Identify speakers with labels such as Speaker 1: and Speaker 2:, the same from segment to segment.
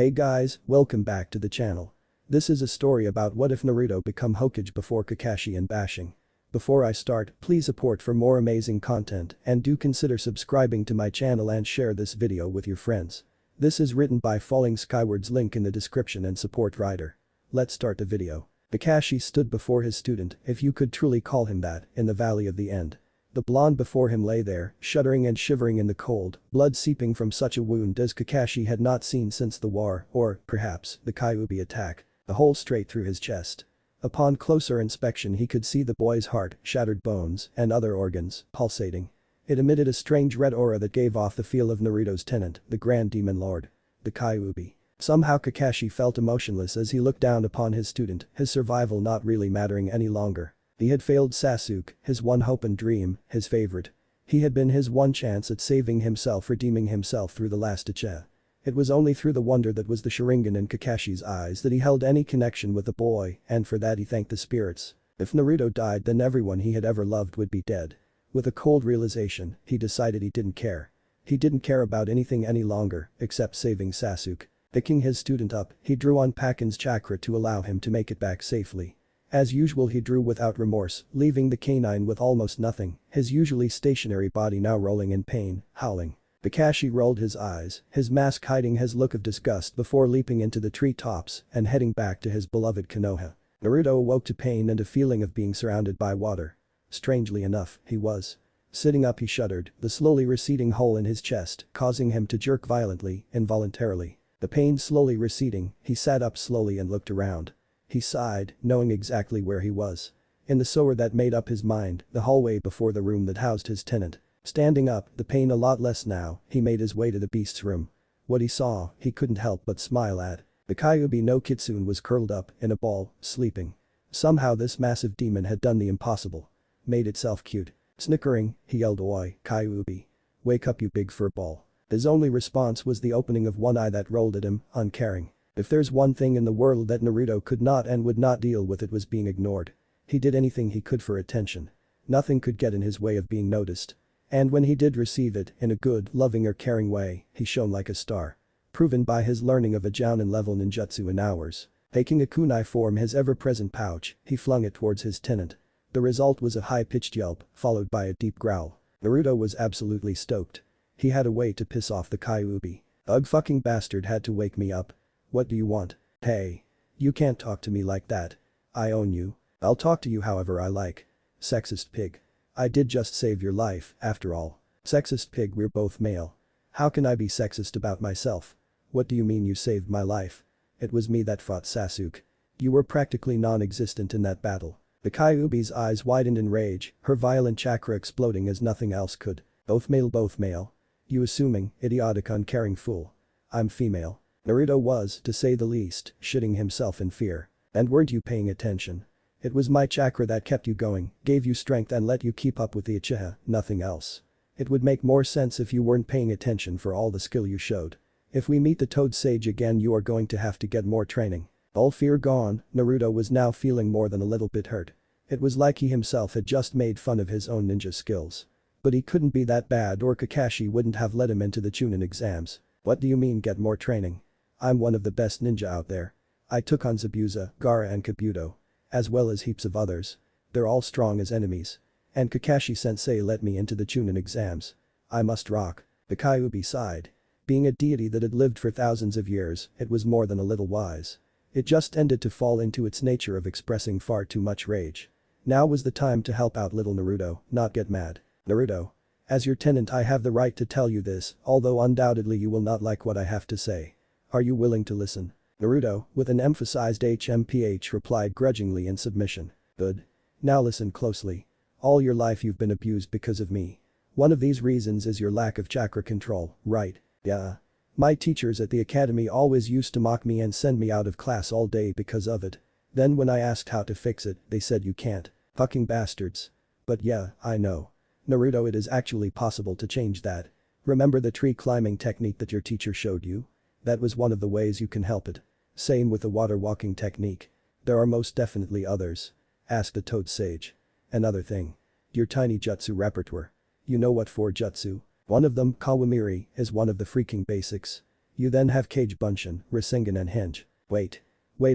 Speaker 1: Hey guys, welcome back to the channel. This is a story about what if Naruto become Hokage before Kakashi and bashing. Before I start, please support for more amazing content and do consider subscribing to my channel and share this video with your friends. This is written by Falling Skywards, link in the description and support writer. Let's start the video. Kakashi stood before his student, if you could truly call him that, in the Valley of the End. The blonde before him lay there, shuddering and shivering in the cold, blood seeping from such a wound as Kakashi had not seen since the war, or, perhaps, the Kyuubi attack. A hole straight through his chest. Upon closer inspection he could see the boy's heart, shattered bones, and other organs, pulsating. It emitted a strange red aura that gave off the feel of Naruto's tenant, the Grand Demon Lord. The Kyuubi. Somehow Kakashi felt emotionless as he looked down upon his student, his survival not really mattering any longer. He had failed Sasuke, his one hope and dream, his favorite. He had been his one chance at saving himself, redeeming himself through the last Uchiha. It was only through the wonder that was the Sharingan in Kakashi's eyes that he held any connection with the boy, and for that he thanked the spirits. If Naruto died, then everyone he had ever loved would be dead. With a cold realization, he decided he didn't care. He didn't care about anything any longer, except saving Sasuke. Picking his student up, he drew on Pakin's chakra to allow him to make it back safely. As usual he drew without remorse, leaving the canine with almost nothing, his usually stationary body now rolling in pain, howling. Kakashi rolled his eyes, his mask hiding his look of disgust before leaping into the treetops and heading back to his beloved Konoha. Naruto awoke to pain and a feeling of being surrounded by water. Strangely enough, he was. Sitting up he shuddered, the slowly receding hole in his chest causing him to jerk violently, involuntarily. The pain slowly receding, he sat up slowly and looked around. He sighed, knowing exactly where he was. In the sewer that made up his mind, the hallway before the room that housed his tenant. Standing up, the pain a lot less now, he made his way to the beast's room. What he saw, he couldn't help but smile at. The Kyuubi no Kitsune was curled up in a ball, sleeping. Somehow this massive demon had done the impossible. Made itself cute. Snickering, he yelled, "Oi, Kyuubi. Wake up, you big fur ball." His only response was the opening of one eye that rolled at him, uncaring. If there's one thing in the world that Naruto could not and would not deal with, it was being ignored. He did anything he could for attention. Nothing could get in his way of being noticed. And when he did receive it, in a good, loving or caring way, he shone like a star. Proven by his learning of a Jounin level ninjutsu in hours. Taking a kunai from his ever-present pouch, he flung it towards his tenant. The result was a high-pitched yelp, followed by a deep growl. Naruto was absolutely stoked. He had a way to piss off the Kyuubi. Ugh, fucking bastard had to wake me up. What do you want? Hey. You can't talk to me like that. I own you. I'll talk to you however I like. Sexist pig. I did just save your life, after all. Sexist pig, we're both male. How can I be sexist about myself? What do you mean you saved my life? It was me that fought Sasuke. You were practically non-existent in that battle. The Kyuubi's eyes widened in rage, her violent chakra exploding as nothing else could. Both male, both male. You assuming, idiotic uncaring fool. I'm female. Naruto was, to say the least, shitting himself in fear. And weren't you paying attention? It was my chakra that kept you going, gave you strength and let you keep up with the Uchiha, nothing else. It would make more sense if you weren't paying attention for all the skill you showed. If we meet the Toad Sage again, you are going to have to get more training. All fear gone, Naruto was now feeling more than a little bit hurt. It was like he himself had just made fun of his own ninja skills. But he couldn't be that bad or Kakashi wouldn't have let him into the Chunin exams. What do you mean get more training? I'm one of the best ninja out there. I took on Zabuza, Gaara and Kabuto. As well as heaps of others. They're all strong as enemies. And Kakashi-sensei let me into the Chunin exams. I must rock. The Kyuubi sighed. Being a deity that had lived for thousands of years, it was more than a little wise. It just ended to fall into its nature of expressing far too much rage. Now was the time to help out little Naruto, not get mad. Naruto. As your tenant I have the right to tell you this, although undoubtedly you will not like what I have to say. Are you willing to listen? Naruto, with an emphasized HMPH, replied grudgingly in submission. Good. Now listen closely. All your life you've been abused because of me. One of these reasons is your lack of chakra control, right? Yeah. My teachers at the academy always used to mock me and send me out of class all day because of it. Then when I asked how to fix it, they said you can't. Fucking bastards. But yeah, I know. Naruto, it is actually possible to change that. Remember the tree climbing technique that your teacher showed you? That was one of the ways you can help it. Same with the water walking technique. There are most definitely others. Ask the Toad Sage. Another thing. Your tiny jutsu repertoire. You know what for jutsu? One of them, Kawamiri, is one of the freaking basics. You then have Kage Bunshin, Rasengan and Henge. Wait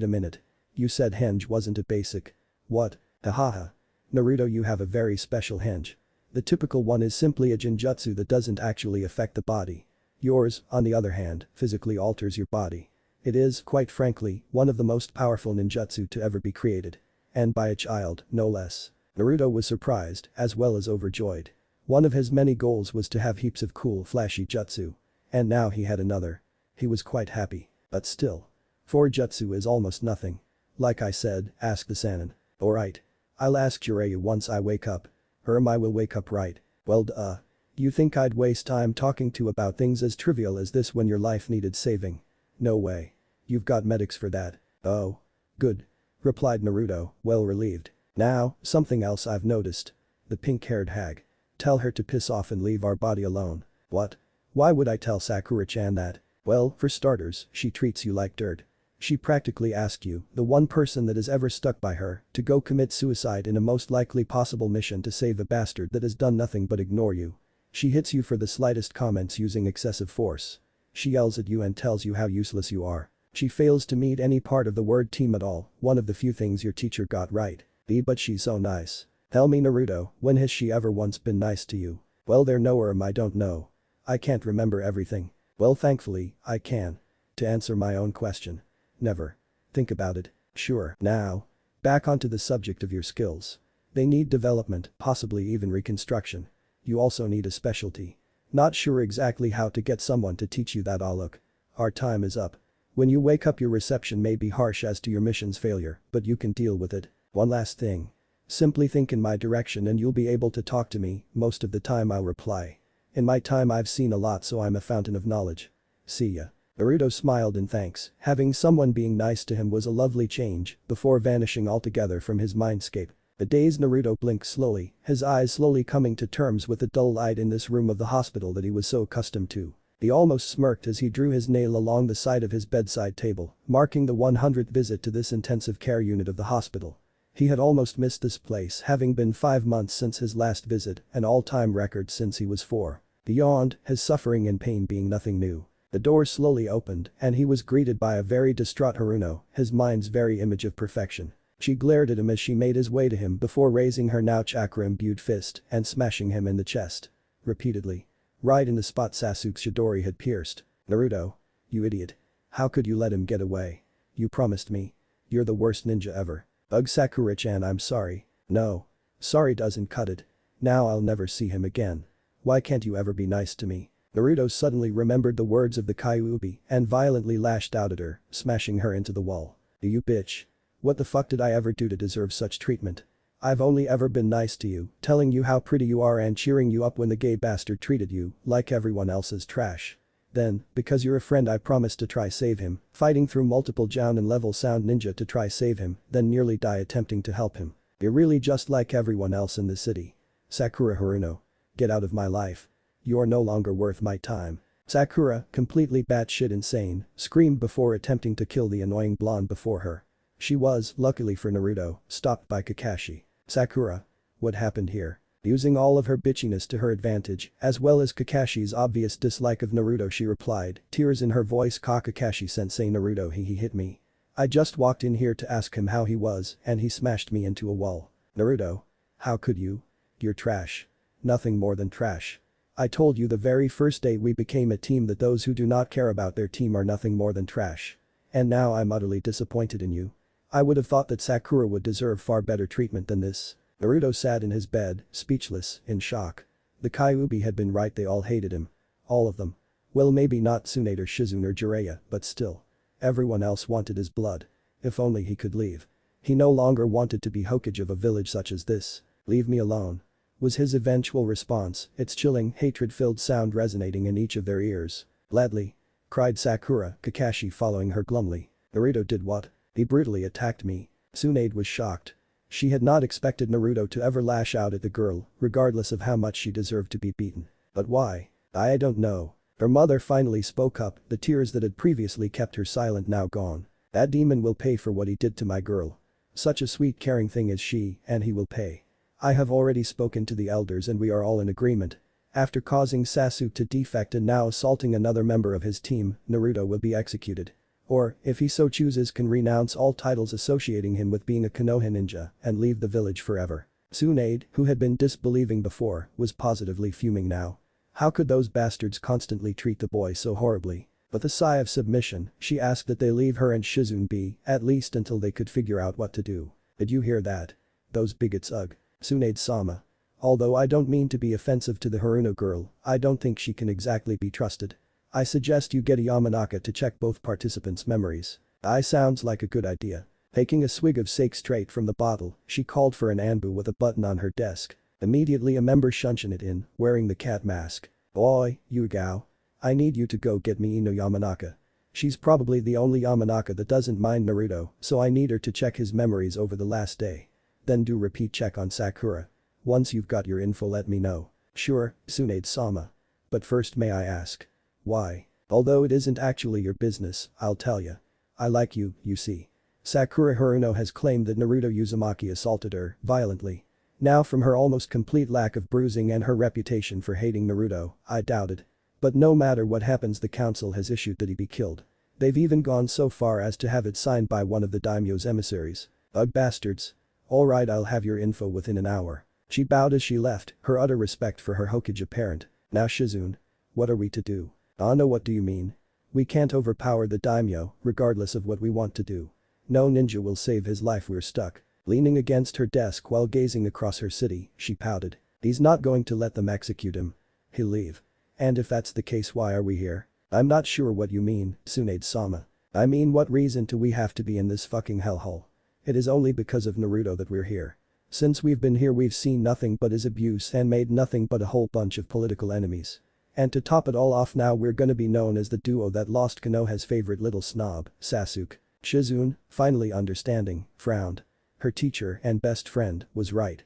Speaker 1: a minute. You said Henge wasn't a basic. What? Hahaha. Naruto, you have a very special Henge. The typical one is simply a genjutsu that doesn't actually affect the body. Yours, on the other hand, physically alters your body. It is, quite frankly, one of the most powerful ninjutsu to ever be created. And by a child, no less. Naruto was surprised, as well as overjoyed. One of his many goals was to have heaps of cool flashy jutsu. And now he had another. He was quite happy. But still. 4 jutsu is almost nothing. Like I said, ask the Sannin. Alright. I'll ask Jiraiya once I wake up. I will wake up, right? Well duh. You think I'd waste time talking to about things as trivial as this when your life needed saving? No way. You've got medics for that. Oh. Good. Replied Naruto, well relieved. Now, something else I've noticed. The pink-haired hag. Tell her to piss off and leave our body alone. What? Why would I tell Sakura-chan that? Well, for starters, she treats you like dirt. She practically asks you, the one person that is ever stuck by her, to go commit suicide in a most likely possible mission to save a bastard that has done nothing but ignore you. She hits you for the slightest comments using excessive force. She yells at you and tells you how useless you are. She fails to meet any part of the word team at all, one of the few things your teacher got right. But she's so nice. Tell me, Naruto, when has she ever once been nice to you? Well, there no I don't know. I can't remember everything. Well, thankfully, I can. To answer my own question. Never. Think about it. Sure. Now. Back onto the subject of your skills. They need development, possibly even reconstruction. You also need a specialty. Not sure exactly how to get someone to teach you that. Look. Our time is up. When you wake up, your reception may be harsh as to your mission's failure, but you can deal with it. One last thing. Simply think in my direction and you'll be able to talk to me. Most of the time I'll reply. In my time I've seen a lot, so I'm a fountain of knowledge. See ya. Naruto smiled in thanks. Having someone being nice to him was a lovely change, before vanishing altogether from his mindscape. The dazed Naruto blinked slowly, his eyes slowly coming to terms with the dull light in this room of the hospital that he was so accustomed to. He almost smirked as he drew his nail along the side of his bedside table, marking the 100th visit to this intensive care unit of the hospital. He had almost missed this place, having been 5 months since his last visit, an all-time record since he was 4. He yawned, his suffering and pain being nothing new. The door slowly opened, and he was greeted by a very distraught Haruno, his mind's very image of perfection. She glared at him as she made his way to him before raising her now chakra-imbued fist and smashing him in the chest. Repeatedly. Right in the spot Sasuke's Chidori had pierced. Naruto. You idiot. How could you let him get away? You promised me. You're the worst ninja ever. Ugh, Sakura-chan, I'm sorry. No. Sorry doesn't cut it. Now I'll never see him again. Why can't you ever be nice to me? Naruto suddenly remembered the words of the Kyuubi and violently lashed out at her, smashing her into the wall. You bitch. What the fuck did I ever do to deserve such treatment? I've only ever been nice to you, telling you how pretty you are and cheering you up when the gay bastard treated you like everyone else's trash. Then, because you're a friend, I promised to try save him, fighting through multiple Jounin level sound ninja to try save him, then nearly die attempting to help him. You're really just like everyone else in the city. Sakura Haruno. Get out of my life. You're no longer worth my time. Sakura, completely batshit insane, screamed before attempting to kill the annoying blonde before her. She was, luckily for Naruto, stopped by Kakashi. Sakura. What happened here? Using all of her bitchiness to her advantage, as well as Kakashi's obvious dislike of Naruto, she replied, tears in her voice, Kakashi-sensei, Naruto, he hit me. I just walked in here to ask him how he was and he smashed me into a wall. Naruto. How could you? You're trash. Nothing more than trash. I told you the very first day we became a team that those who do not care about their team are nothing more than trash. And now I'm utterly disappointed in you. I would have thought that Sakura would deserve far better treatment than this. Naruto sat in his bed, speechless, in shock. The Kyuubi had been right, they all hated him. All of them. Well, maybe not Tsunade or Shizune or Jiraiya, but still. Everyone else wanted his blood. If only he could leave. He no longer wanted to be Hokage of a village such as this. Leave me alone. Was his eventual response, its chilling, hatred-filled sound resonating in each of their ears. Gladly. Cried Sakura, Kakashi following her glumly. Naruto did what? He brutally attacked me. Tsunade was shocked. She had not expected Naruto to ever lash out at the girl, regardless of how much she deserved to be beaten. But why? I don't know. Her mother finally spoke up, the tears that had previously kept her silent now gone. That demon will pay for what he did to my girl. Such a sweet caring thing as she, and he will pay. I have already spoken to the elders and we are all in agreement. After causing Sasuke to defect and now assaulting another member of his team, Naruto will be executed. Or, if he so chooses, can renounce all titles associating him with being a Konoha ninja and leave the village forever. Tsunade, who had been disbelieving before, was positively fuming now. How could those bastards constantly treat the boy so horribly? With a sigh of submission, she asked that they leave her and Shizune be, at least until they could figure out what to do. Did you hear that? Those bigots, ugh. Tsunade-sama. Although I don't mean to be offensive to the Haruno girl, I don't think she can exactly be trusted. I suggest you get a Yamanaka to check both participants' memories. Sounds like a good idea. Taking a swig of sake straight from the bottle, she called for an anbu with a button on her desk. Immediately a member shunshin it in, wearing the cat mask. Boy, Yugao. I need you to go get me Ino Yamanaka. She's probably the only Yamanaka that doesn't mind Naruto, so I need her to check his memories over the last day. Then do repeat check on Sakura. Once you've got your info, let me know. Sure, Tsunade-sama. But first, may I ask? Why? Although it isn't actually your business, I'll tell ya. I like you, you see. Sakura Haruno has claimed that Naruto Uzumaki assaulted her violently. Now, from her almost complete lack of bruising and her reputation for hating Naruto, I doubt it. But no matter what happens, the council has issued that he be killed. They've even gone so far as to have it signed by one of the daimyo's emissaries. Ugh, bastards. Alright, I'll have your info within an hour. She bowed as she left, her utter respect for her Hokage apparent. Now Shizune. What are we to do? No, what do you mean? We can't overpower the daimyo, regardless of what we want to do. No ninja will save his life, we're stuck. Leaning against her desk while gazing across her city, she pouted. He's not going to let them execute him. He'll leave. And if that's the case, why are we here? I'm not sure what you mean, Tsunade-sama. I mean, what reason do we have to be in this fucking hellhole? It is only because of Naruto that we're here. Since we've been here, we've seen nothing but his abuse and made nothing but a whole bunch of political enemies. And to top it all off, now we're gonna be known as the duo that lost Konoha's favorite little snob, Sasuke. Shizune, finally understanding, frowned. Her teacher and best friend was right.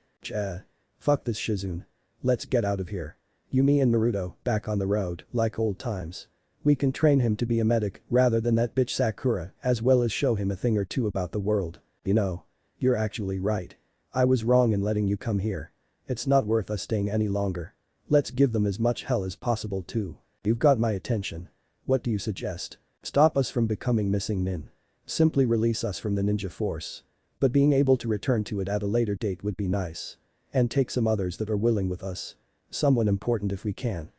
Speaker 1: Fuck this, Shizune. Let's get out of here. You, me and Naruto, back on the road, like old times. We can train him to be a medic rather than that bitch Sakura, as well as show him a thing or two about the world. You know. You're actually right. I was wrong in letting you come here. It's not worth us staying any longer. Let's give them as much hell as possible too. You've got my attention. What do you suggest? Stop us from becoming missing nin. Simply release us from the ninja force. But being able to return to it at a later date would be nice. And take some others that are willing with us. Someone important if we can.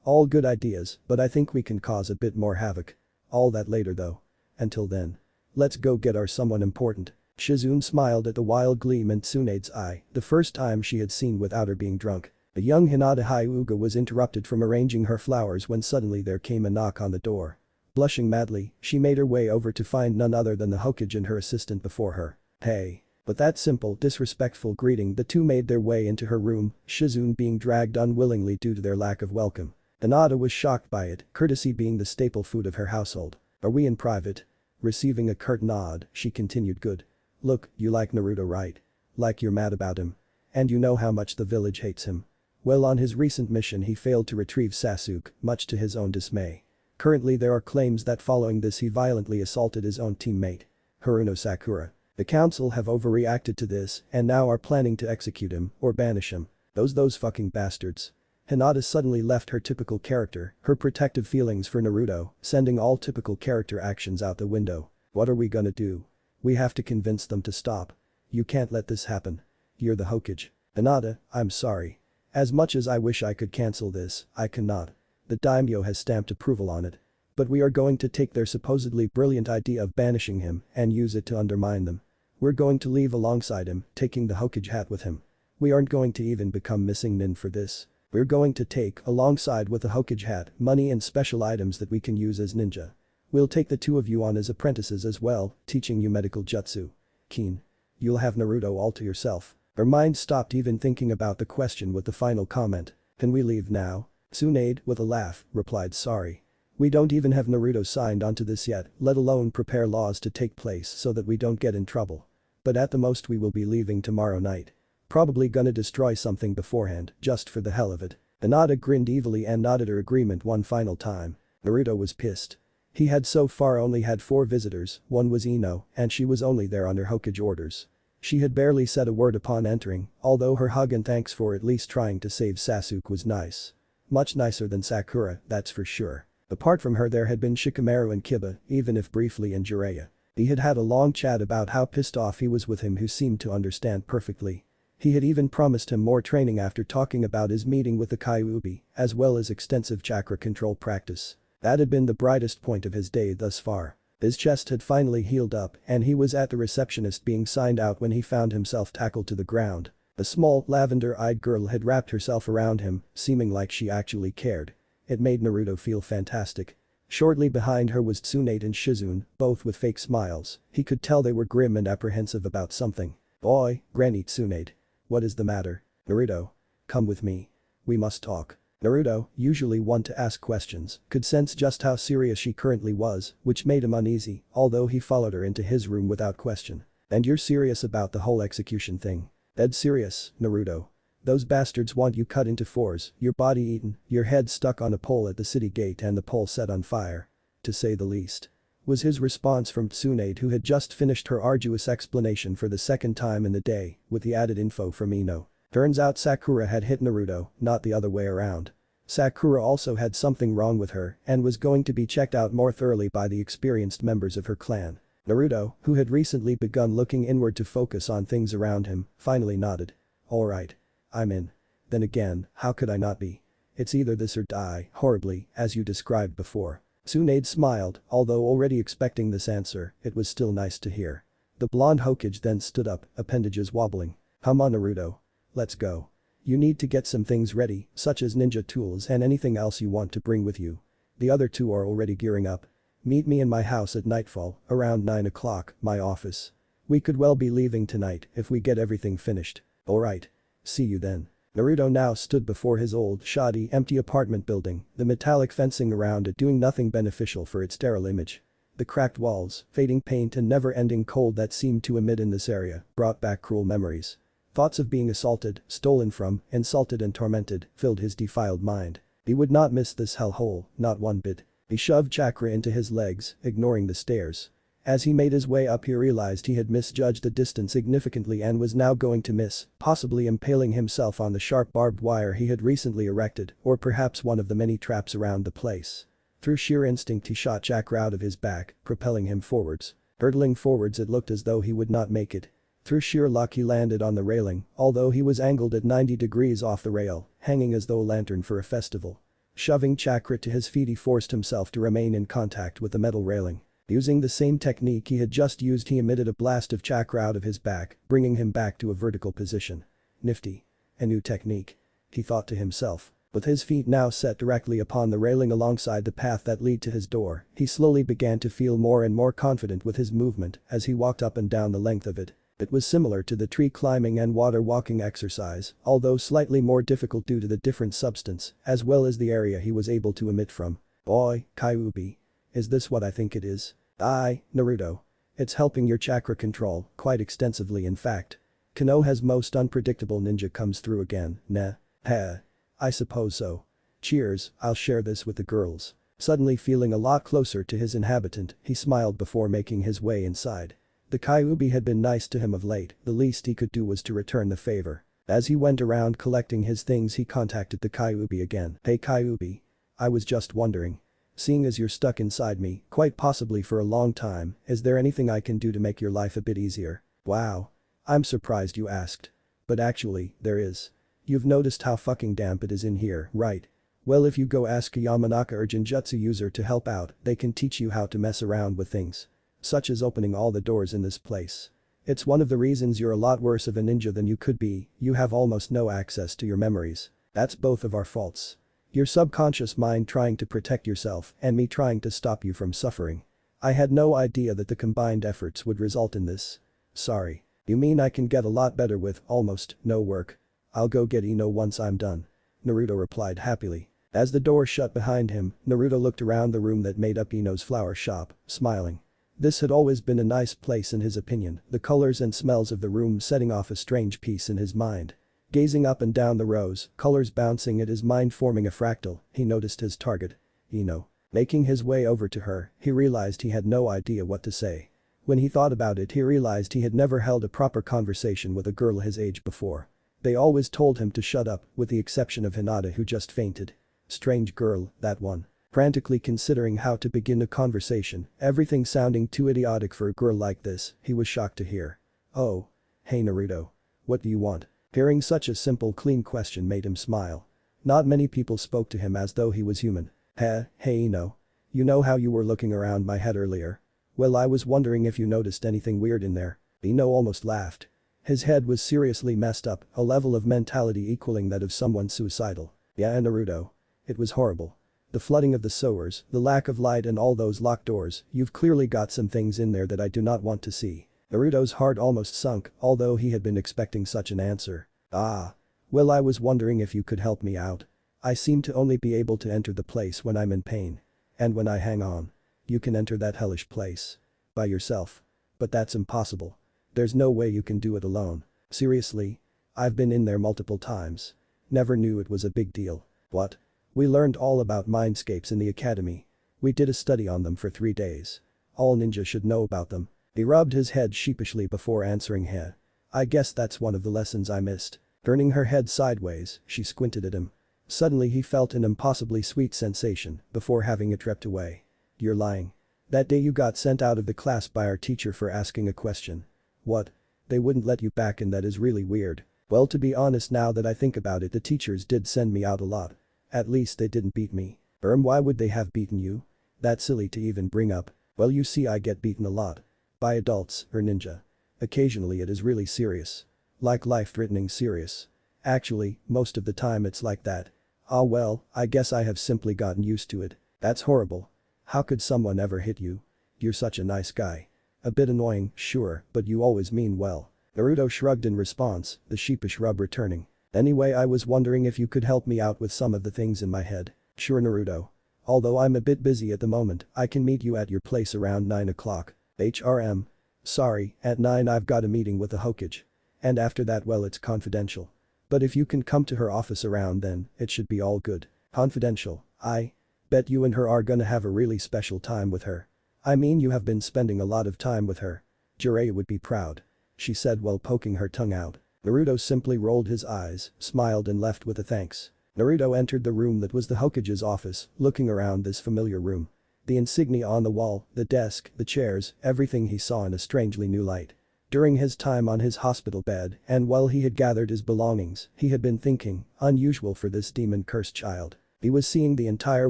Speaker 1: All good ideas, but I think we can cause a bit more havoc. All that later though. Until then. Let's go get our someone important. Shizune smiled at the wild gleam in Tsunade's eye, the first time she had seen without her being drunk. The young Hinata Hyuga was interrupted from arranging her flowers when suddenly there came a knock on the door. Blushing madly, she made her way over to find none other than the Hokage and her assistant before her. Hey. With that simple, disrespectful greeting, the two made their way into her room, Shizune being dragged unwillingly due to their lack of welcome. Hinata was shocked by it, courtesy being the staple food of her household. Are we in private? Receiving a curt nod, she continued, good. Look, you like Naruto, right? Like you're mad about him. And you know how much the village hates him. Well, on his recent mission he failed to retrieve Sasuke, much to his own dismay. Currently there are claims that following this he violently assaulted his own teammate. Haruno Sakura. The council have overreacted to this and now are planning to execute him or banish him. Those fucking bastards. Hinata suddenly left her typical character, her protective feelings for Naruto, sending all typical character actions out the window. What are we gonna do? We have to convince them to stop. You can't let this happen. You're the Hokage. Hinata, I'm sorry. As much as I wish I could cancel this, I cannot. The daimyo has stamped approval on it. But we are going to take their supposedly brilliant idea of banishing him and use it to undermine them. We're going to leave alongside him, taking the Hokage hat with him. We aren't going to even become missing nin for this. We're going to take, alongside with the Hokage hat, money and special items that we can use as ninja. We'll take the two of you on as apprentices as well, teaching you medical jutsu. Keen. You'll have Naruto all to yourself. Her mind stopped even thinking about the question with the final comment. Can we leave now? Tsunade, with a laugh, replied, sorry. We don't even have Naruto signed onto this yet, let alone prepare laws to take place so that we don't get in trouble. But at the most we will be leaving tomorrow night. Probably gonna destroy something beforehand, just for the hell of it. Hinata grinned evilly and nodded her agreement one final time. Naruto was pissed. He had so far only had 4 visitors, one was Ino, and she was only there on her Hokage orders. She had barely said a word upon entering, although her hug and thanks for at least trying to save Sasuke was nice. Much nicer than Sakura, that's for sure. Apart from her there had been Shikamaru and Kiba, even if briefly, and Jiraiya. He had had a long chat about how pissed off he was with him, who seemed to understand perfectly. He had even promised him more training after talking about his meeting with the Kyuubi, as well as extensive chakra control practice. That had been the brightest point of his day thus far. His chest had finally healed up and he was at the receptionist being signed out when he found himself tackled to the ground. A small, lavender-eyed girl had wrapped herself around him, seeming like she actually cared. It made Naruto feel fantastic. Shortly behind her was Tsunade and Shizune, both with fake smiles. He could tell they were grim and apprehensive about something. "Boy, Granny Tsunade. What is the matter? Naruto. Come with me. We must talk." Naruto, usually one to ask questions, could sense just how serious she currently was, which made him uneasy, although he followed her into his room without question. "And you're serious about the whole execution thing?" "Dead serious, Naruto. Those bastards want you cut into fours, your body eaten, your head stuck on a pole at the city gate and the pole set on fire. To say the least," was his response from Tsunade, who had just finished her arduous explanation for the second time in the day, with the added info from Ino. Turns out Sakura had hit Naruto, not the other way around. Sakura also had something wrong with her and was going to be checked out more thoroughly by the experienced members of her clan. Naruto, who had recently begun looking inward to focus on things around him, finally nodded. "Alright. I'm in. Then again, how could I not be? It's either this or die, horribly, as you described before." Tsunade smiled, although already expecting this answer, it was still nice to hear. The blonde Hokage then stood up, appendages wobbling. "Come on, Naruto. Let's go. You need to get some things ready, such as ninja tools and anything else you want to bring with you. The other two are already gearing up. Meet me in my house at nightfall, around 9 o'clock, my office. We could well be leaving tonight if we get everything finished." "Alright. See you then." Naruto now stood before his old, shoddy, empty apartment building, the metallic fencing around it doing nothing beneficial for its sterile image. The cracked walls, fading paint and never-ending cold that seemed to emit in this area brought back cruel memories. Thoughts of being assaulted, stolen from, insulted and tormented filled his defiled mind. He would not miss this hellhole, not one bit. He shoved chakra into his legs, ignoring the stairs. As he made his way up he realized he had misjudged the distance significantly and was now going to miss, possibly impaling himself on the sharp barbed wire he had recently erected, or perhaps one of the many traps around the place. Through sheer instinct he shot chakra out of his back, propelling him forwards. Hurtling forwards it looked as though he would not make it. Through sheer luck he landed on the railing, although he was angled at 90 degrees off the rail, hanging as though a lantern for a festival. Shoving chakra to his feet he forced himself to remain in contact with the metal railing. Using the same technique he had just used he emitted a blast of chakra out of his back, bringing him back to a vertical position. Nifty. A new technique. He thought to himself. With his feet now set directly upon the railing alongside the path that led to his door, he slowly began to feel more and more confident with his movement as he walked up and down the length of it. It was similar to the tree climbing and water walking exercise, although slightly more difficult due to the different substance, as well as the area he was able to emit from. "Boy, Kyuubi. Is this what I think it is?" "Aye, Naruto. It's helping your chakra control, quite extensively in fact. Konoha's most unpredictable ninja comes through again, nah. Heh. I suppose so. Cheers, I'll share this with the girls." Suddenly feeling a lot closer to his inhabitant, he smiled before making his way inside. The Kyuubi had been nice to him of late, the least he could do was to return the favor. As he went around collecting his things he contacted the Kyuubi again. "Hey Kyuubi. I was just wondering. Seeing as you're stuck inside me, quite possibly for a long time, is there anything I can do to make your life a bit easier?" "Wow. I'm surprised you asked. But actually, there is. You've noticed how fucking damp it is in here, right? Well, if you go ask a Yamanaka or Genjutsu user to help out, they can teach you how to mess around with things. Such as opening all the doors in this place. It's one of the reasons you're a lot worse of a ninja than you could be, you have almost no access to your memories. That's both of our faults. Your subconscious mind trying to protect yourself and me trying to stop you from suffering. I had no idea that the combined efforts would result in this. Sorry. You mean I can get a lot better with almost no work? I'll go get Ino once I'm done." Naruto replied happily. As the door shut behind him, Naruto looked around the room that made up Ino's flower shop, smiling. This had always been a nice place in his opinion, the colors and smells of the room setting off a strange peace in his mind. Gazing up and down the rows, colors bouncing at his mind forming a fractal, he noticed his target. Ino. Making his way over to her, he realized he had no idea what to say. When he thought about it, he realized he had never held a proper conversation with a girl his age before. They always told him to shut up, with the exception of Hinata, who just fainted. Strange girl, that one. Frantically considering how to begin a conversation, everything sounding too idiotic for a girl like this, he was shocked to hear. "Oh. Hey Naruto. What do you want?" Hearing such a simple, clean question made him smile. Not many people spoke to him as though he was human. Hey Ino. You know how you were looking around my head earlier? Well, I was wondering if you noticed anything weird in there. Ino almost laughed. His head was seriously messed up, a level of mentality equaling that of someone suicidal. Yeah, Naruto. It was horrible. The flooding of the sewers, the lack of light and all those locked doors, you've clearly got some things in there that I do not want to see. Naruto's heart almost sunk, although he had been expecting such an answer. Ah. Well, I was wondering if you could help me out. I seem to only be able to enter the place when I'm in pain. And when I hang on. You can enter that hellish place. By yourself. But that's impossible. There's no way you can do it alone. Seriously? I've been in there multiple times. Never knew it was a big deal. What? We learned all about mindscapes in the academy. We did a study on them for 3 days. All ninja should know about them. He rubbed his head sheepishly before answering her. I guess that's one of the lessons I missed. Turning her head sideways, she squinted at him. Suddenly he felt an impossibly sweet sensation before having it ripped away. You're lying. That day you got sent out of the class by our teacher for asking a question. What? They wouldn't let you back, and that is really weird. Well, to be honest, now that I think about it, the teachers did send me out a lot. At least they didn't beat me. Why would they have beaten you? That's silly to even bring up. Well, you see, I get beaten a lot. By adults, or ninja. Occasionally it is really serious. Like life-threatening serious. Actually, most of the time it's like that. Ah well, I guess I have simply gotten used to it. That's horrible. How could someone ever hit you? You're such a nice guy. A bit annoying, sure, but you always mean well. Naruto shrugged in response, the sheepish rub returning. Anyway, I was wondering if you could help me out with some of the things in my head. Sure, Naruto. Although I'm a bit busy at the moment, I can meet you at your place around 9 o'clock. HRM. Sorry, at 9 I've got a meeting with the Hokage. And after that, well, it's confidential. But if you can come to her office around then, it should be all good. Confidential, I bet you and her are gonna have a really special time with her. I mean, you have been spending a lot of time with her. Jiraiya would be proud. She said while poking her tongue out. Naruto simply rolled his eyes, smiled and left with a thanks. Naruto entered the room that was the Hokage's office, looking around this familiar room. The insignia on the wall, the desk, the chairs, everything he saw in a strangely new light. During his time on his hospital bed, and while he had gathered his belongings, he had been thinking, unusual for this demon-cursed child. He was seeing the entire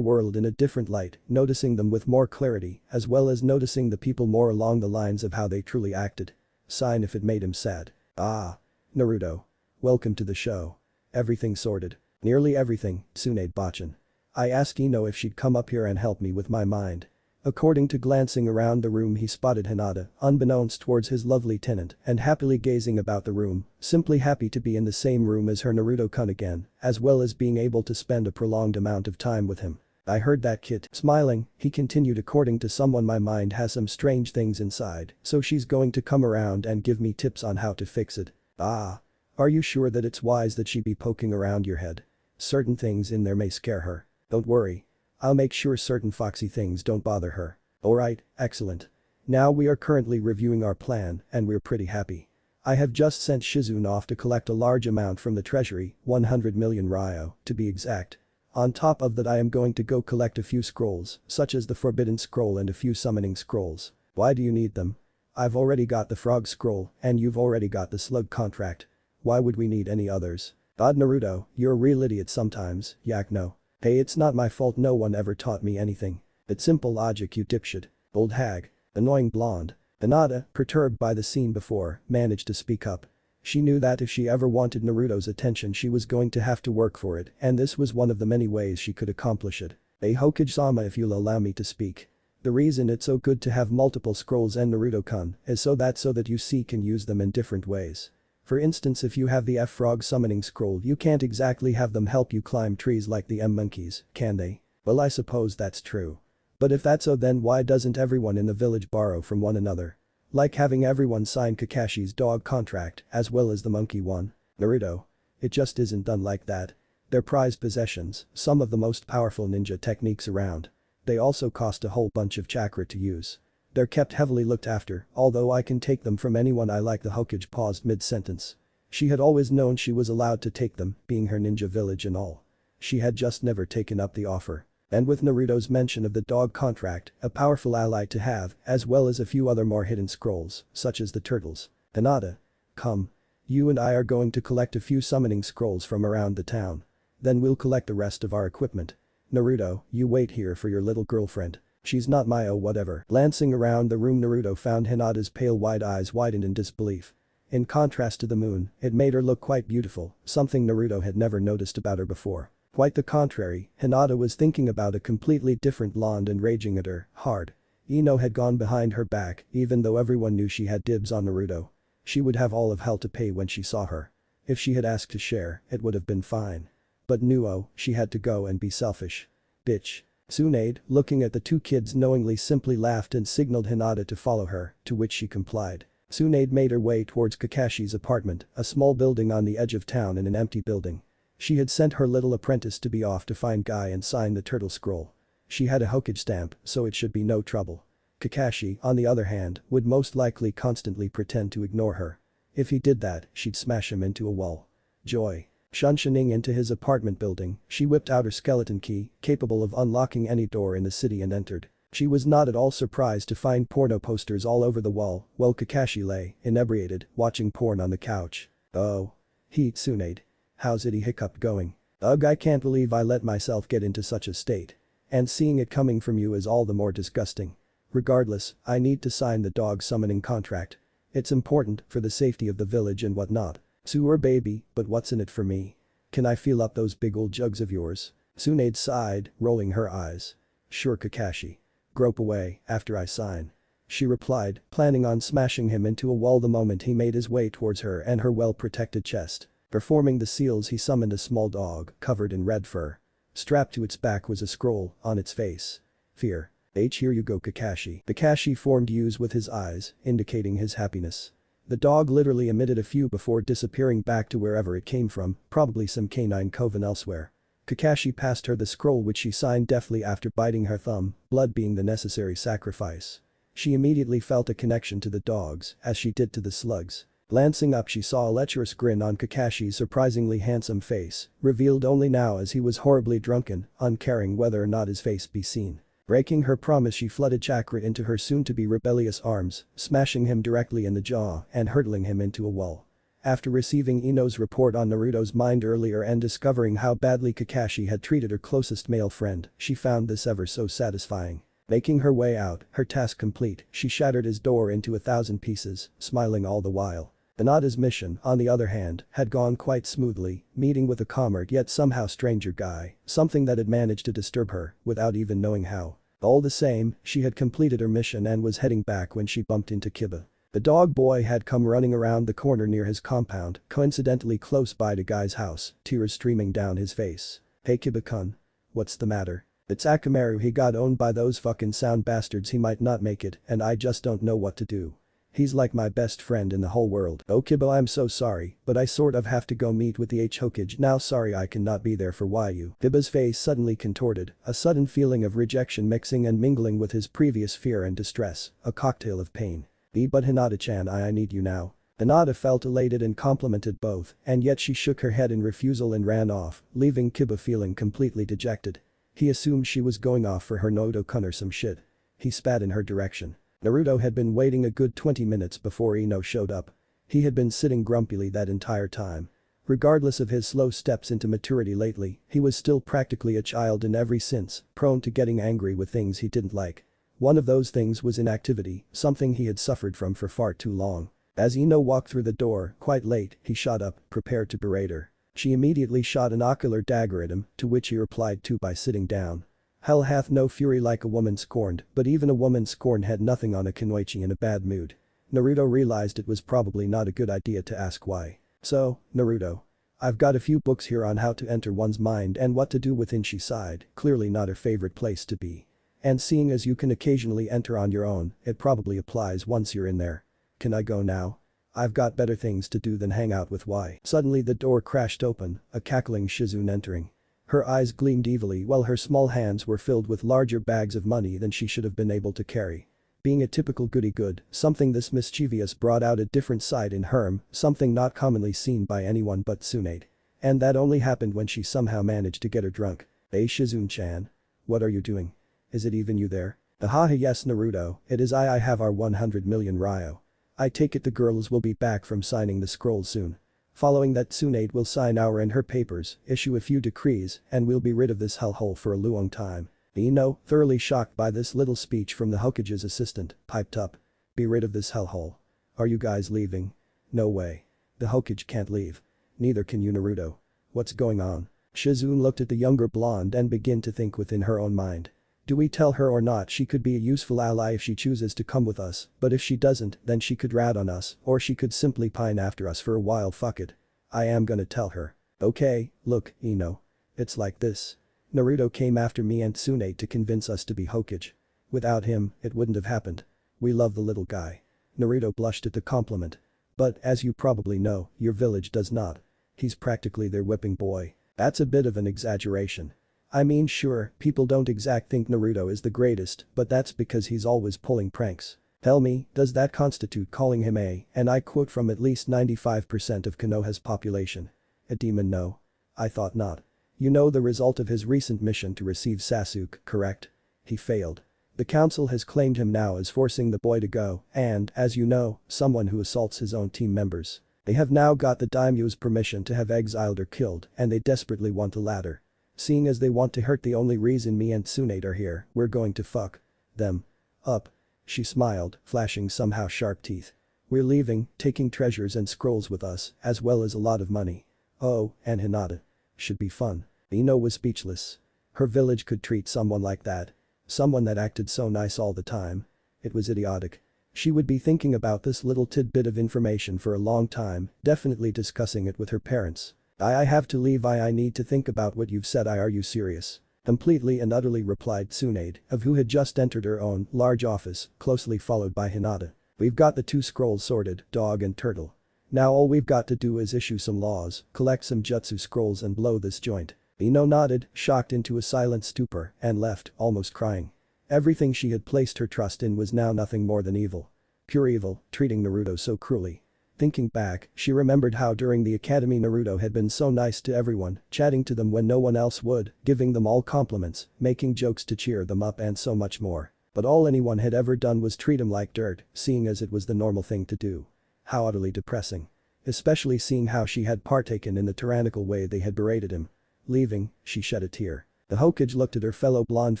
Speaker 1: world in a different light, noticing them with more clarity, as well as noticing the people more along the lines of how they truly acted. Sign if it made him sad. Ah. Naruto. Welcome to the show. Everything sorted. Nearly everything, Tsunade Bachan. I asked Ino if she'd come up here and help me with my mind. According to glancing around the room, he spotted Hinata, unbeknownst towards his lovely tenant, and happily gazing about the room, simply happy to be in the same room as her Naruto-kun again, as well as being able to spend a prolonged amount of time with him. I heard that kid. Smiling, he continued, according to someone, my mind has some strange things inside, so she's going to come around and give me tips on how to fix it. Ah. Are you sure that it's wise that she be poking around your head? Certain things in there may scare her. Don't worry. I'll make sure certain foxy things don't bother her. Alright, excellent. Now we are currently reviewing our plan, and we're pretty happy. I have just sent Shizune off to collect a large amount from the treasury, 100 million Ryo, to be exact. On top of that, I am going to go collect a few scrolls, such as the Forbidden Scroll and a few summoning scrolls. Why do you need them? I've already got the Frog Scroll, and you've already got the Slug contract. Why would we need any others? God, Naruto, you're a real idiot sometimes, yak no. Hey, it's not my fault, no one ever taught me anything. It's simple logic, you dipshit. Old hag. Annoying blonde. Hinata, perturbed by the scene before, managed to speak up. She knew that if she ever wanted Naruto's attention, she was going to have to work for it, and this was one of the many ways she could accomplish it. Hey Hokage-sama, if you'll allow me to speak. The reason it's so good to have multiple scrolls and Naruto-kun is so that you see can use them in different ways. For instance, if you have the F-Frog summoning scroll, you can't exactly have them help you climb trees like the M-monkeys, can they? Well, I suppose that's true. But if that's so, then why doesn't everyone in the village borrow from one another? Like having everyone sign Kakashi's dog contract as well as the monkey one. Naruto. It just isn't done like that. They're prized possessions, some of the most powerful ninja techniques around. They also cost a whole bunch of chakra to use. They're kept heavily looked after, although I can take them from anyone I like. The Hokage paused mid-sentence. She had always known she was allowed to take them, being her ninja village and all. She had just never taken up the offer. And with Naruto's mention of the dog contract, a powerful ally to have, as well as a few other more hidden scrolls, such as the turtles. Hinata. Come. You and I are going to collect a few summoning scrolls from around the town. Then we'll collect the rest of our equipment. Naruto, you wait here for your little girlfriend. She's not my whatever. Glancing around the room, Naruto found Hinata's pale white eyes widened in disbelief. In contrast to the moon, it made her look quite beautiful, something Naruto had never noticed about her before. Quite the contrary, Hinata was thinking about a completely different blonde and raging at her, hard. Ino had gone behind her back, even though everyone knew she had dibs on Naruto. She would have all of hell to pay when she saw her. If she had asked to share, it would have been fine. But no, she had to go and be selfish. Bitch. Tsunade, looking at the two kids knowingly, simply laughed and signaled Hinata to follow her, to which she complied. Tsunade made her way towards Kakashi's apartment, a small building on the edge of town in an empty building. She had sent her little apprentice to be off to find Guy and sign the turtle scroll. She had a Hokage stamp, so it should be no trouble. Kakashi, on the other hand, would most likely constantly pretend to ignore her. If he did that, she'd smash him into a wall. Joy. Shunshining into his apartment building, she whipped out her skeleton key, capable of unlocking any door in the city, and entered. She was not at all surprised to find porno posters all over the wall, while Kakashi lay, inebriated, watching porn on the couch. Oh. Tsunade. How's it? He hiccuped, going. Ugh, I can't believe I let myself get into such a state. And seeing it coming from you is all the more disgusting. Regardless, I need to sign the dog summoning contract. It's important for the safety of the village and whatnot. Sure baby, but what's in it for me? Can I feel up those big old jugs of yours? Tsunade sighed, rolling her eyes. Sure Kakashi. Grope away after I sign. She replied, planning on smashing him into a wall the moment he made his way towards her and her well-protected chest. Performing the seals, he summoned a small dog covered in red fur. Strapped to its back was a scroll, on its face. Fear. Here you go Kakashi. Kakashi formed U's with his eyes, indicating his happiness. The dog literally emitted a few before disappearing back to wherever it came from, probably some canine coven elsewhere. Kakashi passed her the scroll, which she signed deftly after biting her thumb, blood being the necessary sacrifice. She immediately felt a connection to the dogs, as she did to the slugs. Glancing up, she saw a lecherous grin on Kakashi's surprisingly handsome face, revealed only now as he was horribly drunken, uncaring whether or not his face be seen. Breaking her promise, she flooded chakra into her soon-to-be rebellious arms, smashing him directly in the jaw and hurtling him into a wall. After receiving Ino's report on Naruto's mind earlier and discovering how badly Kakashi had treated her closest male friend, she found this ever so satisfying. Making her way out, her task complete, she shattered his door into 1,000 pieces, smiling all the while. Hinata's mission, on the other hand, had gone quite smoothly, meeting with a calmer yet somehow stranger guy, something that had managed to disturb her, without even knowing how. All the same, she had completed her mission and was heading back when she bumped into Kiba. The dog boy had come running around the corner near his compound, coincidentally close by to Guy's house, tears streaming down his face. Hey Kiba-kun. What's the matter? It's Akamaru. He got owned by those fucking sound bastards. He might not make it, and I just don't know what to do. He's like my best friend in the whole world. Oh Kiba, I'm so sorry, but I sort of have to go meet with the Hokage now. Sorry I cannot be there for you. Kiba's face suddenly contorted, a sudden feeling of rejection mixing and mingling with his previous fear and distress, a cocktail of pain. But Hinata-chan, I need you now. Hinata felt elated and complimented both, and yet she shook her head in refusal and ran off, leaving Kiba feeling completely dejected. He assumed she was going off for her Naruto-kun or some shit. He spat in her direction. Naruto had been waiting a good 20 minutes before Ino showed up. He had been sitting grumpily that entire time. Regardless of his slow steps into maturity lately, he was still practically a child in every sense, prone to getting angry with things he didn't like. One of those things was inactivity, something he had suffered from for far too long. As Ino walked through the door, quite late, he shot up, prepared to berate her. She immediately shot an ocular dagger at him, to which he replied to by sitting down. Hell hath no fury like a woman scorned, but even a woman scorned had nothing on a Kunoichi in a bad mood. Naruto realized it was probably not a good idea to ask why. So, Naruto. I've got a few books here on how to enter one's mind and what to do within. She sighed, clearly not her favorite place to be. And seeing as you can occasionally enter on your own, it probably applies once you're in there. Can I go now? I've got better things to do than hang out with Y. Suddenly the door crashed open, a cackling Shizune entering. Her eyes gleamed evilly while her small hands were filled with larger bags of money than she should have been able to carry. Being a typical goody-good, something this mischievous brought out a different side in Herm, something not commonly seen by anyone but Tsunade. And that only happened when she somehow managed to get her drunk. Hey Shizune-chan. What are you doing? Is it even you there? Haha yes Naruto, it is I have our 100 million Ryo. I take it the girls will be back from signing the scrolls soon. Following that Tsunade will sign our and her papers, issue a few decrees, and we'll be rid of this hellhole for a long time. Ino, thoroughly shocked by this little speech from the Hokage's assistant, piped up. Be rid of this hellhole. Are you guys leaving? No way. The Hokage can't leave. Neither can you Naruto. What's going on? Shizune looked at the younger blonde and began to think within her own mind. Do we tell her or not? She could be a useful ally if she chooses to come with us, but if she doesn't then she could rat on us or she could simply pine after us for a while. Fuck it. I am gonna tell her. Okay, look, Ino. It's like this. Naruto came after me and Tsunade to convince us to be Hokage. Without him, it wouldn't have happened. We love the little guy. Naruto blushed at the compliment. But, as you probably know, your village does not. He's practically their whipping boy. That's a bit of an exaggeration. I mean sure, people don't exactly think Naruto is the greatest, but that's because he's always pulling pranks. Tell me, does that constitute calling him and I quote from at least 95% of Konoha's population? A demon? No. I thought not. You know the result of his recent mission to receive Sasuke, correct? He failed. The council has claimed him now as forcing the boy to go, and, as you know, someone who assaults his own team members. They have now got the daimyo's permission to have exiled or killed, and they desperately want the latter. Seeing as they want to hurt the only reason me and Tsunade are here, we're going to fuck them up. She smiled, flashing somehow sharp teeth. We're leaving, taking treasures and scrolls with us, as well as a lot of money. Oh, and Hinata. Should be fun. Ino was speechless. Her village could treat someone like that. Someone that acted so nice all the time. It was idiotic. She would be thinking about this little tidbit of information for a long time, definitely discussing it with her parents. I have to leave. I need to think about what you've said. Are you serious? Completely and utterly replied Tsunade, of who had just entered her own large office, closely followed by Hinata. We've got the 2 scrolls sorted, dog and turtle. Now all we've got to do is issue some laws, collect some jutsu scrolls and blow this joint. Ino nodded, shocked into a silent stupor, and left, almost crying. Everything she had placed her trust in was now nothing more than evil. Pure evil, treating Naruto so cruelly. Thinking back, she remembered how during the academy Naruto had been so nice to everyone, chatting to them when no one else would, giving them all compliments, making jokes to cheer them up and so much more. But all anyone had ever done was treat him like dirt, seeing as it was the normal thing to do. How utterly depressing. Especially seeing how she had partaken in the tyrannical way they had berated him. Leaving, she shed a tear. The Hokage looked at her fellow blonde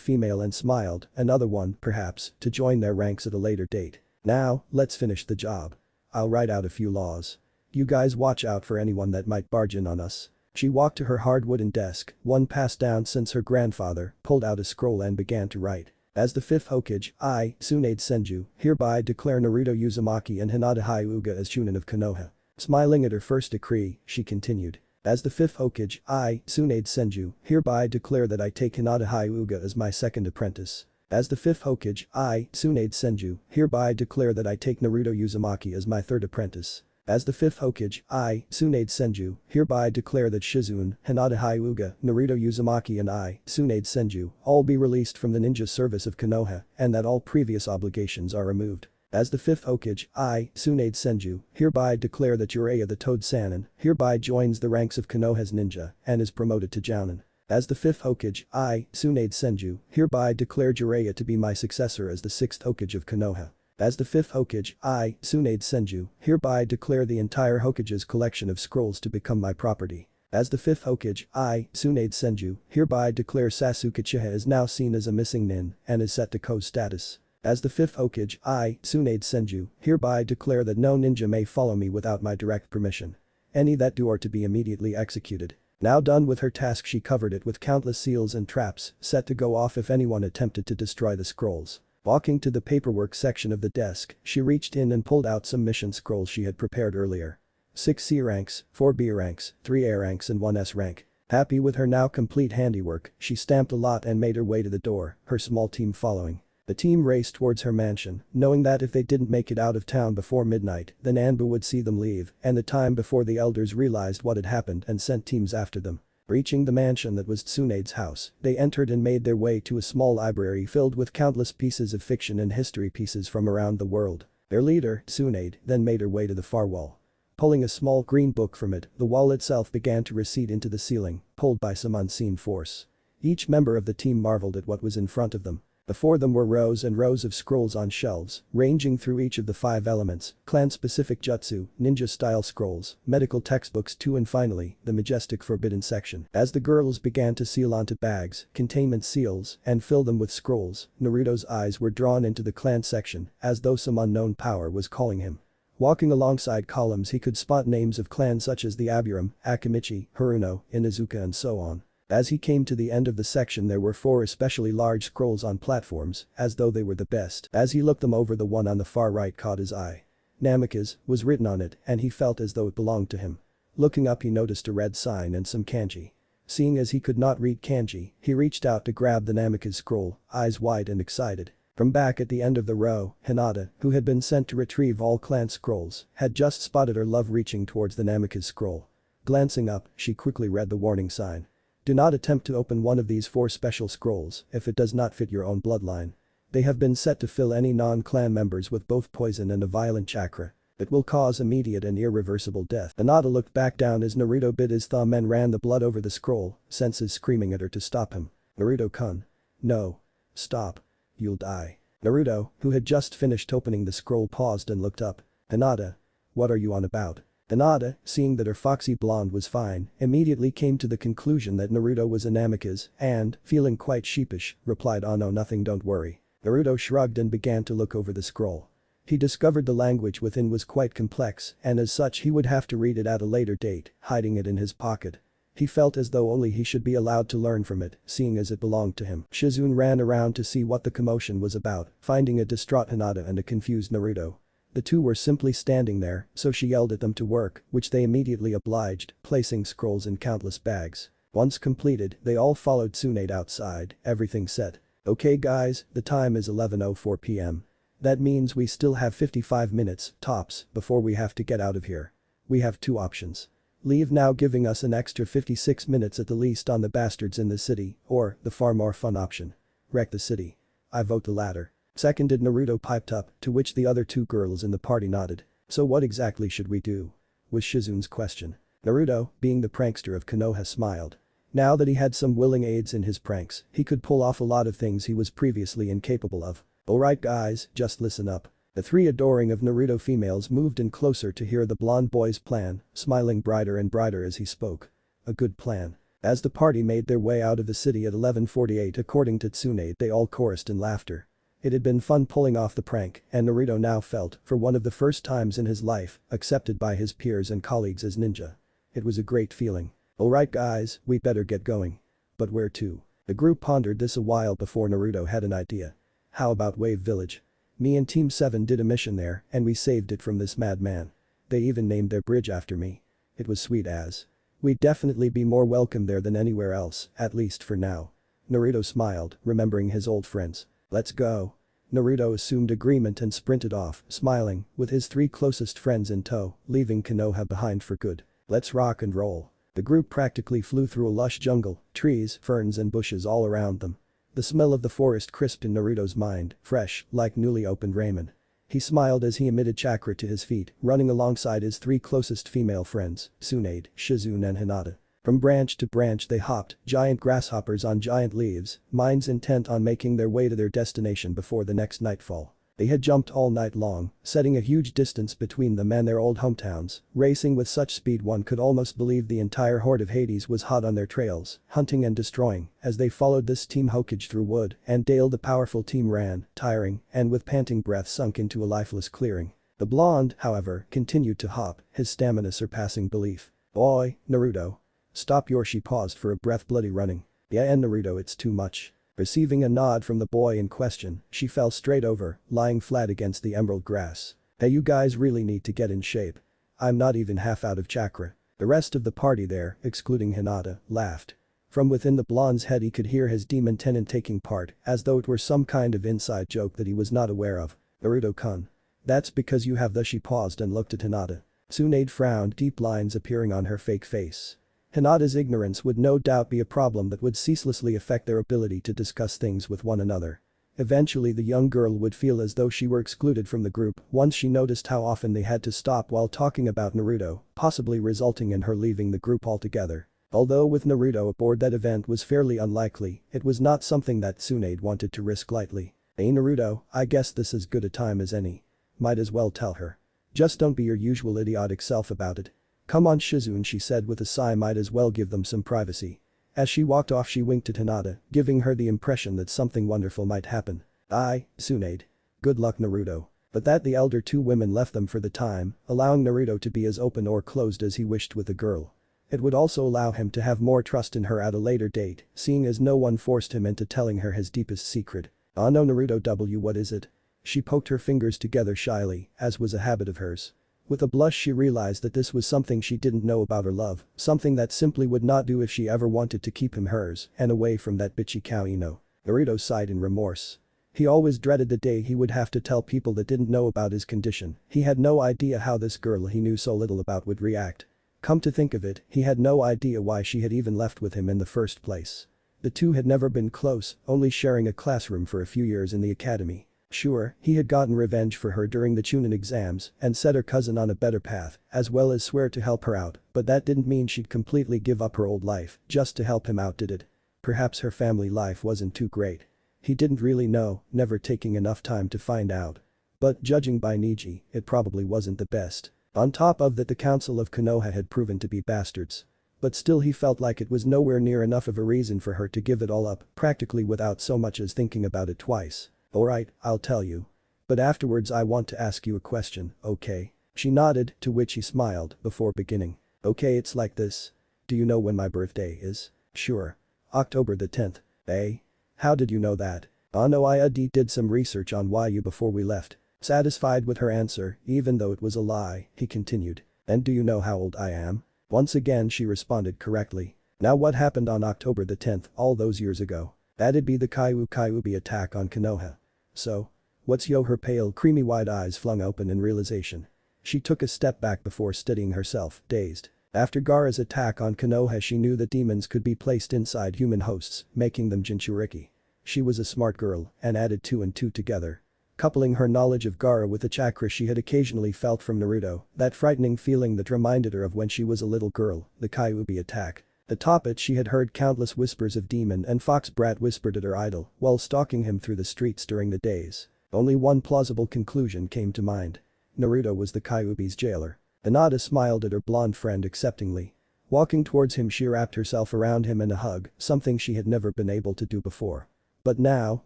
Speaker 1: female and smiled, another one, perhaps, to join their ranks at a later date. Now, let's finish the job. I'll write out a few laws. You guys watch out for anyone that might barge in on us. She walked to her hard wooden desk, one passed down since her grandfather, pulled out a scroll and began to write. As the 5th Hokage, I, Tsunade Senju, hereby declare Naruto Uzumaki and Hinata Hyuga as Chunin of Konoha. Smiling at her first decree, she continued. As the 5th Hokage, I, Tsunade Senju, hereby declare that I take Hinata Hyuga as my second apprentice. As the 5th Hokage, I, Tsunade Senju, hereby declare that I take Naruto Uzumaki as my third apprentice. As the 5th Hokage, I, Tsunade Senju, hereby declare that Shizune, Hinata Hyuga, Naruto Uzumaki and I, Tsunade Senju, all be released from the ninja service of Konoha, and that all previous obligations are removed. As the 5th Hokage, I, Tsunade Senju, hereby declare that Jiraiya the Toad Sannin, hereby joins the ranks of Konoha's ninja, and is promoted to Jounin. As the 5th Hokage, I, Tsunade Senju, hereby declare Jiraiya to be my successor as the 6th Hokage of Konoha. As the 5th Hokage, I, Tsunade Senju, hereby declare the entire Hokage's collection of scrolls to become my property. As the 5th Hokage, I, Tsunade Senju, hereby declare Sasuke Uchiha is now seen as a missing nin and is set to Ko's status. As the 5th Hokage, I, Tsunade Senju, hereby declare that no ninja may follow me without my direct permission. Any that do are to be immediately executed. Now done with her task, she covered it with countless seals and traps, set to go off if anyone attempted to destroy the scrolls. Walking to the paperwork section of the desk, she reached in and pulled out some mission scrolls she had prepared earlier. 6 C ranks, 4 B ranks, 3 A ranks and 1 S rank. Happy with her now complete handiwork, she stamped a lot and made her way to the door, her small team following. The team raced towards her mansion, knowing that if they didn't make it out of town before midnight, then Anbu would see them leave, and the time before the elders realized what had happened and sent teams after them. Reaching the mansion that was Tsunade's house, they entered and made their way to a small library filled with countless pieces of fiction and history pieces from around the world. Their leader, Tsunade, then made her way to the far wall. Pulling a small green book from it, the wall itself began to recede into the ceiling, pulled by some unseen force. Each member of the team marveled at what was in front of them. Before them were rows and rows of scrolls on shelves, ranging through each of the 5 elements, clan-specific jutsu, ninja-style scrolls, medical textbooks too, and finally, the majestic forbidden section. As the girls began to seal onto bags, containment seals, and fill them with scrolls, Naruto's eyes were drawn into the clan section, as though some unknown power was calling him. Walking alongside columns, he could spot names of clans such as the Aburam, Akimichi, Haruno, Inuzuka, and so on. As he came to the end of the section, there were 4 especially large scrolls on platforms, as though they were the best. As he looked them over, the one on the far right caught his eye. Namikaze was written on it, and he felt as though it belonged to him. Looking up, he noticed a red sign and some kanji. Seeing as he could not read kanji, he reached out to grab the Namikaze scroll, eyes wide and excited. From back at the end of the row, Hinata, who had been sent to retrieve all clan scrolls, had just spotted her love reaching towards the Namikaze scroll. Glancing up, she quickly read the warning sign. Do not attempt to open one of these 4 special scrolls if it does not fit your own bloodline. They have been set to fill any non-clan members with both poison and a violent chakra. It will cause immediate and irreversible death. Hinata looked back down as Naruto bit his thumb and ran the blood over the scroll, senses screaming at her to stop him. Naruto-kun. No. Stop. You'll die. Naruto, who had just finished opening the scroll, paused and looked up. Hinata. What are you on about? Hinata, seeing that her foxy blonde was fine, immediately came to the conclusion that Naruto was a Namikaze and, feeling quite sheepish, replied, "Oh no, nothing, don't worry." Naruto shrugged and began to look over the scroll. He discovered the language within was quite complex, and as such he would have to read it at a later date, hiding it in his pocket. He felt as though only he should be allowed to learn from it, seeing as it belonged to him. Shizune ran around to see what the commotion was about, finding a distraught Hinata and a confused Naruto. The 2 were simply standing there, so she yelled at them to work, which they immediately obliged, placing scrolls in countless bags. Once completed, they all followed Tsunade outside, everything set. Okay guys, the time is 11:04 p.m. That means we still have 55 minutes, tops, before we have to get out of here. We have 2 options. Leave now, giving us an extra 56 minutes at the least on the bastards in the city, or, the far more fun option. Wreck the city. I vote the latter. Seconded, Naruto piped up, to which the other 2 girls in the party nodded. So what exactly should we do? Was Shizune's question. Naruto, being the prankster of Konoha, smiled. Now that he had some willing aides in his pranks, he could pull off a lot of things he was previously incapable of. Alright guys, just listen up. The 3 adoring of Naruto females moved in closer to hear the blonde boy's plan, smiling brighter and brighter as he spoke. A good plan. As the party made their way out of the city at 11:48 according to Tsunade, they all chorused in laughter. It had been fun pulling off the prank, and Naruto now felt, for one of the first times in his life, accepted by his peers and colleagues as ninja. It was a great feeling. Alright guys, we better get going. But where to? The group pondered this a while before Naruto had an idea. How about Wave Village? Me and Team 7 did a mission there, and we saved it from this madman. They even named their bridge after me. It was sweet as. We'd definitely be more welcome there than anywhere else, at least for now. Naruto smiled, remembering his old friends. Let's go. Naruto assumed agreement and sprinted off, smiling, with his 3 closest friends in tow, leaving Konoha behind for good. Let's rock and roll. The group practically flew through a lush jungle, trees, ferns and bushes all around them. The smell of the forest crisped in Naruto's mind, fresh, like newly opened ramen. He smiled as he emitted chakra to his feet, running alongside his 3 closest female friends, Tsunade, Shizune and Hinata. From branch to branch they hopped, giant grasshoppers on giant leaves, minds intent on making their way to their destination before the next nightfall. They had jumped all night long, setting a huge distance between them and their old hometowns, racing with such speed one could almost believe the entire horde of Hades was hot on their trails, hunting and destroying. As they followed this Team Hokage through wood and dale, the powerful team ran, tiring, and with panting breath sunk into a lifeless clearing. The blonde, however, continued to hop, his stamina surpassing belief. Boy, Naruto. Stop your, she paused for a breath, bloody running. Yeah, and Naruto, it's too much. Receiving a nod from the boy in question, she fell straight over, lying flat against the emerald grass. Hey, you guys really need to get in shape. I'm not even half out of chakra. The rest of the party there, excluding Hinata, laughed. From within the blonde's head he could hear his demon tenant taking part, as though it were some kind of inside joke that he was not aware of. Naruto-kun. That's because you have the, she paused and looked at Hinata. Tsunade frowned, deep lines appearing on her fake face. Hinata's ignorance would no doubt be a problem that would ceaselessly affect their ability to discuss things with one another. Eventually the young girl would feel as though she were excluded from the group once she noticed how often they had to stop while talking about Naruto, possibly resulting in her leaving the group altogether. Although with Naruto aboard that event was fairly unlikely, it was not something that Tsunade wanted to risk lightly. "Hey Naruto, I guess this is good a time as any. Might as well tell her. Just don't be your usual idiotic self about it. Come on Shizune," she said with a sigh, might as well give them some privacy. As she walked off she winked at Hinata, giving her the impression that something wonderful might happen. "Aye, Tsunade. Good luck Naruto." But that the elder two women left them for the time, allowing Naruto to be as open or closed as he wished with the girl. It would also allow him to have more trust in her at a later date, seeing as no one forced him into telling her his deepest secret. "Ah no Naruto what is it?" She poked her fingers together shyly, as was a habit of hers. With a blush she realized that this was something she didn't know about her love, something that simply would not do if she ever wanted to keep him hers and away from that bitchy cow Ino. Naruto sighed in remorse. He always dreaded the day he would have to tell people that didn't know about his condition. He had no idea how this girl he knew so little about would react. Come to think of it, he had no idea why she had even left with him in the first place. The two had never been close, only sharing a classroom for a few years in the academy. Sure, he had gotten revenge for her during the Chunin exams and set her cousin on a better path, as well as swear to help her out, but that didn't mean she'd completely give up her old life just to help him out, did it? Perhaps her family life wasn't too great. He didn't really know, never taking enough time to find out. But judging by Niji, it probably wasn't the best. On top of that the Council of Konoha had proven to be bastards. But still he felt like it was nowhere near enough of a reason for her to give it all up, practically without so much as thinking about it twice. "Alright, I'll tell you. But afterwards I want to ask you a question, okay?" She nodded, to which he smiled before beginning. "Okay, it's like this. Do you know when my birthday is?" "Sure. October the 10th. Eh? How did you know that?" "Oh no, I did some research on you before we left." Satisfied with her answer, even though it was a lie, he continued. "And do you know how old I am?" Once again she responded correctly. "Now what happened on October the 10th all those years ago?" "That'd be the Kyuubi attack on Konoha." "So? What's yo?" Her pale, creamy white eyes flung open in realization. She took a step back before steadying herself, dazed. After Gaara's attack on Konoha she knew that demons could be placed inside human hosts, making them Jinchuriki. She was a smart girl and added two and two together. Coupling her knowledge of Gaara with the chakra she had occasionally felt from Naruto, that frightening feeling that reminded her of when she was a little girl, the Kyuubi attack. Atop it she had heard countless whispers of demon and fox brat whispered at her idol while stalking him through the streets during the days. Only one plausible conclusion came to mind. Naruto was the Kyuubi's jailer. Hinata smiled at her blonde friend acceptingly. Walking towards him she wrapped herself around him in a hug, something she had never been able to do before. But now,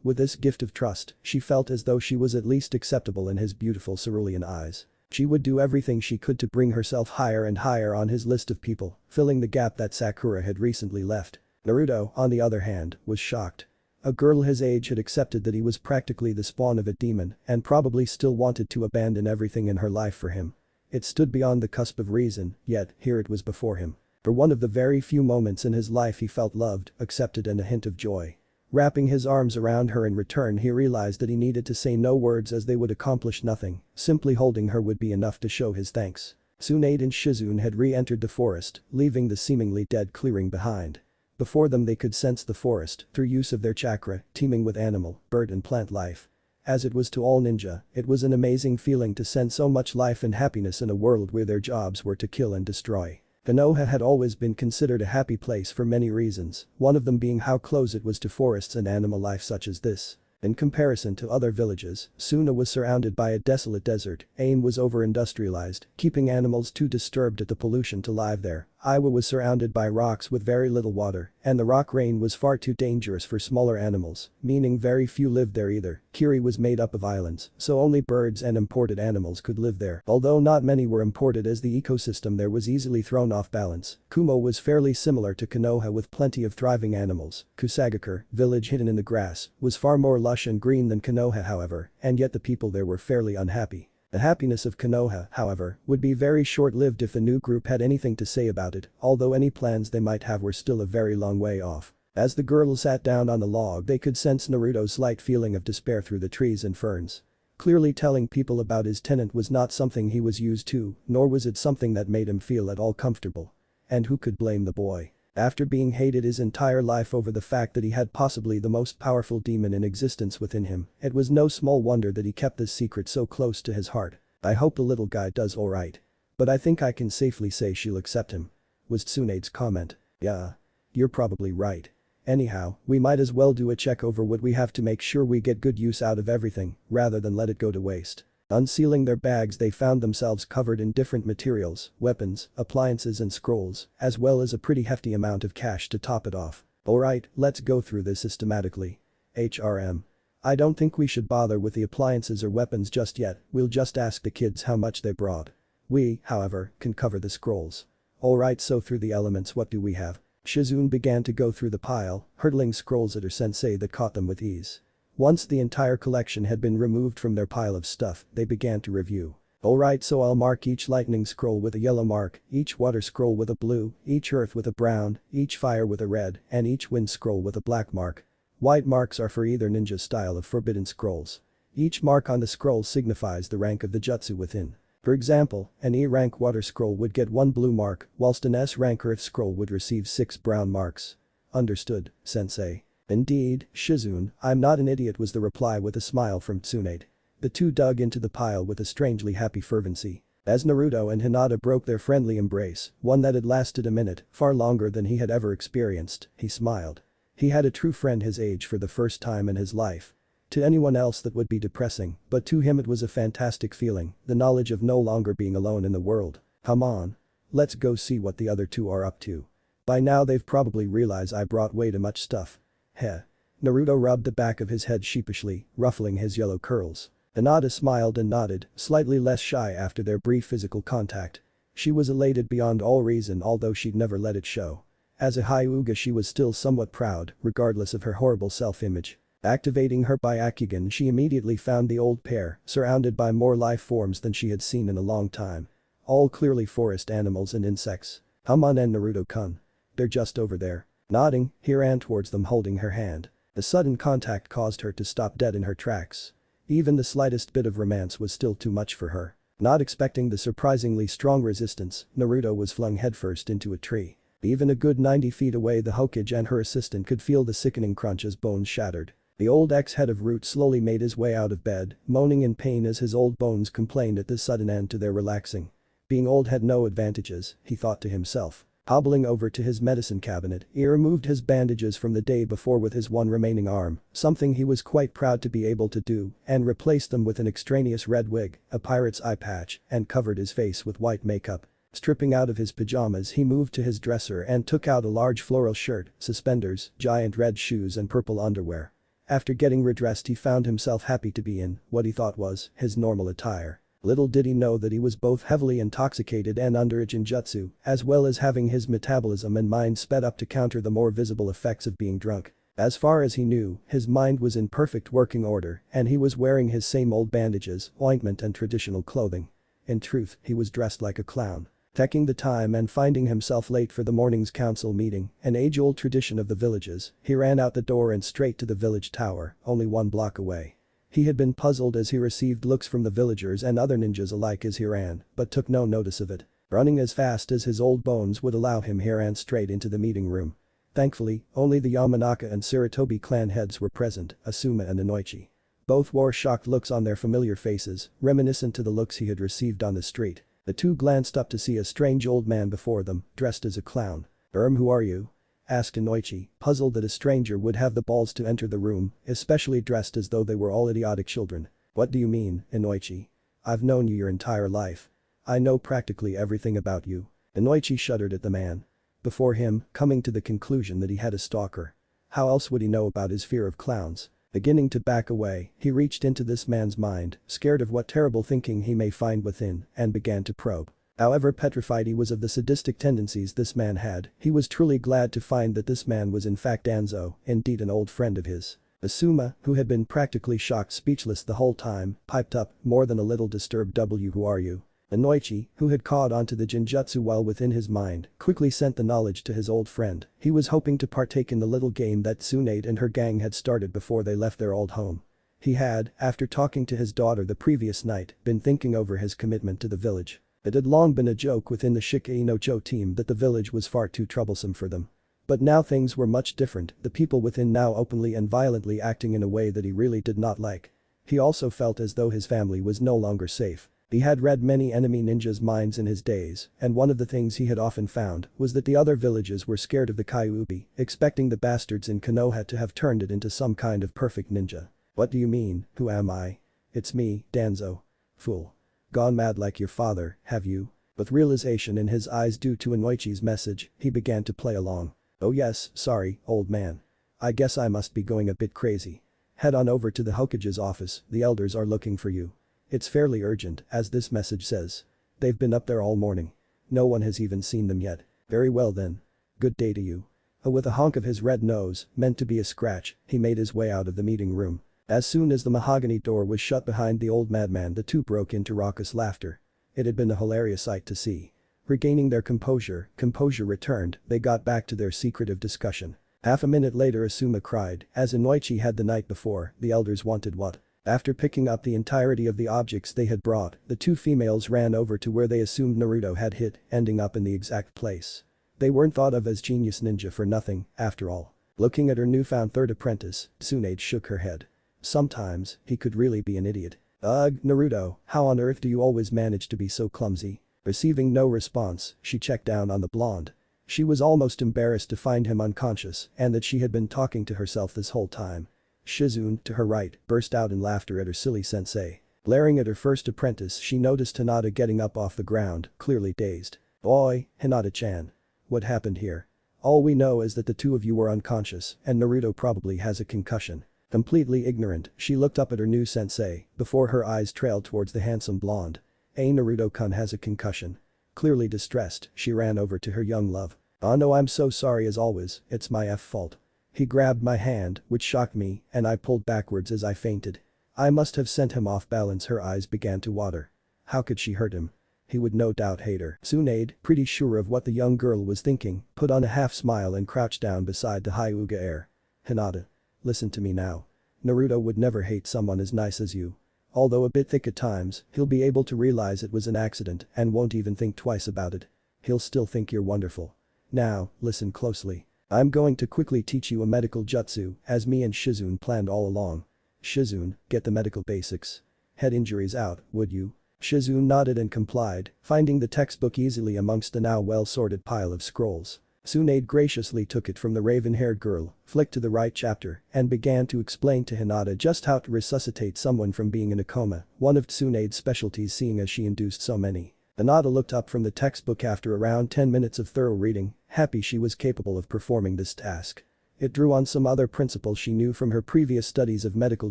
Speaker 1: with this gift of trust, she felt as though she was at least acceptable in his beautiful cerulean eyes. She would do everything she could to bring herself higher and higher on his list of people, filling the gap that Sakura had recently left. Naruto, on the other hand, was shocked. A girl his age had accepted that he was practically the spawn of a demon and probably still wanted to abandon everything in her life for him. It stood beyond the cusp of reason, yet here it was before him. For one of the very few moments in his life he felt loved, accepted and a hint of joy. Wrapping his arms around her in return he realized that he needed to say no words as they would accomplish nothing, simply holding her would be enough to show his thanks. Tsunade and Shizune had re-entered the forest, leaving the seemingly dead clearing behind. Before them they could sense the forest through use of their chakra, teeming with animal, bird and plant life. As it was to all ninja, it was an amazing feeling to sense so much life and happiness in a world where their jobs were to kill and destroy. Konoha had always been considered a happy place for many reasons, one of them being how close it was to forests and animal life such as this. In comparison to other villages, Suna was surrounded by a desolate desert, Ain was over-industrialized, keeping animals too disturbed at the pollution to live there, Iwa was surrounded by rocks with very little water, and the rock rain was far too dangerous for smaller animals, meaning very few lived there either. Kiri was made up of islands, so only birds and imported animals could live there, although not many were imported as the ecosystem there was easily thrown off balance. Kumo was fairly similar to Konoha with plenty of thriving animals. Kusagakure, village hidden in the grass, was far more lush and green than Konoha however, and yet the people there were fairly unhappy. The happiness of Konoha, however, would be very short-lived if the new group had anything to say about it, although any plans they might have were still a very long way off. As the girls sat down on the log they could sense Naruto's slight feeling of despair through the trees and ferns. Clearly telling people about his tenant was not something he was used to, nor was it something that made him feel at all comfortable. And who could blame the boy? After being hated his entire life over the fact that he had possibly the most powerful demon in existence within him, it was no small wonder that he kept this secret so close to his heart. I hope the little guy does alright. But I think I can safely say she'll accept him. Was Tsunade's comment. Yeah. You're probably right. Anyhow, we might as well do a check over what we have to make sure we get good use out of everything, rather than let it go to waste. Unsealing their bags they found themselves covered in different materials, weapons, appliances and scrolls, as well as a pretty hefty amount of cash to top it off. Alright, let's go through this systematically. HRM. I don't think we should bother with the appliances or weapons just yet, we'll just ask the kids how much they brought. We, however, can cover the scrolls. Alright, so through the elements what do we have? Shizune began to go through the pile, hurtling scrolls at her sensei that caught them with ease. Once the entire collection had been removed from their pile of stuff, they began to review. Alright, so I'll mark each lightning scroll with a yellow mark, each water scroll with a blue, each earth with a brown, each fire with a red, and each wind scroll with a black mark. White marks are for either ninja style of forbidden scrolls. Each mark on the scroll signifies the rank of the jutsu within. For example, an E-rank water scroll would get 1 blue mark, whilst an S-rank earth scroll would receive 6 brown marks. Understood, sensei. Indeed, Shizune, I'm not an idiot was the reply with a smile from Tsunade. The two dug into the pile with a strangely happy fervency. As Naruto and Hinata broke their friendly embrace, one that had lasted a minute, far longer than he had ever experienced, he smiled. He had a true friend his age for the first time in his life. To anyone else that would be depressing, but to him it was a fantastic feeling, the knowledge of no longer being alone in the world. Come on. Let's go see what the other two are up to. By now they've probably realized I brought way too much stuff. Heh. Naruto rubbed the back of his head sheepishly, ruffling his yellow curls. Hinata smiled and nodded, slightly less shy after their brief physical contact. She was elated beyond all reason although she'd never let it show. As a Hyuga she was still somewhat proud, regardless of her horrible self-image. Activating her Byakugan she immediately found the old pair, surrounded by more life forms than she had seen in a long time. All clearly forest animals and insects. Hamon and Naruto-kun. They're just over there. Nodding, he ran towards them holding her hand. The sudden contact caused her to stop dead in her tracks. Even the slightest bit of romance was still too much for her. Not expecting the surprisingly strong resistance, Naruto was flung headfirst into a tree. Even a good 90 feet away the Hokage and her assistant could feel the sickening crunch as bones shattered. The old ex-head of Root slowly made his way out of bed, moaning in pain as his old bones complained at this sudden end to their relaxing. Being old had no advantages, he thought to himself. Hobbling over to his medicine cabinet, he removed his bandages from the day before with his one remaining arm, something he was quite proud to be able to do, and replaced them with an extraneous red wig, a pirate's eye patch, and covered his face with white makeup. Stripping out of his pajamas he moved to his dresser and took out a large floral shirt, suspenders, giant red shoes and purple underwear. After getting redressed he found himself happy to be in, what he thought was, his normal attire. Little did he know that he was both heavily intoxicated and under a genjutsu, as well as having his metabolism and mind sped up to counter the more visible effects of being drunk. As far as he knew, his mind was in perfect working order, and he was wearing his same old bandages, ointment and traditional clothing. In truth, he was dressed like a clown. Checking the time and finding himself late for the morning's council meeting, an age-old tradition of the villages, he ran out the door and straight to the village tower, only 1 block away. He had been puzzled as he received looks from the villagers and other ninjas alike as he ran, but took no notice of it. Running as fast as his old bones would allow him he ran straight into the meeting room. Thankfully, only the Yamanaka and Sarutobi clan heads were present, Asuma and Inoichi. Both wore shocked looks on their familiar faces, reminiscent to the looks he had received on the street. The two glanced up to see a strange old man before them, dressed as a clown. Who are you?" asked Inoichi, puzzled that a stranger would have the balls to enter the room, especially dressed as though they were all idiotic children. "What do you mean, Inoichi? I've known you your entire life. I know practically everything about you." Inoichi shuddered at the man. Before him, coming to the conclusion that he had a stalker. How else would he know about his fear of clowns? Beginning to back away, he reached into this man's mind, scared of what terrible thinking he may find within, and began to probe. However petrified he was of the sadistic tendencies this man had, he was truly glad to find that this man was in fact Danzo, indeed an old friend of his. Asuma, who had been practically shocked speechless the whole time, piped up, more than a little disturbed. Who are you?" Inoichi, who had caught onto the genjutsu while within his mind, quickly sent the knowledge to his old friend. He was hoping to partake in the little game that Tsunade and her gang had started before they left their old home. He had, after talking to his daughter the previous night, been thinking over his commitment to the village. It had long been a joke within the Shikei no Cho team that the village was far too troublesome for them. But now things were much different, the people within now openly and violently acting in a way that he really did not like. He also felt as though his family was no longer safe. He had read many enemy ninjas' minds in his days, and one of the things he had often found was that the other villages were scared of the Kyuubi, expecting the bastards in Konoha to have turned it into some kind of perfect ninja. What do you mean, who am I? It's me, Danzo. Fool. Gone mad like your father, have you? With realization in his eyes due to Inoichi's message, he began to play along. Oh yes, sorry, old man. I guess I must be going a bit crazy. Head on over to the Hokage's office, the elders are looking for you. It's fairly urgent, as this message says. They've been up there all morning. No one has even seen them yet. Very well then. Good day to you. With a honk of his red nose, meant to be a scratch, he made his way out of the meeting room. As soon as the mahogany door was shut behind the old madman, the two broke into raucous laughter. It had been a hilarious sight to see. Regaining their composure returned, they got back to their secretive discussion. Half a minute later Asuma cried, as Inoichi had the night before, the elders wanted what? After picking up the entirety of the objects they had brought, the two females ran over to where they assumed Naruto had hid, ending up in the exact place. They weren't thought of as genius ninja for nothing, after all. Looking at her newfound third apprentice, Tsunade shook her head. Sometimes, he could really be an idiot. Ugh, Naruto, how on earth do you always manage to be so clumsy? Receiving no response, she checked down on the blonde. She was almost embarrassed to find him unconscious and that she had been talking to herself this whole time. Shizune, to her right, burst out in laughter at her silly sensei. Glaring at her first apprentice, she noticed Hinata getting up off the ground, clearly dazed. Oi, Hinata-chan. What happened here? All we know is that the two of you were unconscious and Naruto probably has a concussion. Completely ignorant, she looked up at her new sensei before her eyes trailed towards the handsome blonde. Naruto-kun has a concussion. Clearly distressed, she ran over to her young love. Oh no, I'm so sorry as always, it's my fault. He grabbed my hand, which shocked me, and I pulled backwards as I fainted. I must have sent him off balance. Her eyes began to water. How could she hurt him? He would no doubt hate her. Tsunade, pretty sure of what the young girl was thinking, put on a half smile and crouched down beside the Hyuga heir. Hinata. Listen to me now. Naruto would never hate someone as nice as you. Although a bit thick at times, he'll be able to realize it was an accident and won't even think twice about it. He'll still think you're wonderful. Now, listen closely. I'm going to quickly teach you a medical jutsu, as me and Shizune planned all along. Shizune, get the medical basics. Head injuries out, would you? Shizune nodded and complied, finding the textbook easily amongst the now well-sorted pile of scrolls. Tsunade graciously took it from the raven-haired girl, flicked to the right chapter, and began to explain to Hinata just how to resuscitate someone from being in a coma, one of Tsunade's specialties seeing as she induced so many. Hinata looked up from the textbook after around 10 minutes of thorough reading, happy she was capable of performing this task. It drew on some other principles she knew from her previous studies of medical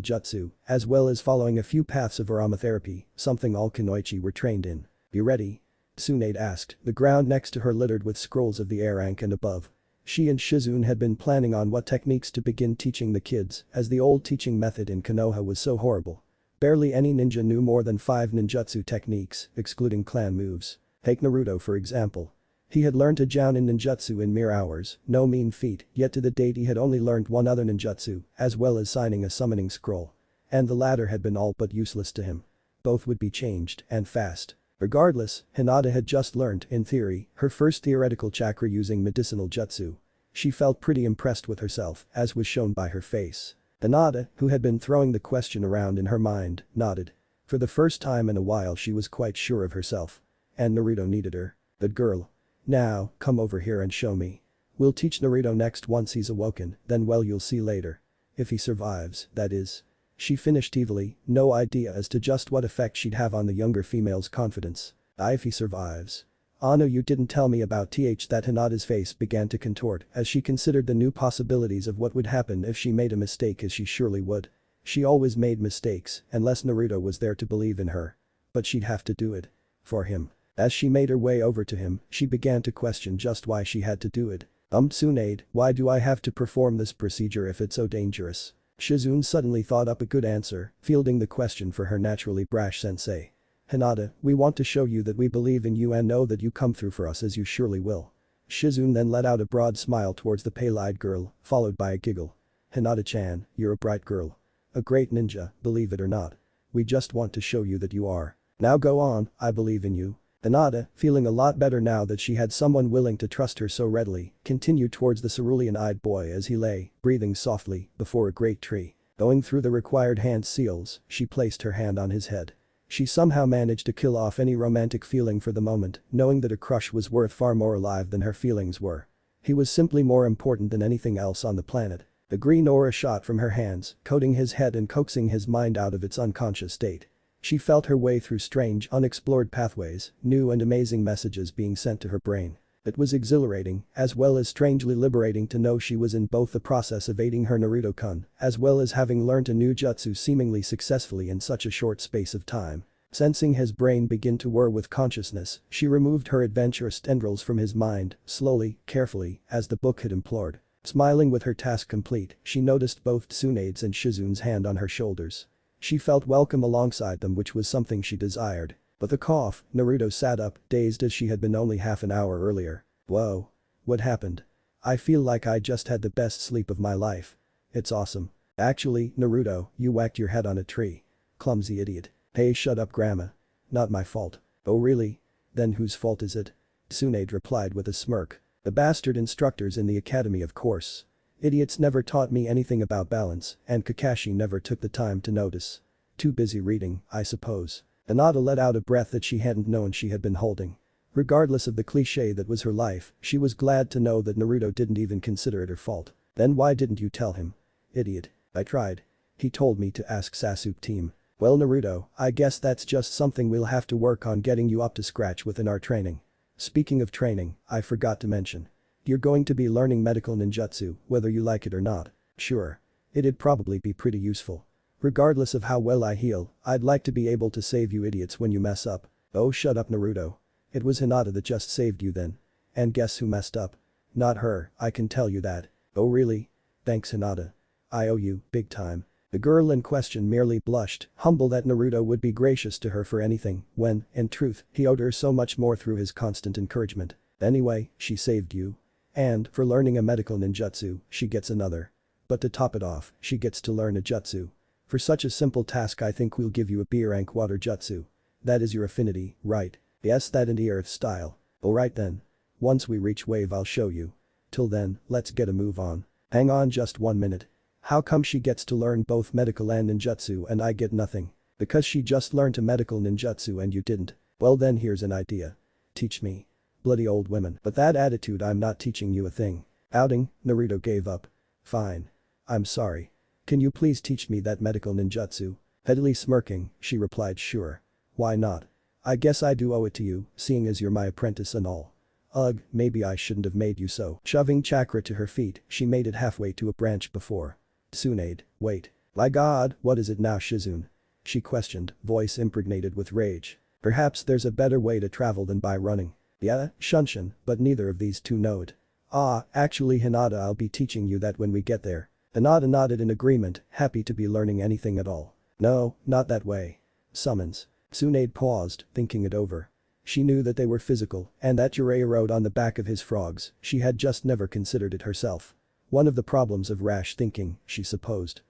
Speaker 1: jutsu, as well as following a few paths of aromatherapy, something all Kunoichi were trained in. You ready? Tsunade asked, the ground next to her littered with scrolls of the air rank and above. She and Shizune had been planning on what techniques to begin teaching the kids, as the old teaching method in Konoha was so horrible. Barely any ninja knew more than 5 ninjutsu techniques, excluding clan moves. Take Naruto for example. He had learned a Jounin ninjutsu in mere hours, no mean feat, yet to the date he had only learned one other ninjutsu, as well as signing a summoning scroll. And the latter had been all but useless to him. Both would be changed, and fast. Regardless, Hinata had just learned, in theory, her first theoretical chakra using medicinal jutsu. She felt pretty impressed with herself, as was shown by her face. Hinata, who had been throwing the question around in her mind, nodded. For the first time in a while she was quite sure of herself. And Naruto needed her. Good girl. Now, come over here and show me. We'll teach Naruto next once he's awoken, then well you'll see later. If he survives, that is. She finished evilly, no idea as to just what effect she'd have on the younger female's confidence. If he survives. Oh no, you didn't tell me about that. Hinata's face began to contort as she considered the new possibilities of what would happen if she made a mistake, as she surely would. She always made mistakes unless Naruto was there to believe in her. But she'd have to do it. For him. As she made her way over to him, she began to question just why she had to do it. Tsunade, why do I have to perform this procedure if it's so dangerous? Shizune suddenly thought up a good answer, fielding the question for her naturally brash sensei. Hinata, we want to show you that we believe in you and know that you come through for us, as you surely will. Shizune then let out a broad smile towards the pale-eyed girl, followed by a giggle. Hinata-chan, you're a bright girl. A great ninja, believe it or not. We just want to show you that you are. Now go on, I believe in you. Hinata, feeling a lot better now that she had someone willing to trust her so readily, continued towards the cerulean-eyed boy as he lay, breathing softly, before a great tree. Going through the required hand seals, she placed her hand on his head. She somehow managed to kill off any romantic feeling for the moment, knowing that a crush was worth far more alive than her feelings were. He was simply more important than anything else on the planet. The green aura shot from her hands, coating his head and coaxing his mind out of its unconscious state. She felt her way through strange, unexplored pathways, new and amazing messages being sent to her brain. It was exhilarating, as well as strangely liberating to know she was in both the process of aiding her Naruto-kun, as well as having learnt a new jutsu seemingly successfully in such a short space of time. Sensing his brain begin to whir with consciousness, she removed her adventurous tendrils from his mind, slowly, carefully, as the book had implored. Smiling with her task complete, she noticed both Tsunade's and Shizune's hand on her shoulders. She felt welcome alongside them, which was something she desired. But the cough, Naruto sat up, dazed as she had been only half an hour earlier. Whoa. What happened? I feel like I just had the best sleep of my life. It's awesome. Actually, Naruto, you whacked your head on a tree. Clumsy idiot. Hey, shut up, grandma. Not my fault. Oh really? Then whose fault is it? Tsunade replied with a smirk. The bastard instructors in the academy, of course. Idiots never taught me anything about balance, and Kakashi never took the time to notice. Too busy reading, I suppose. Hinata let out a breath that she hadn't known she had been holding. Regardless of the cliché that was her life, she was glad to know that Naruto didn't even consider it her fault. Then why didn't you tell him? Idiot. I tried. He told me to ask Sasuke team. Well Naruto, I guess that's just something we'll have to work on getting you up to scratch within our training. Speaking of training, I forgot to mention. You're going to be learning medical ninjutsu, whether you like it or not. Sure. It'd probably be pretty useful. Regardless of how well I heal, I'd like to be able to save you idiots when you mess up. Oh shut up Naruto. It was Hinata that just saved you then. And guess who messed up? Not her, I can tell you that. Oh really? Thanks Hinata. I owe you, big time. The girl in question merely blushed, humble that Naruto would be gracious to her for anything, when, in truth, he owed her so much more through his constant encouragement. Anyway, she saved you. And, for learning a medical ninjutsu, she gets another. But to top it off, she gets to learn a jutsu. For such a simple task I think we'll give you a B-rank water jutsu. That is your affinity, right? Yes, that in the earth style. Alright then. Once we reach wave I'll show you. Till then, let's get a move on. Hang on just 1 minute. How come she gets to learn both medical and ninjutsu and I get nothing? Because she just learned a medical ninjutsu and you didn't. Well then here's an idea. Teach me. Bloody old women. But that attitude, I'm not teaching you a thing. Outing, Naruto gave up. Fine. I'm sorry. Can you please teach me that medical ninjutsu? Heavily smirking, she replied sure. Why not? I guess I do owe it to you, seeing as you're my apprentice and all. Ugh, maybe I shouldn't have made you so. Shoving chakra to her feet, she made it halfway to a branch before. Tsunade, wait. My god, what is it now Shizune? She questioned, voice impregnated with rage. Perhaps there's a better way to travel than by running. Yeah, Shunshin, but neither of these two know it. Ah, actually Hinata, I'll be teaching you that when we get there. Hinata nodded in agreement, happy to be learning anything at all. No, not that way. Summons. Tsunade paused, thinking it over. She knew that they were physical and that Jiraiya rode on the back of his frogs, she had just never considered it herself. One of the problems of rash thinking, she supposed.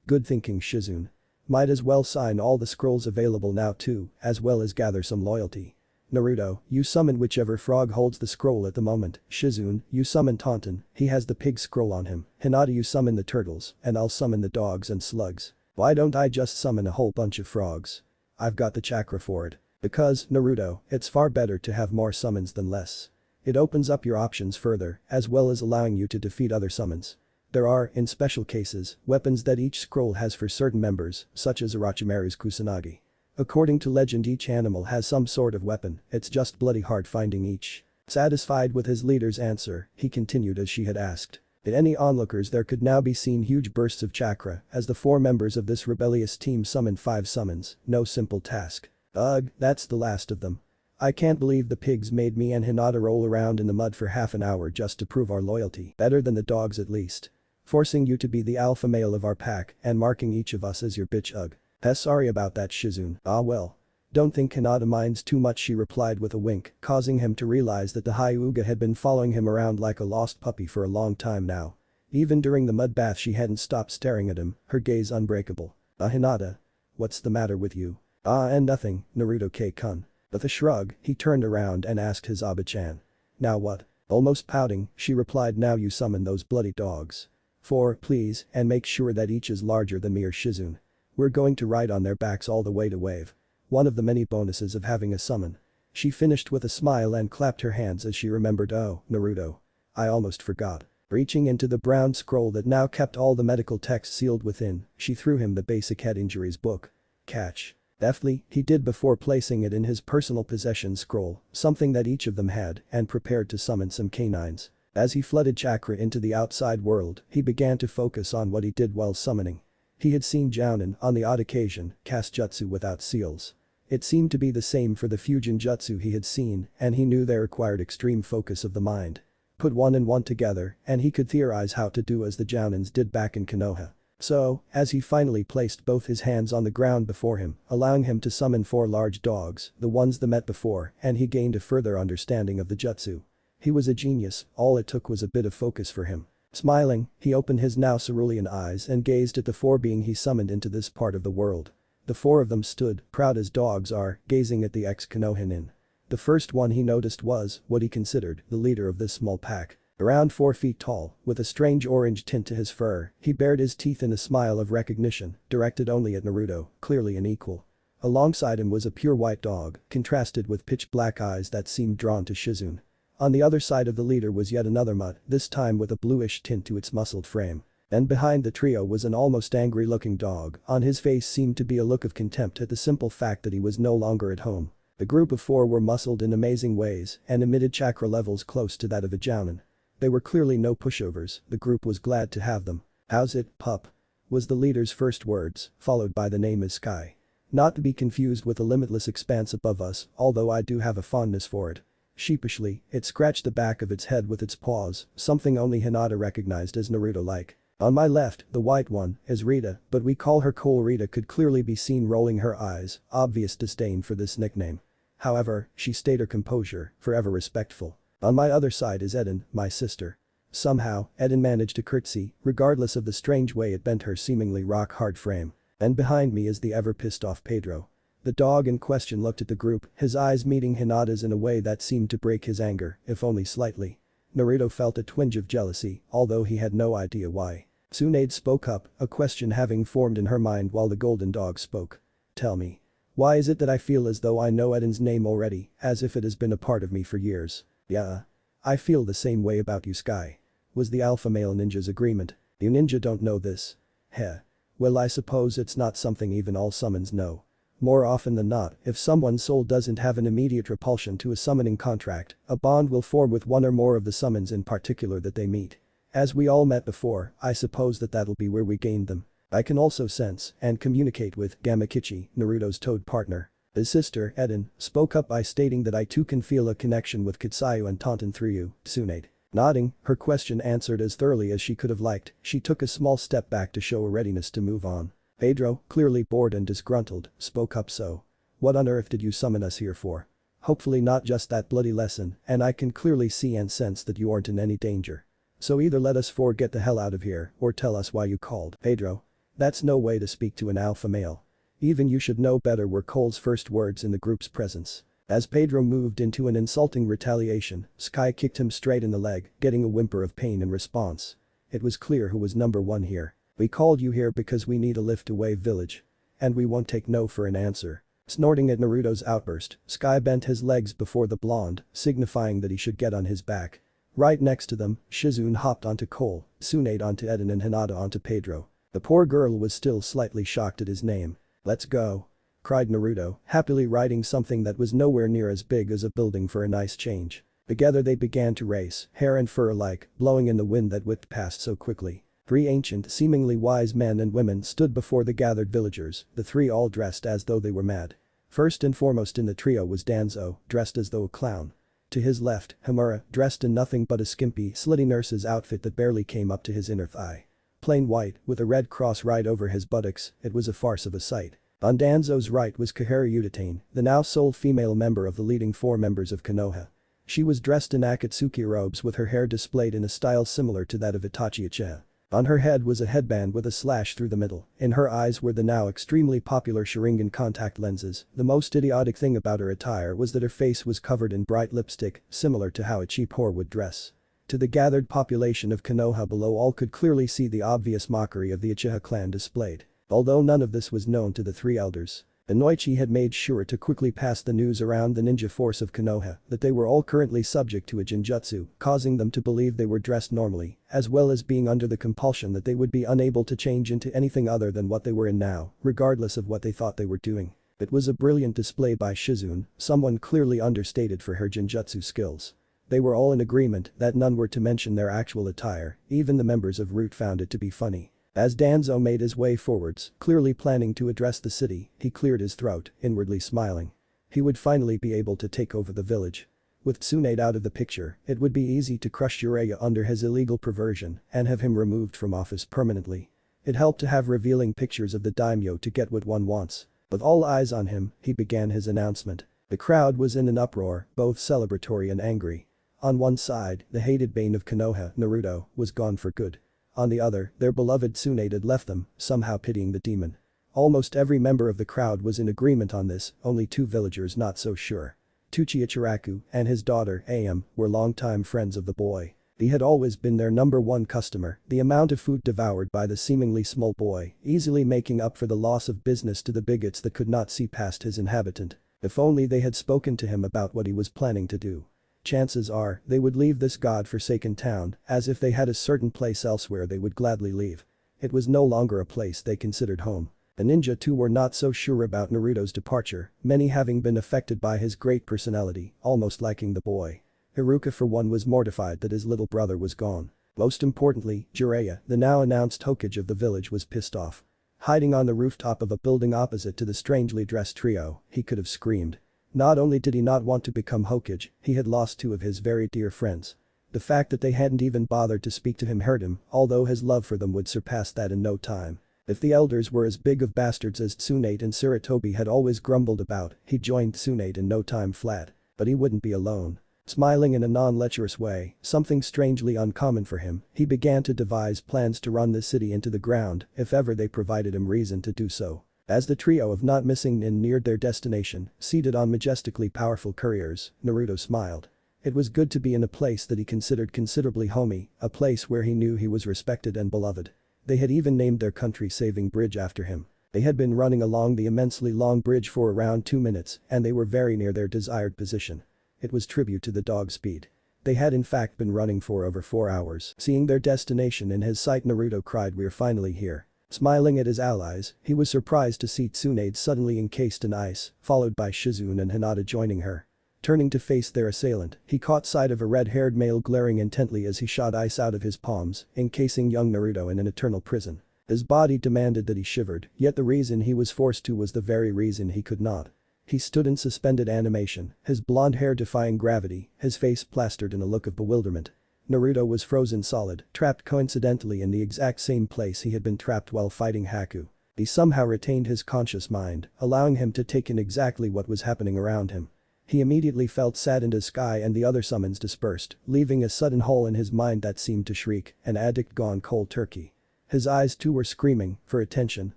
Speaker 1: Good thinking Shizune. Might as well sign all the scrolls available now too, as well as gather some loyalty. Naruto, you summon whichever frog holds the scroll at the moment. Shizune, you summon Taunton, he has the pig scroll on him. Hinata, you summon the turtles, and I'll summon the dogs and slugs. Why don't I just summon a whole bunch of frogs? I've got the chakra for it. Because, Naruto, it's far better to have more summons than less. It opens up your options further, as well as allowing you to defeat other summons. There are, in special cases, weapons that each scroll has for certain members, such as Orochimaru's Kusanagi. According to legend, each animal has some sort of weapon, it's just bloody hard finding each. Satisfied with his leader's answer, he continued as she had asked. In any onlookers there could now be seen huge bursts of chakra as the 4 members of this rebellious team summoned 5 summons, no simple task. Ugh, that's the last of them. I can't believe the pigs made me and Hinata roll around in the mud for half an hour just to prove our loyalty. Better than the dogs at least. Forcing you to be the alpha male of our pack and marking each of us as your bitch. Ugh. Sorry about that Shizune. Ah well. Don't think Hinata minds too much, she replied with a wink, causing him to realize that the Hyuga had been following him around like a lost puppy for a long time now. Even during the mud bath she hadn't stopped staring at him, her gaze unbreakable. Hinata. What's the matter with you? And nothing, Naruto-kun. With a shrug, he turned around and asked his Abe-chan. Now what? Almost pouting, she replied, now you summon those bloody dogs. 4, please, and make sure that each is larger than me or Shizune. We're going to ride on their backs all the way to wave. One of the many bonuses of having a summon. She finished with a smile and clapped her hands as she remembered, oh, Naruto. I almost forgot. Reaching into the brown scroll that now kept all the medical text sealed within, she threw him the basic head injuries book. Catch. Deftly, he did before placing it in his personal possession scroll, something that each of them had, and prepared to summon some canines. As he flooded chakra into the outside world, he began to focus on what he did while summoning. He had seen Jounin, on the odd occasion, cast jutsu without seals. It seemed to be the same for the fusion jutsu he had seen, and he knew they required extreme focus of the mind. Put one and one together, and he could theorize how to do as the Jounins did back in Konoha. So, as he finally placed both his hands on the ground before him, allowing him to summon 4 large dogs, the ones they met before, and he gained a further understanding of the jutsu. He was a genius, all it took was a bit of focus for him. Smiling, he opened his now cerulean eyes and gazed at the 4 beings he summoned into this part of the world. The 4 of them stood, proud as dogs are, gazing at the ex-Konohanin. The first one he noticed was, what he considered, the leader of this small pack. Around 4 feet tall, with a strange orange tint to his fur, he bared his teeth in a smile of recognition, directed only at Naruto, clearly an equal. Alongside him was a pure white dog, contrasted with pitch black eyes that seemed drawn to Shizune. On the other side of the leader was yet another mutt, this time with a bluish tint to its muscled frame. And behind the trio was an almost angry-looking dog, on his face seemed to be a look of contempt at the simple fact that he was no longer at home. The group of 4 were muscled in amazing ways and emitted chakra levels close to that of a Jounin. They were clearly no pushovers, the group was glad to have them. How's it, pup? Was the leader's first words, followed by the name is Sky. Not to be confused with the limitless expanse above us, although I do have a fondness for it. Sheepishly, it scratched the back of its head with its paws, something only Hinata recognized as Naruto-like. On my left, the white one, is Rita, but we call her Cole. Rita could clearly be seen rolling her eyes, obvious disdain for this nickname. However, she stayed her composure, forever respectful. On my other side is Eden, my sister. Somehow, Eden managed to curtsy, regardless of the strange way it bent her seemingly rock-hard frame. And behind me is the ever-pissed-off Pedro. The dog in question looked at the group, his eyes meeting Hinata's in a way that seemed to break his anger, if only slightly. Naruto felt a twinge of jealousy, although he had no idea why. Tsunade spoke up, a question having formed in her mind while the golden dog spoke. Tell me. Why is it that I feel as though I know Eden's name already, as if it has been a part of me for years? Yeah. I feel the same way about you, Sky. Was the alpha male ninja's agreement. You ninja don't know this. Heh. Well, I suppose it's not something even all summons know. More often than not, if someone's soul doesn't have an immediate repulsion to a summoning contract, a bond will form with one or more of the summons in particular that they meet. As we all met before, I suppose that'll be where we gained them. I can also sense and communicate with Gamakichi, Naruto's toad partner. His sister, Eden, spoke up by stating that I too can feel a connection with Kitsuyu and Tonton through you, Tsunade. Nodding, her question answered as thoroughly as she could have liked, she took a small step back to show a readiness to move on. Pedro, clearly bored and disgruntled, spoke up so. What on earth did you summon us here for? Hopefully not just that bloody lesson, and I can clearly see and sense that you aren't in any danger. So either let us 4 get the hell out of here, or tell us why you called. Pedro. That's no way to speak to an alpha male. Even you should know better, were Cole's first words in the group's presence. As Pedro moved into an insulting retaliation, Sky kicked him straight in the leg, getting a whimper of pain in response. It was clear who was number 1 here. We called you here because we need a lift to Wave Village. And we won't take no for an answer. Snorting at Naruto's outburst, Sky bent his legs before the blonde, signifying that he should get on his back. Right next to them, Shizune hopped onto Cole, Tsunade onto Eden and Hinata onto Pedro. The poor girl was still slightly shocked at his name. Let's go. Cried Naruto, happily riding something that was nowhere near as big as a building for a nice change. Together they began to race, hair and fur alike, blowing in the wind that whipped past so quickly. 3 ancient, seemingly wise men and women stood before the gathered villagers, the 3 all dressed as though they were mad. First and foremost in the trio was Danzo, dressed as though a clown. To his left, Hamura, dressed in nothing but a skimpy, slutty nurse's outfit that barely came up to his inner thigh. Plain white, with a red cross right over his buttocks, it was a farce of a sight. On Danzo's right was Kaharu Utatane, the now sole female member of the leading 4 members of Konoha. She was dressed in Akatsuki robes with her hair displayed in a style similar to that of Itachi Uchiha. On her head was a headband with a slash through the middle. In her eyes were the now extremely popular Sharingan contact lenses. The most idiotic thing about her attire was that her face was covered in bright lipstick, similar to how a cheap whore would dress. To the gathered population of Konoha below, all could clearly see the obvious mockery of the Uchiha clan displayed. Although none of this was known to the three elders. Inoichi had made sure to quickly pass the news around the ninja force of Konoha that they were all currently subject to a genjutsu, causing them to believe they were dressed normally, as well as being under the compulsion that they would be unable to change into anything other than what they were in now, regardless of what they thought they were doing. It was a brilliant display by Shizune, someone clearly understated for her genjutsu skills. They were all in agreement that none were to mention their actual attire, even the members of Root found it to be funny. As Danzo made his way forwards, clearly planning to address the city, he cleared his throat, inwardly smiling. He would finally be able to take over the village. With Tsunade out of the picture, it would be easy to crush Jiraiya under his illegal perversion and have him removed from office permanently. It helped to have revealing pictures of the daimyo to get what one wants. With all eyes on him, he began his announcement. The crowd was in an uproar, both celebratory and angry. On one side, the hated bane of Konoha, Naruto, was gone for good. On the other, their beloved Tsunade had left them, somehow pitying the demon. Almost every member of the crowd was in agreement on this, only two villagers not so sure. Tuchi Ichiraku and his daughter, Am, were longtime friends of the boy. He had always been their #1 customer, the amount of food devoured by the seemingly small boy, easily making up for the loss of business to the bigots that could not see past his inhabitant. If only they had spoken to him about what he was planning to do. Chances are, they would leave this god-forsaken town, as if they had a certain place elsewhere they would gladly leave. It was no longer a place they considered home. The ninja too were not so sure about Naruto's departure, many having been affected by his great personality, almost liking the boy. Iruka for one was mortified that his little brother was gone. Most importantly, Jiraiya, the now announced Hokage of the village, was pissed off. Hiding on the rooftop of a building opposite to the strangely dressed trio, he could have screamed. Not only did he not want to become Hokage, he had lost two of his very dear friends. The fact that they hadn't even bothered to speak to him hurt him, although his love for them would surpass that in no time. If the elders were as big of bastards as Tsunade and Sarutobi had always grumbled about, he joined Tsunade in no time flat. But he wouldn't be alone. Smiling in a non-lecherous way, something strangely uncommon for him, he began to devise plans to run the city into the ground if ever they provided him reason to do so. As the trio of not missing nin neared their destination, seated on majestically powerful couriers, Naruto smiled. It was good to be in a place that he considered considerably homey, a place where he knew he was respected and beloved. They had even named their country-saving bridge after him. They had been running along the immensely long bridge for around 2 minutes, and they were very near their desired position. It was tribute to the dog speed. They had in fact been running for over 4 hours. Seeing their destination in his sight, Naruto cried, "We're finally here." Smiling at his allies, he was surprised to see Tsunade suddenly encased in ice, followed by Shizune and Hinata joining her. Turning to face their assailant, he caught sight of a red-haired male glaring intently as he shot ice out of his palms, encasing young Naruto in an eternal prison. His body demanded that he shivered, yet the reason he was forced to was the very reason he could not. He stood in suspended animation, his blonde hair defying gravity, his face plastered in a look of bewilderment. Naruto was frozen solid, trapped coincidentally in the exact same place he had been trapped while fighting Haku. He somehow retained his conscious mind, allowing him to take in exactly what was happening around him. He immediately felt sad, and his sky and the other summons dispersed, leaving a sudden hole in his mind that seemed to shriek, an addict gone cold turkey. His eyes too were screaming for attention,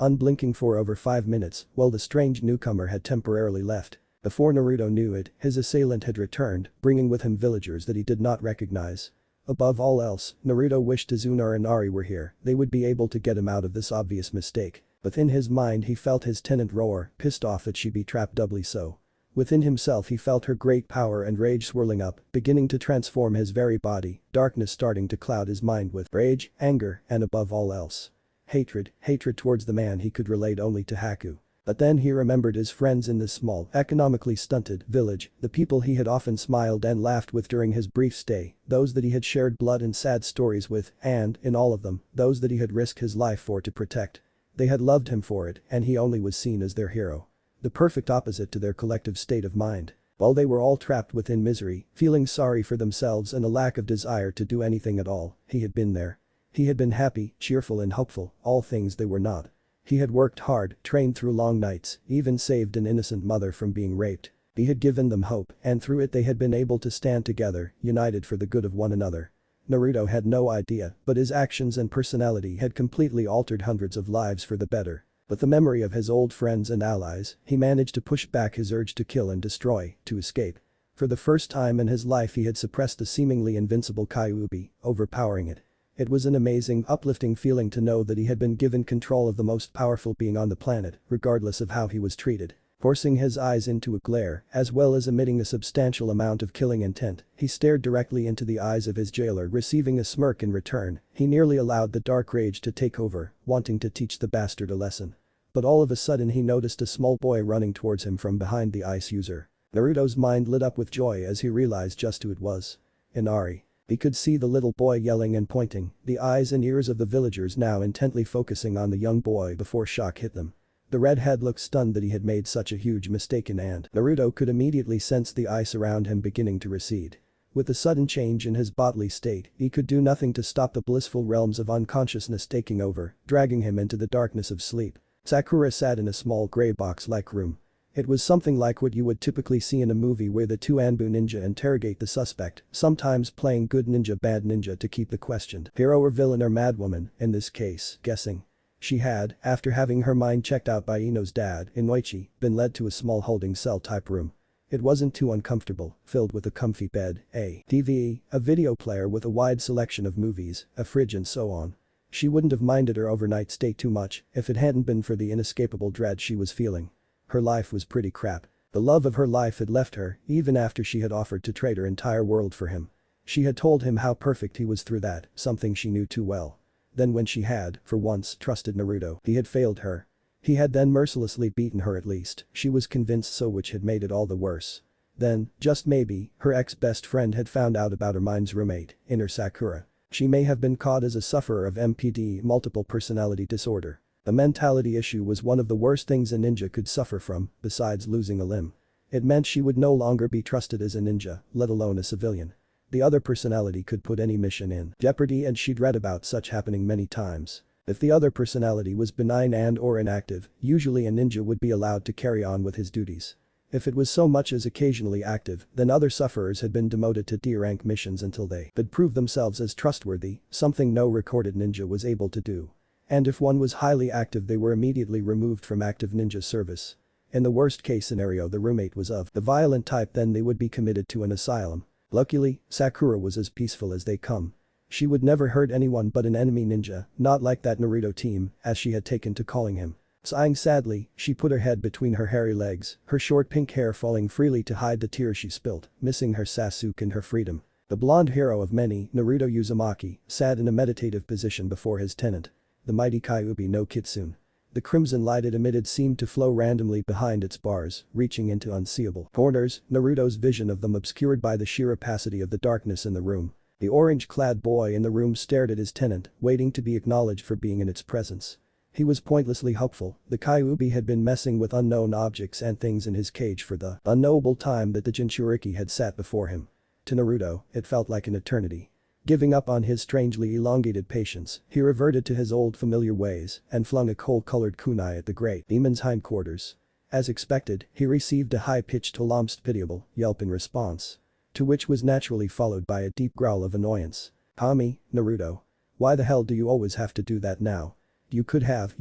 Speaker 1: unblinking for over 5 minutes, while the strange newcomer had temporarily left. Before Naruto knew it, his assailant had returned, bringing with him villagers that he did not recognize. Above all else, Naruto wished Izuna or Inari were here, they would be able to get him out of this obvious mistake. Within his mind he felt his tenant roar, pissed off that she be trapped doubly so. Within himself he felt her great power and rage swirling up, beginning to transform his very body, darkness starting to cloud his mind with rage, anger, and above all else, hatred towards the man he could relate only to Haku. But then he remembered his friends in this small, economically stunted village, the people he had often smiled and laughed with during his brief stay, those that he had shared blood and sad stories with, and, in all of them, those that he had risked his life for to protect. They had loved him for it, and he only was seen as their hero. The perfect opposite to their collective state of mind. While they were all trapped within misery, feeling sorry for themselves and a lack of desire to do anything at all, he had been there. He had been happy, cheerful and hopeful, all things they were not. He had worked hard, trained through long nights, even saved an innocent mother from being raped. He had given them hope, and through it they had been able to stand together, united for the good of one another. Naruto had no idea, but his actions and personality had completely altered hundreds of lives for the better. With the memory of his old friends and allies, he managed to push back his urge to kill and destroy, to escape. For the first time in his life he had suppressed the seemingly invincible Kyuubi, overpowering it. It was an amazing, uplifting feeling to know that he had been given control of the most powerful being on the planet, regardless of how he was treated. Forcing his eyes into a glare, as well as emitting a substantial amount of killing intent, he stared directly into the eyes of his jailer, receiving a smirk in return. He nearly allowed the dark rage to take over, wanting to teach the bastard a lesson. But all of a sudden he noticed a small boy running towards him from behind the ice user. Naruto's mind lit up with joy as he realized just who it was. Inari. He could see the little boy yelling and pointing, the eyes and ears of the villagers now intently focusing on the young boy before shock hit them. The redhead looked stunned that he had made such a huge mistake, and Naruto could immediately sense the ice around him beginning to recede. With the sudden change in his bodily state, he could do nothing to stop the blissful realms of unconsciousness taking over, dragging him into the darkness of sleep. Sakura sat in a small gray box-like room. It was something like what you would typically see in a movie where the two Anbu ninja interrogate the suspect, sometimes playing good ninja bad ninja to keep the questioned hero or villain or madwoman, in this case, guessing. She had, after having her mind checked out by Ino's dad, Inoichi, been led to a small holding cell type room. It wasn't too uncomfortable, filled with a comfy bed, a TV, a video player with a wide selection of movies, a fridge and so on. She wouldn't have minded her overnight stay too much if it hadn't been for the inescapable dread she was feeling. Her life was pretty crap. The love of her life had left her, even after she had offered to trade her entire world for him. She had told him how perfect he was through that, something she knew too well. Then when she had, for once, trusted Naruto, he had failed her. He had then mercilessly beaten her at least, she was convinced so, which had made it all the worse. Then, just maybe, her ex-best friend had found out about her mind's roommate, inner Sakura. She may have been caught as a sufferer of MPD, multiple personality disorder. The mentality issue was one of the worst things a ninja could suffer from, besides losing a limb. It meant she would no longer be trusted as a ninja, let alone a civilian. The other personality could put any mission in jeopardy, and she'd read about such happening many times. If the other personality was benign and or inactive, usually a ninja would be allowed to carry on with his duties. If it was so much as occasionally active, then other sufferers had been demoted to D-rank missions until they could prove themselves as trustworthy, something no recorded ninja was able to do. And if one was highly active, they were immediately removed from active ninja service. In the worst case scenario, the roommate was of the violent type, then they would be committed to an asylum. Luckily, Sakura was as peaceful as they come. She would never hurt anyone but an enemy ninja, not like that Naruto team, as she had taken to calling him. Sighing sadly, she put her head between her hairy legs, her short pink hair falling freely to hide the tears she spilt, missing her Sasuke and her freedom. The blonde hero of many, Naruto Uzumaki, sat in a meditative position before his tenant. The mighty Kyuubi no Kitsune. The crimson light it emitted seemed to flow randomly behind its bars, reaching into unseeable corners, Naruto's vision of them obscured by the sheer opacity of the darkness in the room. The orange-clad boy in the room stared at his tenant, waiting to be acknowledged for being in its presence. He was pointlessly hopeful. The Kyuubi had been messing with unknown objects and things in his cage for the unknowable time that the Jinchuriki had sat before him. To Naruto, it felt like an eternity. Giving up on his strangely elongated patience, he reverted to his old familiar ways and flung a coal-colored kunai at the great demon's hindquarters. As expected, he received a high-pitched almost pitiable yelp in response. To which was naturally followed by a deep growl of annoyance. "Kami, Naruto. Why the hell do you always have to do that now? You could have,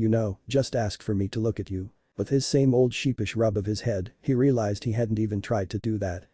Speaker 1: just asked for me to look at you." With his same old sheepish rub of his head, he realized he hadn't even tried to do that.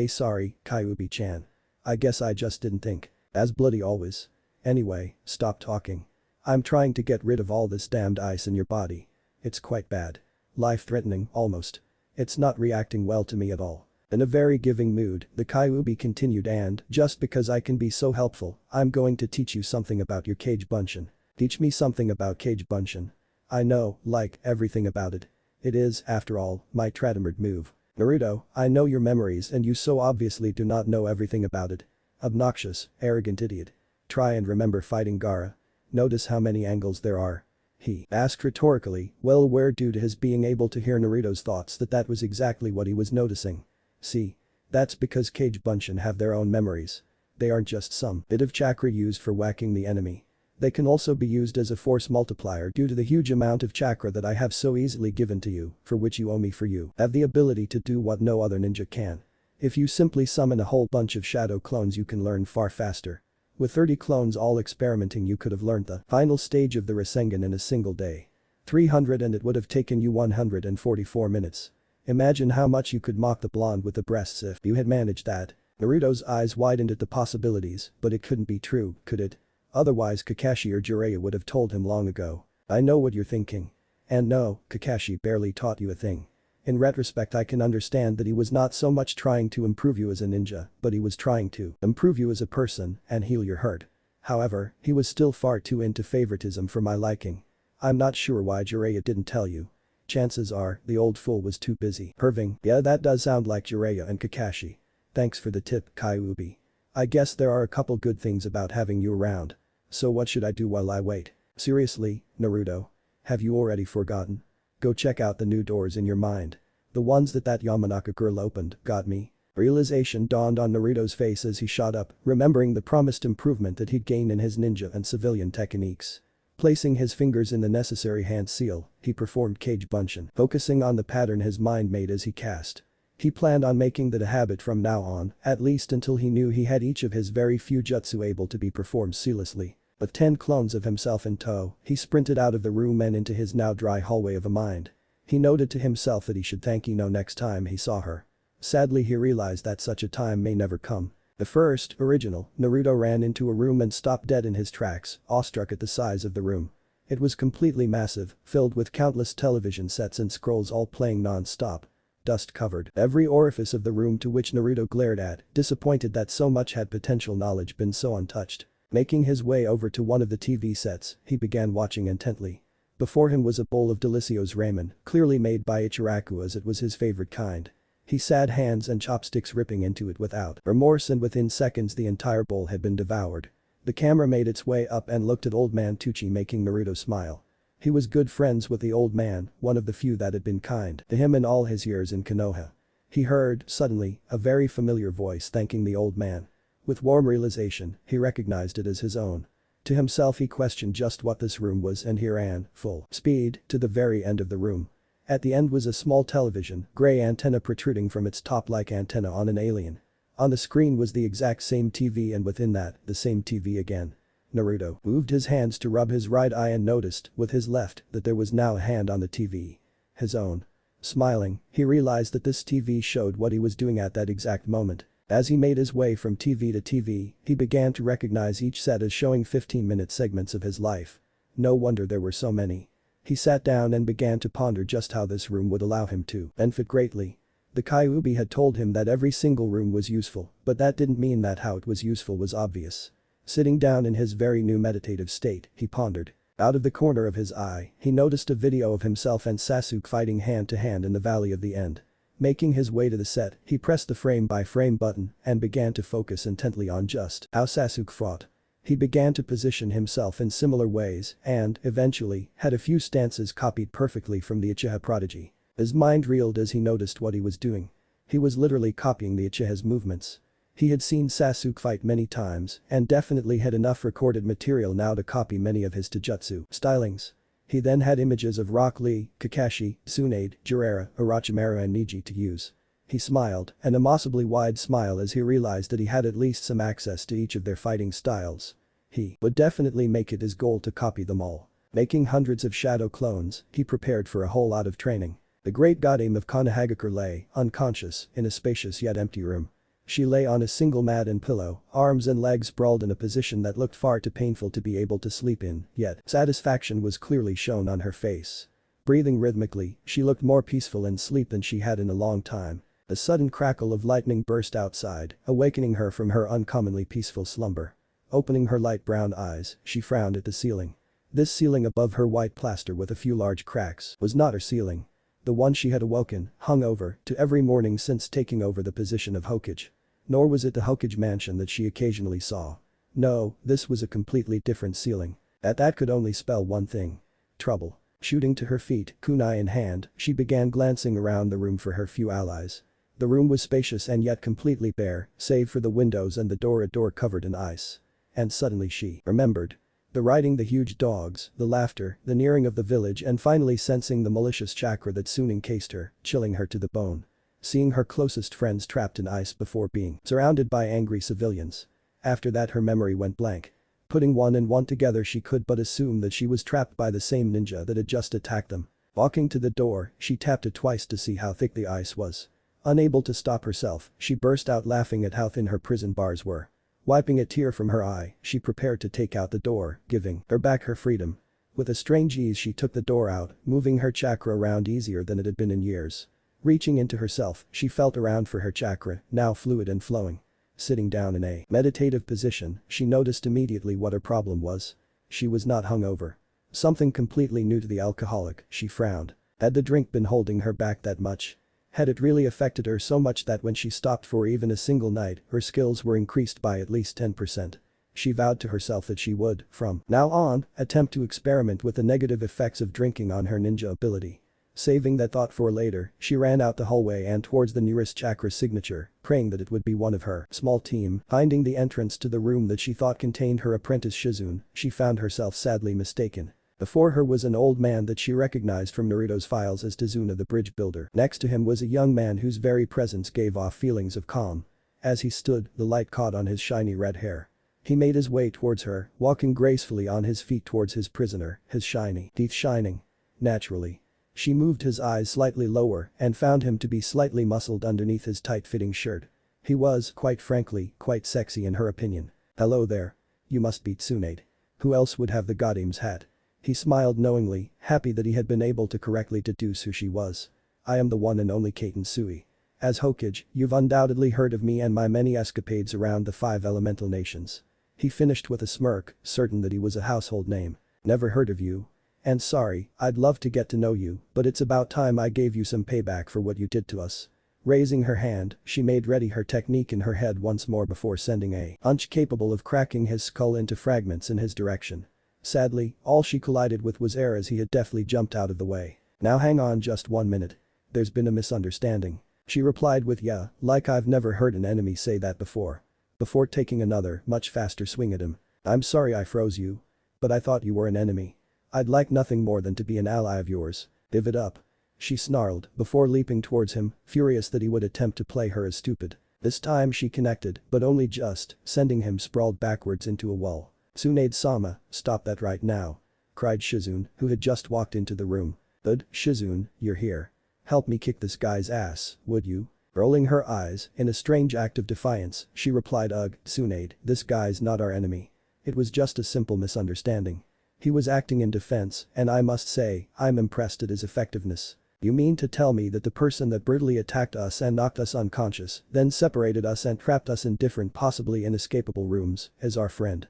Speaker 1: Sorry, Kyuubi-chan. I guess I just didn't think. As bloody always. Anyway, stop talking. I'm trying to get rid of all this damned ice in your body. It's quite bad. Life-threatening, almost. It's not reacting well to me at all." In a very giving mood, the Kyuubi continued, "And, just because I can be so helpful, I'm going to teach you something about your Kage Bunshin." "Teach me something about Kage Bunshin." "I know, like, everything about it. It is, after all, my trademark move." "Naruto, I know your memories and you so obviously do not know everything about it. Obnoxious, arrogant idiot. Try and remember fighting Gaara. Notice how many angles there are." He asked rhetorically, well aware due to his being able to hear Naruto's thoughts that was exactly what he was noticing. "See? That's because Kage Bunshin have their own memories. They aren't just some bit of chakra used for whacking the enemy. They can also be used as a force multiplier due to the huge amount of chakra that I have so easily given to you, for which you owe me, for you have the ability to do what no other ninja can. If you simply summon a whole bunch of shadow clones you can learn far faster. With 30 clones all experimenting you could have learned the final stage of the Rasengan in a single day. 300 and it would have taken you 144 minutes. Imagine how much you could mock the blonde with the breasts if you had managed that. Naruto's eyes widened at the possibilities, but it couldn't be true, could it? Otherwise Kakashi or Jiraiya would have told him long ago. I know what you're thinking. And no, Kakashi barely taught you a thing. In retrospect I can understand that he was not so much trying to improve you as a ninja, but he was trying to improve you as a person and heal your hurt. However, he was still far too into favoritism for my liking. I'm not sure why Jiraiya didn't tell you. Chances are, the old fool was too busy perving. Yeah, that does sound like Jiraiya and Kakashi. Thanks for the tip, Kyuubi. I guess there are a couple good things about having you around. So what should I do while I wait? Seriously, Naruto? Have you already forgotten? Go check out the new doors in your mind. The ones that Yamanaka girl opened, got me? Realization dawned on Naruto's face as he shot up, remembering the promised improvement that he'd gained in his ninja and civilian techniques. Placing his fingers in the necessary hand seal, he performed Kage Bunshin, focusing on the pattern his mind made as he cast. He planned on making that a habit from now on, at least until he knew he had each of his very few jutsu able to be performed seamlessly. With 10 clones of himself in tow, he sprinted out of the room and into his now dry hallway of a mind. He noted to himself that he should thank Ino next time he saw her. Sadly he realized that such a time may never come. The first, original, Naruto ran into a room and stopped dead in his tracks, awestruck at the size of the room. It was completely massive, filled with countless television sets and scrolls all playing non-stop. Dust covered every orifice of the room to which Naruto glared at, disappointed that so much had potential knowledge been so untouched. Making his way over to one of the TV sets, he began watching intently. Before him was a bowl of delicious ramen, clearly made by Ichiraku as it was his favorite kind. He sat hands and chopsticks ripping into it without remorse and within seconds the entire bowl had been devoured. The camera made its way up and looked at old man Tucci making Naruto smile. He was good friends with the old man, one of the few that had been kind to him in all his years in Konoha. He heard, suddenly, a very familiar voice thanking the old man. With warm realization, he recognized it as his own. To himself he questioned just what this room was and he ran, full speed, to the very end of the room. At the end was a small television, gray antenna protruding from its top like antenna on an alien. On the screen was the exact same TV and within that, the same TV again. Naruto moved his hands to rub his right eye and noticed, with his left, that there was now a hand on the TV. His own. Smiling, he realized that this TV showed what he was doing at that exact moment. As he made his way from TV to TV, he began to recognize each set as showing 15-minute segments of his life. No wonder there were so many. He sat down and began to ponder just how this room would allow him to benefit greatly. The Kyuubi had told him that every single room was useful, but that didn't mean that how it was useful was obvious. Sitting down in his very new meditative state, he pondered. Out of the corner of his eye, he noticed a video of himself and Sasuke fighting hand to hand in the Valley of the End. Making his way to the set, he pressed the frame-by-frame button and began to focus intently on just how Sasuke fought. He began to position himself in similar ways and, eventually, had a few stances copied perfectly from the Uchiha prodigy. His mind reeled as he noticed what he was doing. He was literally copying the Uchiha's movements. He had seen Sasuke fight many times and definitely had enough recorded material now to copy many of his taijutsu stylings. He then had images of Rock Lee, Kakashi, Tsunade, Jiraiya, Orochimaru and Neji to use. He smiled, an impossibly wide smile as he realized that he had at least some access to each of their fighting styles. He would definitely make it his goal to copy them all. Making hundreds of shadow clones, he prepared for a whole lot of training. The great godam of Konohagakure lay, unconscious, in a spacious yet empty room. She lay on a single mat and pillow, arms and legs sprawled in a position that looked far too painful to be able to sleep in, yet satisfaction was clearly shown on her face. Breathing rhythmically, she looked more peaceful in sleep than she had in a long time. A sudden crackle of lightning burst outside, awakening her from her uncommonly peaceful slumber. Opening her light brown eyes, she frowned at the ceiling. This ceiling above her white plaster with a few large cracks was not her ceiling. The one she had awoken, hung over, to every morning since taking over the position of Hokage. Nor was it the Hokage mansion that she occasionally saw. No, this was a completely different ceiling. That could only spell one thing. Trouble. Shooting to her feet, kunai in hand, she began glancing around the room for her few allies. The room was spacious and yet completely bare, save for the windows and the door, a door covered in ice. And suddenly she remembered. The riding the huge dogs, the laughter, the nearing of the village and finally sensing the malicious chakra that soon encased her, chilling her to the bone. Seeing her closest friends trapped in ice before being surrounded by angry civilians. After that her memory went blank. Putting one and one together she could but assume that she was trapped by the same ninja that had just attacked them. Walking to the door, she tapped it twice to see how thick the ice was. Unable to stop herself, she burst out laughing at how thin her prison bars were. Wiping a tear from her eye, she prepared to take out the door, giving her back her freedom. With a strange ease she took the door out, moving her chakra around easier than it had been in years. Reaching into herself, she felt around for her chakra, now fluid and flowing. Sitting down in a meditative position, she noticed immediately what her problem was. She was not hungover. Something completely new to the alcoholic, she frowned. Had the drink been holding her back that much? Had it really affected her so much that when she stopped for even a single night, her skills were increased by at least 10%? She vowed to herself that she would, from now on, attempt to experiment with the negative effects of drinking on her ninja ability. Saving that thought for later, she ran out the hallway and towards the nearest chakra signature, praying that it would be one of her small team. Finding the entrance to the room that she thought contained her apprentice Shizune, she found herself sadly mistaken. Before her was an old man that she recognized from Naruto's files as Tsunade the bridge builder. Next to him was a young man whose very presence gave off feelings of calm. As he stood, the light caught on his shiny red hair. He made his way towards her, walking gracefully on his feet towards his prisoner, his shiny teeth shining. Naturally. She moved his eyes slightly lower and found him to be slightly muscled underneath his tight-fitting shirt. He was, quite frankly, quite sexy in her opinion. Hello there. You must be Tsunade. Who else would have the Godim's hat? He smiled knowingly, happy that he had been able to correctly deduce who she was. I am the one and only Koton Sui. As Hokage, you've undoubtedly heard of me and my many escapades around the 5 elemental nations. He finished with a smirk, certain that he was a household name. Never heard of you. And sorry, I'd love to get to know you, but it's about time I gave you some payback for what you did to us. Raising her hand, she made ready her technique in her head once more before sending a punch capable of cracking his skull into fragments in his direction. Sadly, all she collided with was air as he had deftly jumped out of the way. Now hang on just 1 minute. There's been a misunderstanding. She replied with yeah, like I've never heard an enemy say that before. Before taking another, much faster swing at him. I'm sorry I froze you. But I thought you were an enemy. I'd like nothing more than to be an ally of yours. Give it up. She snarled before leaping towards him, furious that he would attempt to play her as stupid. This time she connected, but only just, sending him sprawled backwards into a wall. Tsunade-sama, stop that right now. Cried Shizune, who had just walked into the room. Good, Shizune, you're here. Help me kick this guy's ass, would you? Rolling her eyes, in a strange act of defiance, she replied ugh, Tsunade, this guy's not our enemy. It was just a simple misunderstanding. He was acting in defense, and I must say, I'm impressed at his effectiveness. You mean to tell me that the person that brutally attacked us and knocked us unconscious, then separated us and trapped us in different possibly inescapable rooms, is our friend?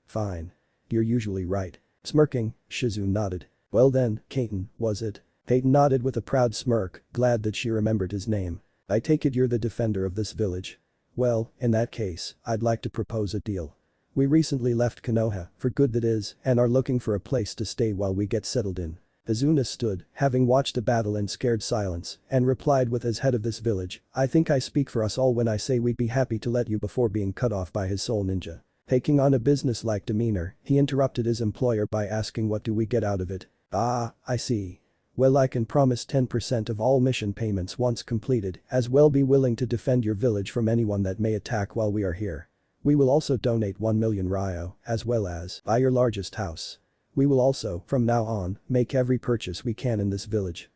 Speaker 1: Fine. You're usually right. Smirking, Shizune nodded. Well then, Koton, was it? Koton nodded with a proud smirk, glad that she remembered his name. I take it you're the defender of this village. Well, in that case, I'd like to propose a deal. We recently left Konoha, for good that is, and are looking for a place to stay while we get settled in. Azuna stood, having watched the battle in scared silence, and replied with as head of this village, I think I speak for us all when I say we'd be happy to let you before being cut off by his soul ninja. Taking on a business-like demeanor, he interrupted his employer by asking what do we get out of it? Ah, I see. Well I can promise 10% of all mission payments once completed, as well be willing to defend your village from anyone that may attack while we are here. We will also donate 1 million ryo, as well as buy your largest house. We will also, from now on, make every purchase we can in this village.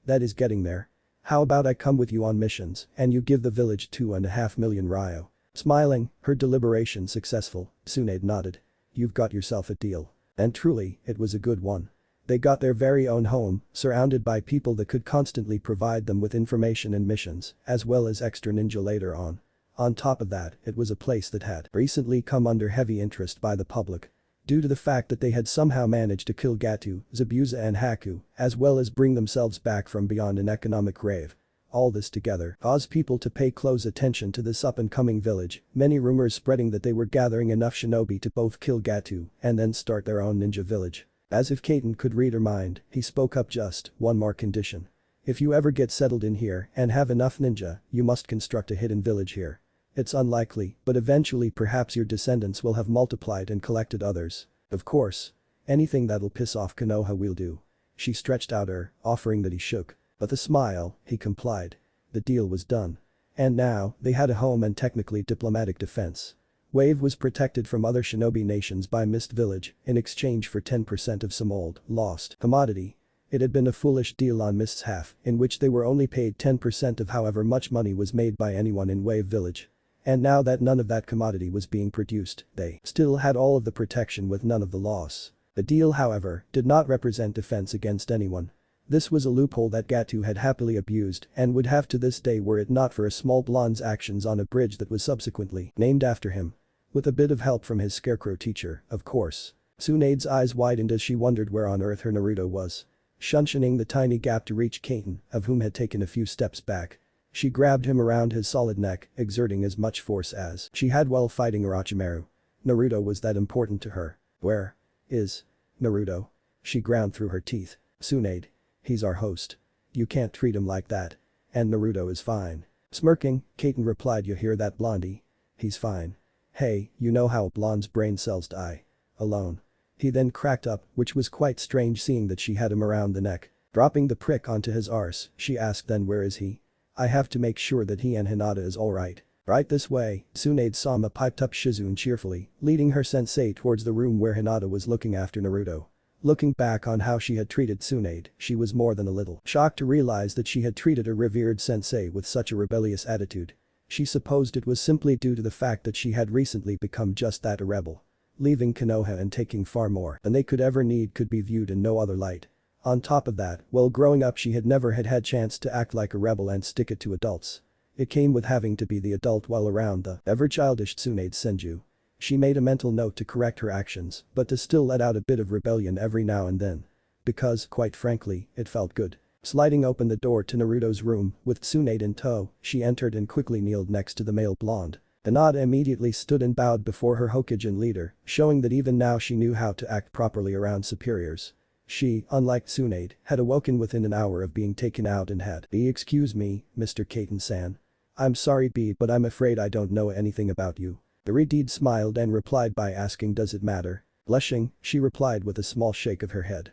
Speaker 1: That is getting there. How about I come with you on missions, and you give the village 2.5 million ryo? Smiling, her deliberation successful, Tsunade nodded. You've got yourself a deal. And truly, it was a good one. They got their very own home, surrounded by people that could constantly provide them with information and missions, as well as extra ninja later on. On top of that, it was a place that had recently come under heavy interest by the public. Due to the fact that they had somehow managed to kill Gato, Zabuza and Haku, as well as bring themselves back from beyond an economic grave. All this together caused people to pay close attention to this up-and-coming village, many rumors spreading that they were gathering enough shinobi to both kill Gato and then start their own ninja village. As if Koton could read her mind, he spoke up just one more condition. If you ever get settled in here and have enough ninja, you must construct a hidden village here. It's unlikely, but eventually perhaps your descendants will have multiplied and collected others. Of course. Anything that'll piss off Konoha we'll do. She stretched out her, offering that he shook. With a smile, he complied. The deal was done. And now, they had a home and technically diplomatic defense. Wave was protected from other shinobi nations by Mist Village in exchange for 10% of some old, lost commodity. It had been a foolish deal on Mist's half, in which they were only paid 10% of however much money was made by anyone in Wave Village. And now that none of that commodity was being produced, they still had all of the protection with none of the loss. The deal, however, did not represent defense against anyone. This was a loophole that Gatu had happily abused and would have to this day were it not for a small blonde's actions on a bridge that was subsequently named after him. With a bit of help from his scarecrow teacher, of course. Tsunade's eyes widened as she wondered where on earth her Naruto was. Shunning the tiny gap to reach Koton, of whom had taken a few steps back. She grabbed him around his solid neck, exerting as much force as she had while fighting Orochimaru. Naruto was that important to her. Where is Naruto? She ground through her teeth. Tsunade. He's our host. You can't treat him like that. And Naruto is fine. Smirking, Koton replied, you hear that, blondie? He's fine. Hey, you know how a blonde's brain cells die. Alone. He then cracked up, which was quite strange seeing that she had him around the neck. Dropping the prick onto his arse, she asked, then where is he? I have to make sure that he and Hinata is alright. Right this way, Tsunade-sama piped up Shizune cheerfully, leading her sensei towards the room where Hinata was looking after Naruto. Looking back on how she had treated Tsunade, she was more than a little shocked to realize that she had treated her revered sensei with such a rebellious attitude. She supposed it was simply due to the fact that she had recently become just that, a rebel. Leaving Konoha and taking far more than they could ever need could be viewed in no other light. On top of that, while growing up she had never had chance to act like a rebel and stick it to adults. It came with having to be the adult while around the ever-childish Tsunade Senju. She made a mental note to correct her actions, but to still let out a bit of rebellion every now and then. Because, quite frankly, it felt good. Sliding open the door to Naruto's room, with Tsunade in tow, she entered and quickly kneeled next to the male blonde. Hinata immediately stood and bowed before her Hokage and leader, showing that even now she knew how to act properly around superiors. She, unlike Tsunade, had awoken within an hour of being taken out and had, excuse me, Mr. Koton-san. I'm sorry B, but I'm afraid I don't know anything about you. The Redeed smiled and replied by asking, does it matter? Blushing, she replied with a small shake of her head.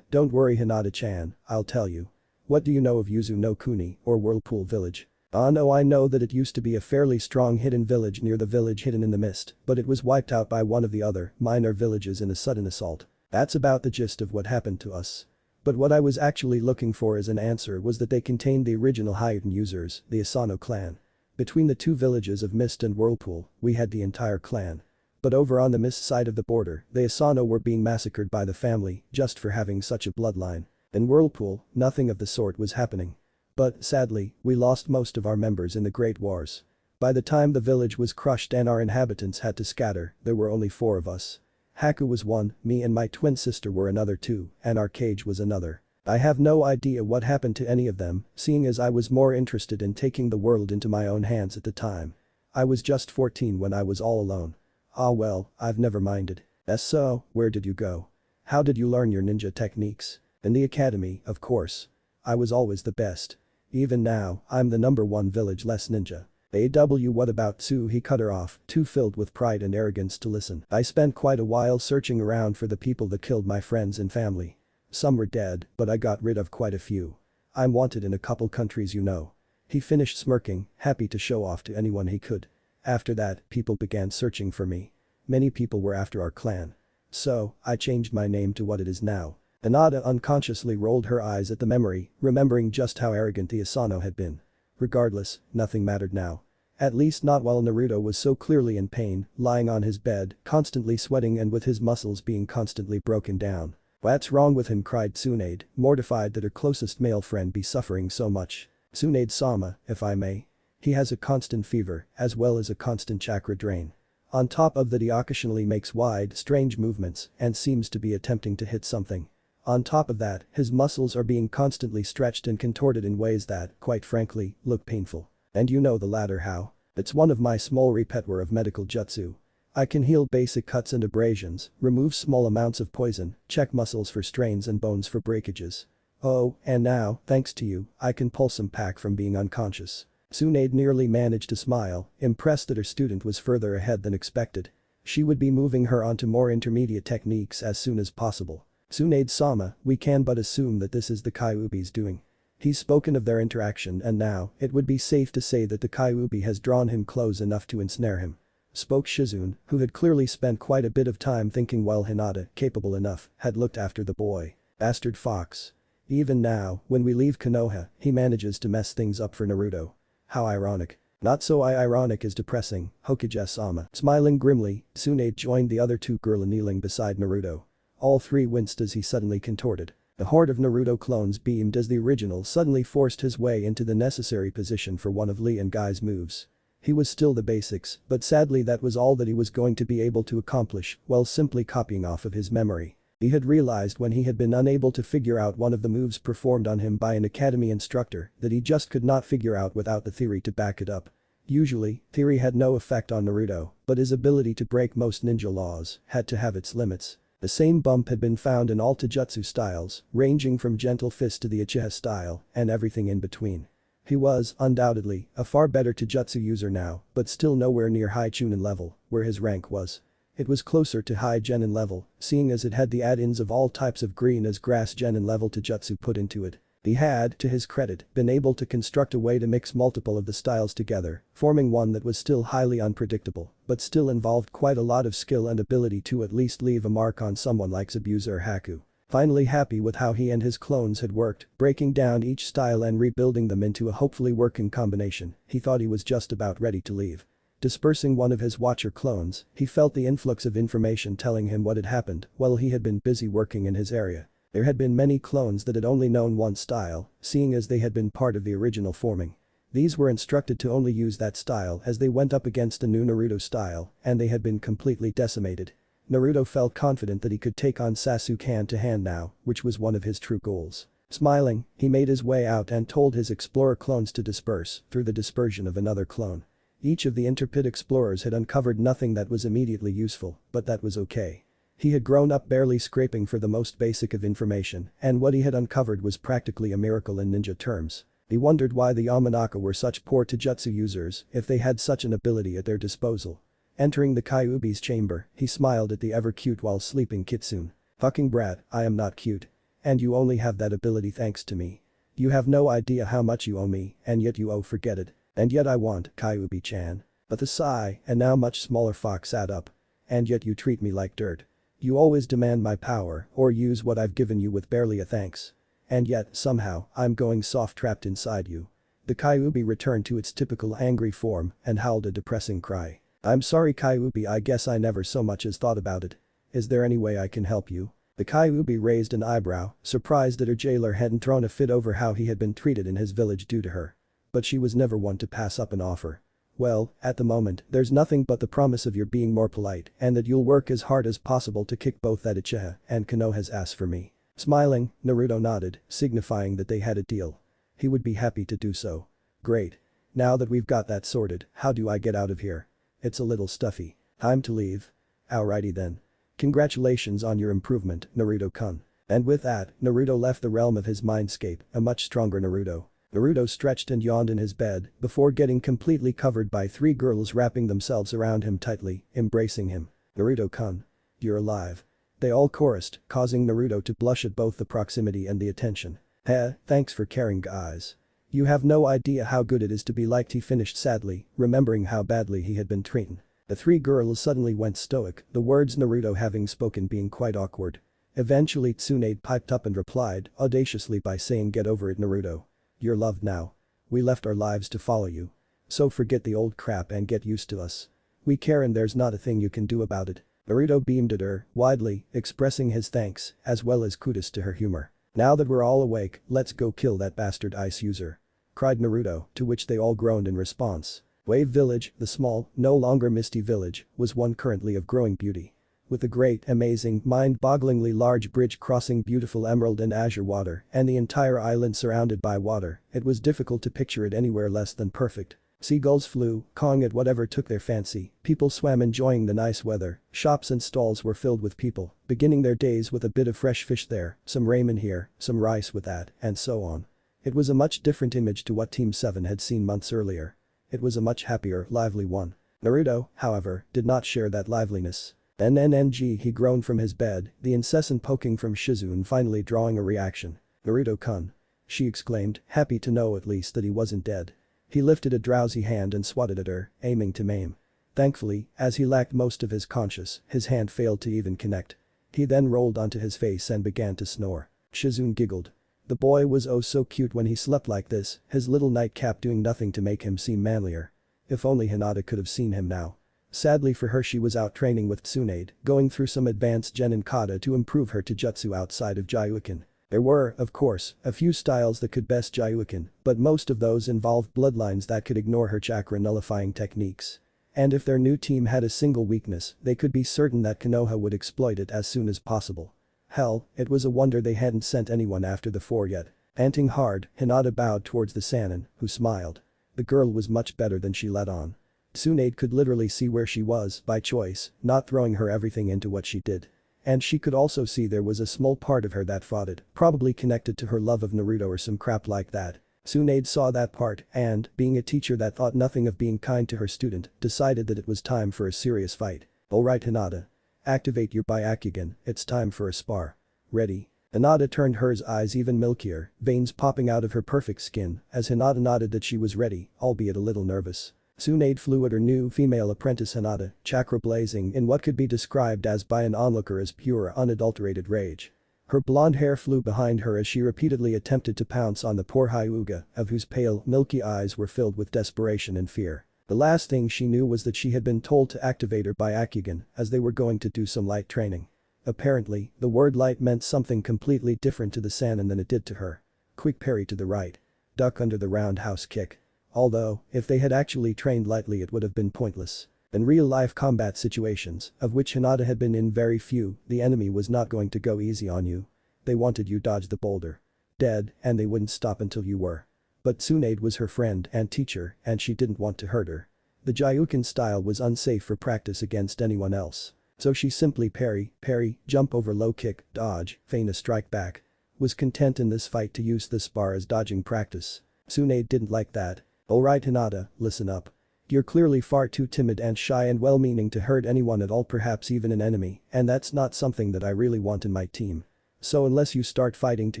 Speaker 1: Don't worry Hinata-chan, I'll tell you. What do you know of Yuzu no Kuni, or Whirlpool Village? No, I know that it used to be a fairly strong hidden village near the village hidden in the mist, but it was wiped out by one of the other minor villages in a sudden assault. That's about the gist of what happened to us. But what I was actually looking for as an answer was that they contained the original Hyutin users, the Asano clan. Between the two villages of Mist and Whirlpool, we had the entire clan. But over on the Mist side of the border, the Asano were being massacred by the family just for having such a bloodline. In Whirlpool, nothing of the sort was happening. But, sadly, we lost most of our members in the Great Wars. By the time the village was crushed and our inhabitants had to scatter, there were only 4 of us. Haku was one, me and my twin sister were another 2, and our cage was another. I have no idea what happened to any of them, seeing as I was more interested in taking the world into my own hands at the time. I was just 14 when I was all alone. Ah well, I've never minded. So, where did you go? How did you learn your ninja techniques? In the academy, of course. I was always the best. Even now, I'm the #1 village-less ninja. What about Tsu? He cut her off, too filled with pride and arrogance to listen. I spent quite a while searching around for the people that killed my friends and family. Some were dead, but I got rid of quite a few. I'm wanted in a couple countries, you know. He finished smirking, happy to show off to anyone he could. After that, people began searching for me. Many people were after our clan. So, I changed my name to what it is now. Hinata unconsciously rolled her eyes at the memory, remembering just how arrogant the Asano had been. Regardless, nothing mattered now. At least not while Naruto was so clearly in pain, lying on his bed, constantly sweating and with his muscles being constantly broken down. What's wrong with him? Cried Tsunade, mortified that her closest male friend be suffering so much. Tsunade-sama, if I may. He has a constant fever, as well as a constant chakra drain. On top of that he occasionally makes wide, strange movements and seems to be attempting to hit something. On top of that, his muscles are being constantly stretched and contorted in ways that, quite frankly, look painful. And you know the latter how? It's one of my small repertoire of medical jutsu. I can heal basic cuts and abrasions, remove small amounts of poison, check muscles for strains and bones for breakages. Oh, and now, thanks to you, I can pull some pack from being unconscious. Tsunade nearly managed to smile, impressed that her student was further ahead than expected. She would be moving her onto more intermediate techniques as soon as possible. Tsunade-sama, we can but assume that this is the Kyuubi's doing. He's spoken of their interaction and now, it would be safe to say that the Kyuubi has drawn him close enough to ensnare him. spoke Shizune, who had clearly spent quite a bit of time thinking while Hinata, capable enough, had looked after the boy. Bastard fox. Even now, when we leave Konoha, he manages to mess things up for Naruto. How ironic. Not so ironic as depressing, Hokage-sama. Smiling grimly, Tsunade joined the other two girls kneeling beside Naruto. All three winced as he suddenly contorted. The horde of Naruto clones beamed as the original suddenly forced his way into the necessary position for one of Lee and Guy's moves. He was still the basics, but sadly that was all that he was going to be able to accomplish while simply copying off of his memory. He had realized when he had been unable to figure out one of the moves performed on him by an academy instructor that he just could not figure out without the theory to back it up. Usually, theory had no effect on Naruto, but his ability to break most ninja laws had to have its limits. The same bump had been found in all taijutsu styles, ranging from gentle fist to the Uchiha style, and everything in between. He was, undoubtedly, a far better taijutsu user now, but still nowhere near high Chunin level, where his rank was. It was closer to high Genin level, seeing as it had the add-ins of all types of green as grass Genin level taijutsu put into it. He had, to his credit, been able to construct a way to mix multiple of the styles together, forming one that was still highly unpredictable, but still involved quite a lot of skill and ability to at least leave a mark on someone like Zabuza or Haku. Finally happy with how he and his clones had worked, breaking down each style and rebuilding them into a hopefully working combination, he thought he was just about ready to leave. Dispersing one of his watcher clones, he felt the influx of information telling him what had happened while he had been busy working in his area. There had been many clones that had only known one style, seeing as they had been part of the original forming. These were instructed to only use that style as they went up against a new Naruto style, and they had been completely decimated. Naruto felt confident that he could take on Sasuke hand to hand now, which was one of his true goals. Smiling, he made his way out and told his explorer clones to disperse through the dispersion of another clone. Each of the intrepid explorers had uncovered nothing that was immediately useful, but that was okay. He had grown up barely scraping for the most basic of information, and what he had uncovered was practically a miracle in ninja terms. He wondered why the Yamanaka were such poor taijutsu users if they had such an ability at their disposal. Entering the Kyuubi's chamber, he smiled at the ever-cute while sleeping Kitsune. Fucking brat, I am not cute. And you only have that ability thanks to me. You have no idea how much you owe me, and yet you forget it. And yet I want, Kyuubi-chan. But the sigh, and now much smaller fox sat up. And yet you treat me like dirt. You always demand my power or use what I've given you with barely a thanks. And yet, somehow, I'm going soft trapped inside you. The Kyuubi returned to its typical angry form and howled a depressing cry. I'm sorry Kyuubi, I guess I never so much as thought about it. Is there any way I can help you? The Kyuubi raised an eyebrow, surprised that her jailer hadn't thrown a fit over how he had been treated in his village due to her. But she was never one to pass up an offer. Well, at the moment, there's nothing but the promise of your being more polite and that you'll work as hard as possible to kick both that Uchiha and Konoha's ass for me. Smiling, Naruto nodded, signifying that they had a deal. He would be happy to do so. Great. Now that we've got that sorted, how do I get out of here? It's a little stuffy. Time to leave. Alrighty then. Congratulations on your improvement, Naruto-kun. And with that, Naruto left the realm of his mindscape, a much stronger Naruto. Naruto stretched and yawned in his bed before getting completely covered by three girls wrapping themselves around him tightly, embracing him. Naruto-kun. You're alive. They all chorused, causing Naruto to blush at both the proximity and the attention. Thanks for caring guys. You have no idea how good it is to be liked, he finished sadly, remembering how badly he had been treated. The three girls suddenly went stoic, the words Naruto having spoken being quite awkward. Eventually Tsunade piped up and replied audaciously by saying, get over it Naruto. You're loved now. We left our lives to follow you. So forget the old crap and get used to us. We care and there's not a thing you can do about it. Naruto beamed at her, widely, expressing his thanks, as well as kudos to her humor. Now that we're all awake, let's go kill that bastard ice user. Cried Naruto, to which they all groaned in response. Wave Village, the small, no longer misty village, was one currently of growing beauty. With a great, amazing, mind-bogglingly large bridge crossing beautiful emerald and azure water and the entire island surrounded by water, it was difficult to picture it anywhere less than perfect. Seagulls flew, cawing at whatever took their fancy, people swam enjoying the nice weather, shops and stalls were filled with people, beginning their days with a bit of fresh fish there, some ramen here, some rice with that, and so on. It was a much different image to what Team 7 had seen months earlier. It was a much happier, lively one. Naruto, however, did not share that liveliness. NNNG he groaned from his bed, the incessant poking from Shizune finally drawing a reaction. Naruto-kun. She exclaimed, happy to know at least that he wasn't dead. He lifted a drowsy hand and swatted at her, aiming to maim. Thankfully, as he lacked most of his conscious, his hand failed to even connect. He then rolled onto his face and began to snore. Shizune giggled. The boy was oh so cute when he slept like this, his little nightcap doing nothing to make him seem manlier. If only Hinata could have seen him now. Sadly for her, she was out training with Tsunade, going through some advanced genin kata to improve her taijutsu outside of Jyuukin. There were, of course, a few styles that could best Jyuukin, but most of those involved bloodlines that could ignore her chakra nullifying techniques. And if their new team had a single weakness, they could be certain that Konoha would exploit it as soon as possible. Hell, it was a wonder they hadn't sent anyone after the four yet. Panting hard, Hinata bowed towards the Sannin, who smiled. The girl was much better than she let on. Tsunade could literally see where she was, by choice, not throwing her everything into what she did. And she could also see there was a small part of her that fought it, probably connected to her love of Naruto or some crap like that. Tsunade saw that part and, being a teacher that thought nothing of being kind to her student, decided that it was time for a serious fight. Alright Hinata. Activate your Byakugan, it's time for a spar. Ready? Hinata turned her eyes even milkier, veins popping out of her perfect skin, as Hinata nodded that she was ready, albeit a little nervous. Tsunade flew at her new female apprentice Hinata, chakra blazing in what could be described as by an onlooker as pure unadulterated rage. Her blonde hair flew behind her as she repeatedly attempted to pounce on the poor Hyuga, of whose pale, milky eyes were filled with desperation and fear. The last thing she knew was that she had been told to activate her Byakugan, as they were going to do some light training. Apparently, the word light meant something completely different to the Sannin than it did to her. Quick parry to the right. Duck under the roundhouse kick. Although, if they had actually trained lightly it would have been pointless. In real-life combat situations, of which Hinata had been in very few, the enemy was not going to go easy on you. They wanted you dodge the boulder. Dead, and they wouldn't stop until you were. But Tsunade was her friend and teacher, and she didn't want to hurt her. The Jyuukin style was unsafe for practice against anyone else. So she simply parry, jump over low kick, dodge, feign a strike back. Was content in this fight to use this spar as dodging practice. Tsunade didn't like that. Alright Hinata, listen up. You're clearly far too timid and shy and well-meaning to hurt anyone at all, perhaps even an enemy, and that's not something that I really want in my team. So unless you start fighting to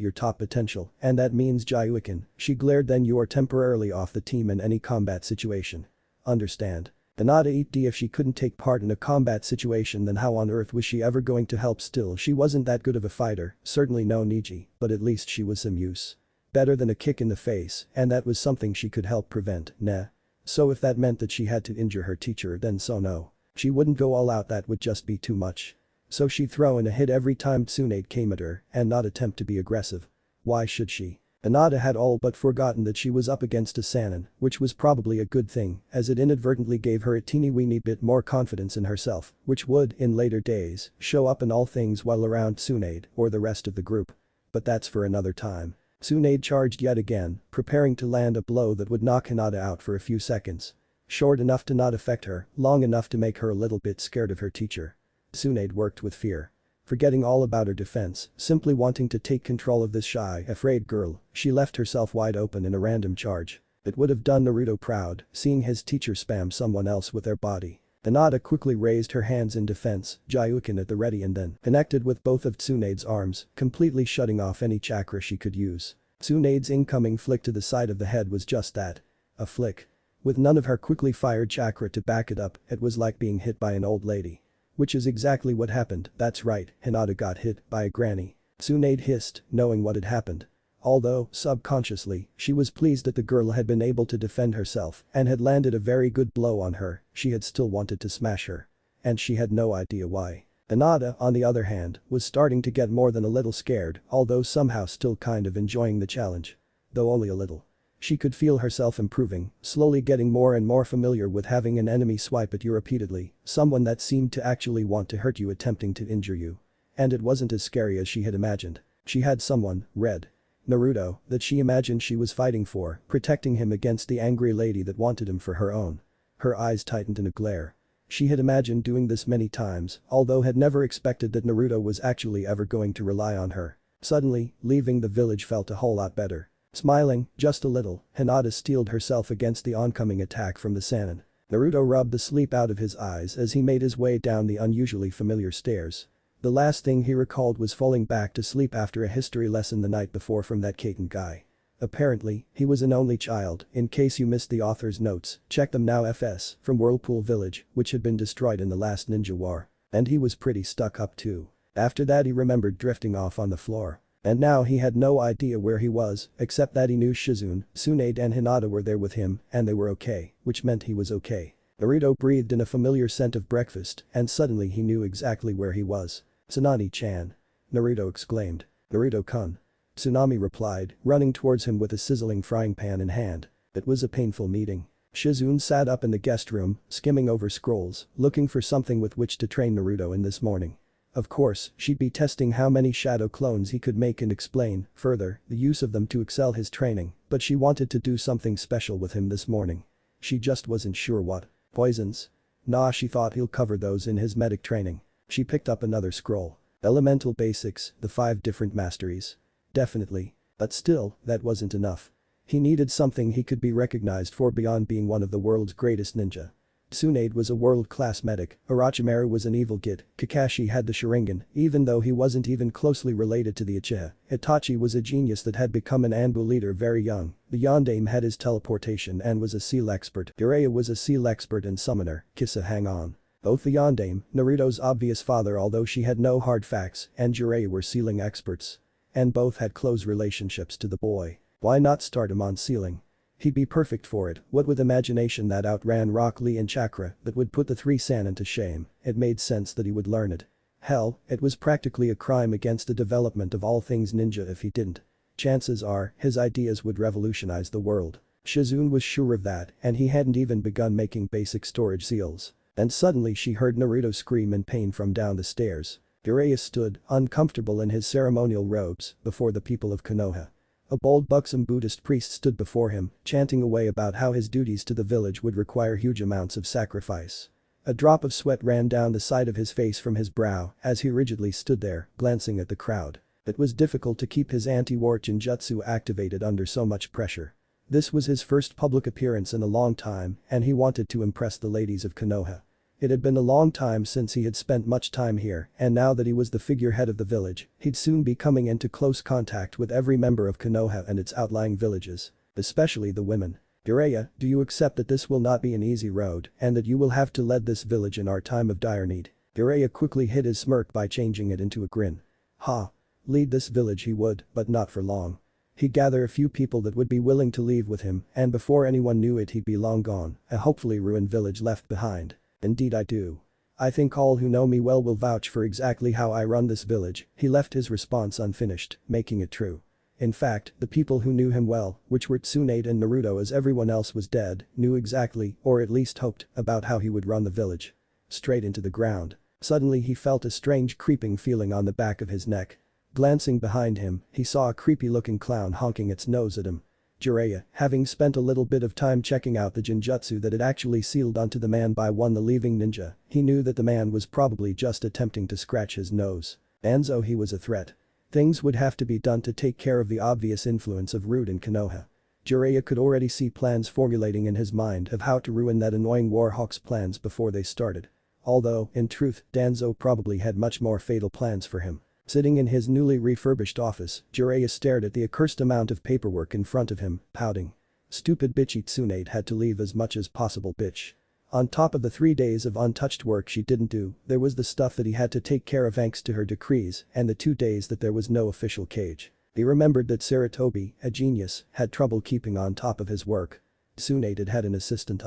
Speaker 1: your top potential, and that means Jyuukin, she glared, then you are temporarily off the team in any combat situation. Understand? Hinata eat D. If she couldn't take part in a combat situation, then how on earth was she ever going to help? Still, she wasn't that good of a fighter, certainly no Niji, but at least she was some use. Better than a kick in the face, and that was something she could help prevent, nah. So if that meant that she had to injure her teacher, then so no. She wouldn't go all out, that would just be too much. So she'd throw in a hit every time Tsunade came at her and not attempt to be aggressive. Why should she? Hinata had all but forgotten that she was up against a Sannin, which was probably a good thing, as it inadvertently gave her a teeny-weeny bit more confidence in herself, which would, in later days, show up in all things while around Tsunade or the rest of the group. But that's for another time. Tsunade charged yet again, preparing to land a blow that would knock Hinata out for a few seconds. Short enough to not affect her, long enough to make her a little bit scared of her teacher. Tsunade worked with fear. Forgetting all about her defense, simply wanting to take control of this shy, afraid girl, she left herself wide open in a random charge. It would have done Naruto proud, seeing his teacher spam someone else with their body. Hinata quickly raised her hands in defense, Jyuukin at the ready, and then connected with both of Tsunade's arms, completely shutting off any chakra she could use. Tsunade's incoming flick to the side of the head was just that. A flick. With none of her quickly fired chakra to back it up, it was like being hit by an old lady. Which is exactly what happened, that's right, Hinata got hit by a granny. Tsunade hissed, knowing what had happened. Although, subconsciously, she was pleased that the girl had been able to defend herself and had landed a very good blow on her, she had still wanted to smash her. And she had no idea why. Hinata, on the other hand, was starting to get more than a little scared, although somehow still kind of enjoying the challenge. Though only a little. She could feel herself improving, slowly getting more and more familiar with having an enemy swipe at you repeatedly, someone that seemed to actually want to hurt you, attempting to injure you. And it wasn't as scary as she had imagined. She had someone, Red Naruto, that she imagined she was fighting for, protecting him against the angry lady that wanted him for her own. Her eyes tightened in a glare. She had imagined doing this many times, although had never expected that Naruto was actually ever going to rely on her. Suddenly, leaving the village felt a whole lot better. Smiling, just a little, Hinata steeled herself against the oncoming attack from the Sannin. Naruto rubbed the sleep out of his eyes as he made his way down the unusually familiar stairs. The last thing he recalled was falling back to sleep after a history lesson the night before from that Koton guy. Apparently, he was an only child. In case you missed the author's notes, check them now. FS from Whirlpool Village, which had been destroyed in the last ninja war. And he was pretty stuck up too. After that he remembered drifting off on the floor. And now he had no idea where he was, except that he knew Shizune, Tsunade and Hinata were there with him, and they were okay, which meant he was okay. Naruto breathed in a familiar scent of breakfast, and suddenly he knew exactly where he was. "Tsunade-chan." Naruto exclaimed. "Naruto-kun." Tsunami replied, running towards him with a sizzling frying pan in hand. It was a painful meeting. Shizune sat up in the guest room, skimming over scrolls, looking for something with which to train Naruto in this morning. Of course, she'd be testing how many shadow clones he could make and explain, further, the use of them to excel his training, but she wanted to do something special with him this morning. She just wasn't sure what. Poisons? Nah, she thought he'll cover those in his medic training. She picked up another scroll. Elemental basics, the 5 different masteries. Definitely. But still, that wasn't enough. He needed something he could be recognized for beyond being one of the world's greatest ninja. Tsunade was a world-class medic, Orochimaru was an evil kid, Kakashi had the Sharingan, even though he wasn't even closely related to the Uchiha. Itachi was a genius that had become an Anbu leader very young. The Yondaime had his teleportation and was a seal expert. Jiraiya was a seal expert and summoner. Kissa hang on. Both the Yondaime, Naruto's obvious father although she had no hard facts, and Jiraiya were sealing experts. And both had close relationships to the boy. Why not start him on sealing? He'd be perfect for it, what with imagination that outran Rock Lee and chakra that would put the 3 Sannin to shame, it made sense that he would learn it. Hell, it was practically a crime against the development of all things ninja if he didn't. Chances are, his ideas would revolutionize the world. Shizune was sure of that and he hadn't even begun making basic storage seals. And suddenly she heard Naruto scream in pain from down the stairs. Jiraiya stood, uncomfortable in his ceremonial robes, before the people of Konoha. A bold buxom Buddhist priest stood before him, chanting away about how his duties to the village would require huge amounts of sacrifice. A drop of sweat ran down the side of his face from his brow as he rigidly stood there, glancing at the crowd. It was difficult to keep his anti-war Jinjutsu activated under so much pressure. This was his first public appearance in a long time and he wanted to impress the ladies of Konoha. It had been a long time since he had spent much time here and now that he was the figurehead of the village, he'd soon be coming into close contact with every member of Konoha and its outlying villages. Especially the women. "Jiraiya, do you accept that this will not be an easy road and that you will have to lead this village in our time of dire need?" Jiraiya quickly hid his smirk by changing it into a grin. Ha. Lead this village he would, but not for long. He'd gather a few people that would be willing to leave with him and before anyone knew it he'd be long gone, a hopefully ruined village left behind. "Indeed I do. I think all who know me well will vouch for exactly how I run this village." He left his response unfinished, making it true. In fact, the people who knew him well, which were Tsunade and Naruto as everyone else was dead, knew exactly, or at least hoped, about how he would run the village. Straight into the ground. Suddenly he felt a strange creeping feeling on the back of his neck. Glancing behind him, he saw a creepy-looking clown honking its nose at him. Jiraiya, having spent a little bit of time checking out the Jinjutsu that had actually sealed onto the man by one the leaving ninja, he knew that the man was probably just attempting to scratch his nose. Danzo he was a threat. Things would have to be done to take care of the obvious influence of Root in Konoha. Jiraiya could already see plans formulating in his mind of how to ruin that annoying Warhawk's plans before they started. Although, in truth, Danzo probably had much more fatal plans for him. Sitting in his newly refurbished office, Jiraiya stared at the accursed amount of paperwork in front of him, pouting. Stupid bitchy Tsunade had to leave as much as possible bitch. On top of the 3 days of untouched work she didn't do, there was the stuff that he had to take care of thanks to her decrees and the 2 days that there was no official cage. He remembered that Sarutobi, a genius, had trouble keeping on top of his work. Tsunade had had an assistant.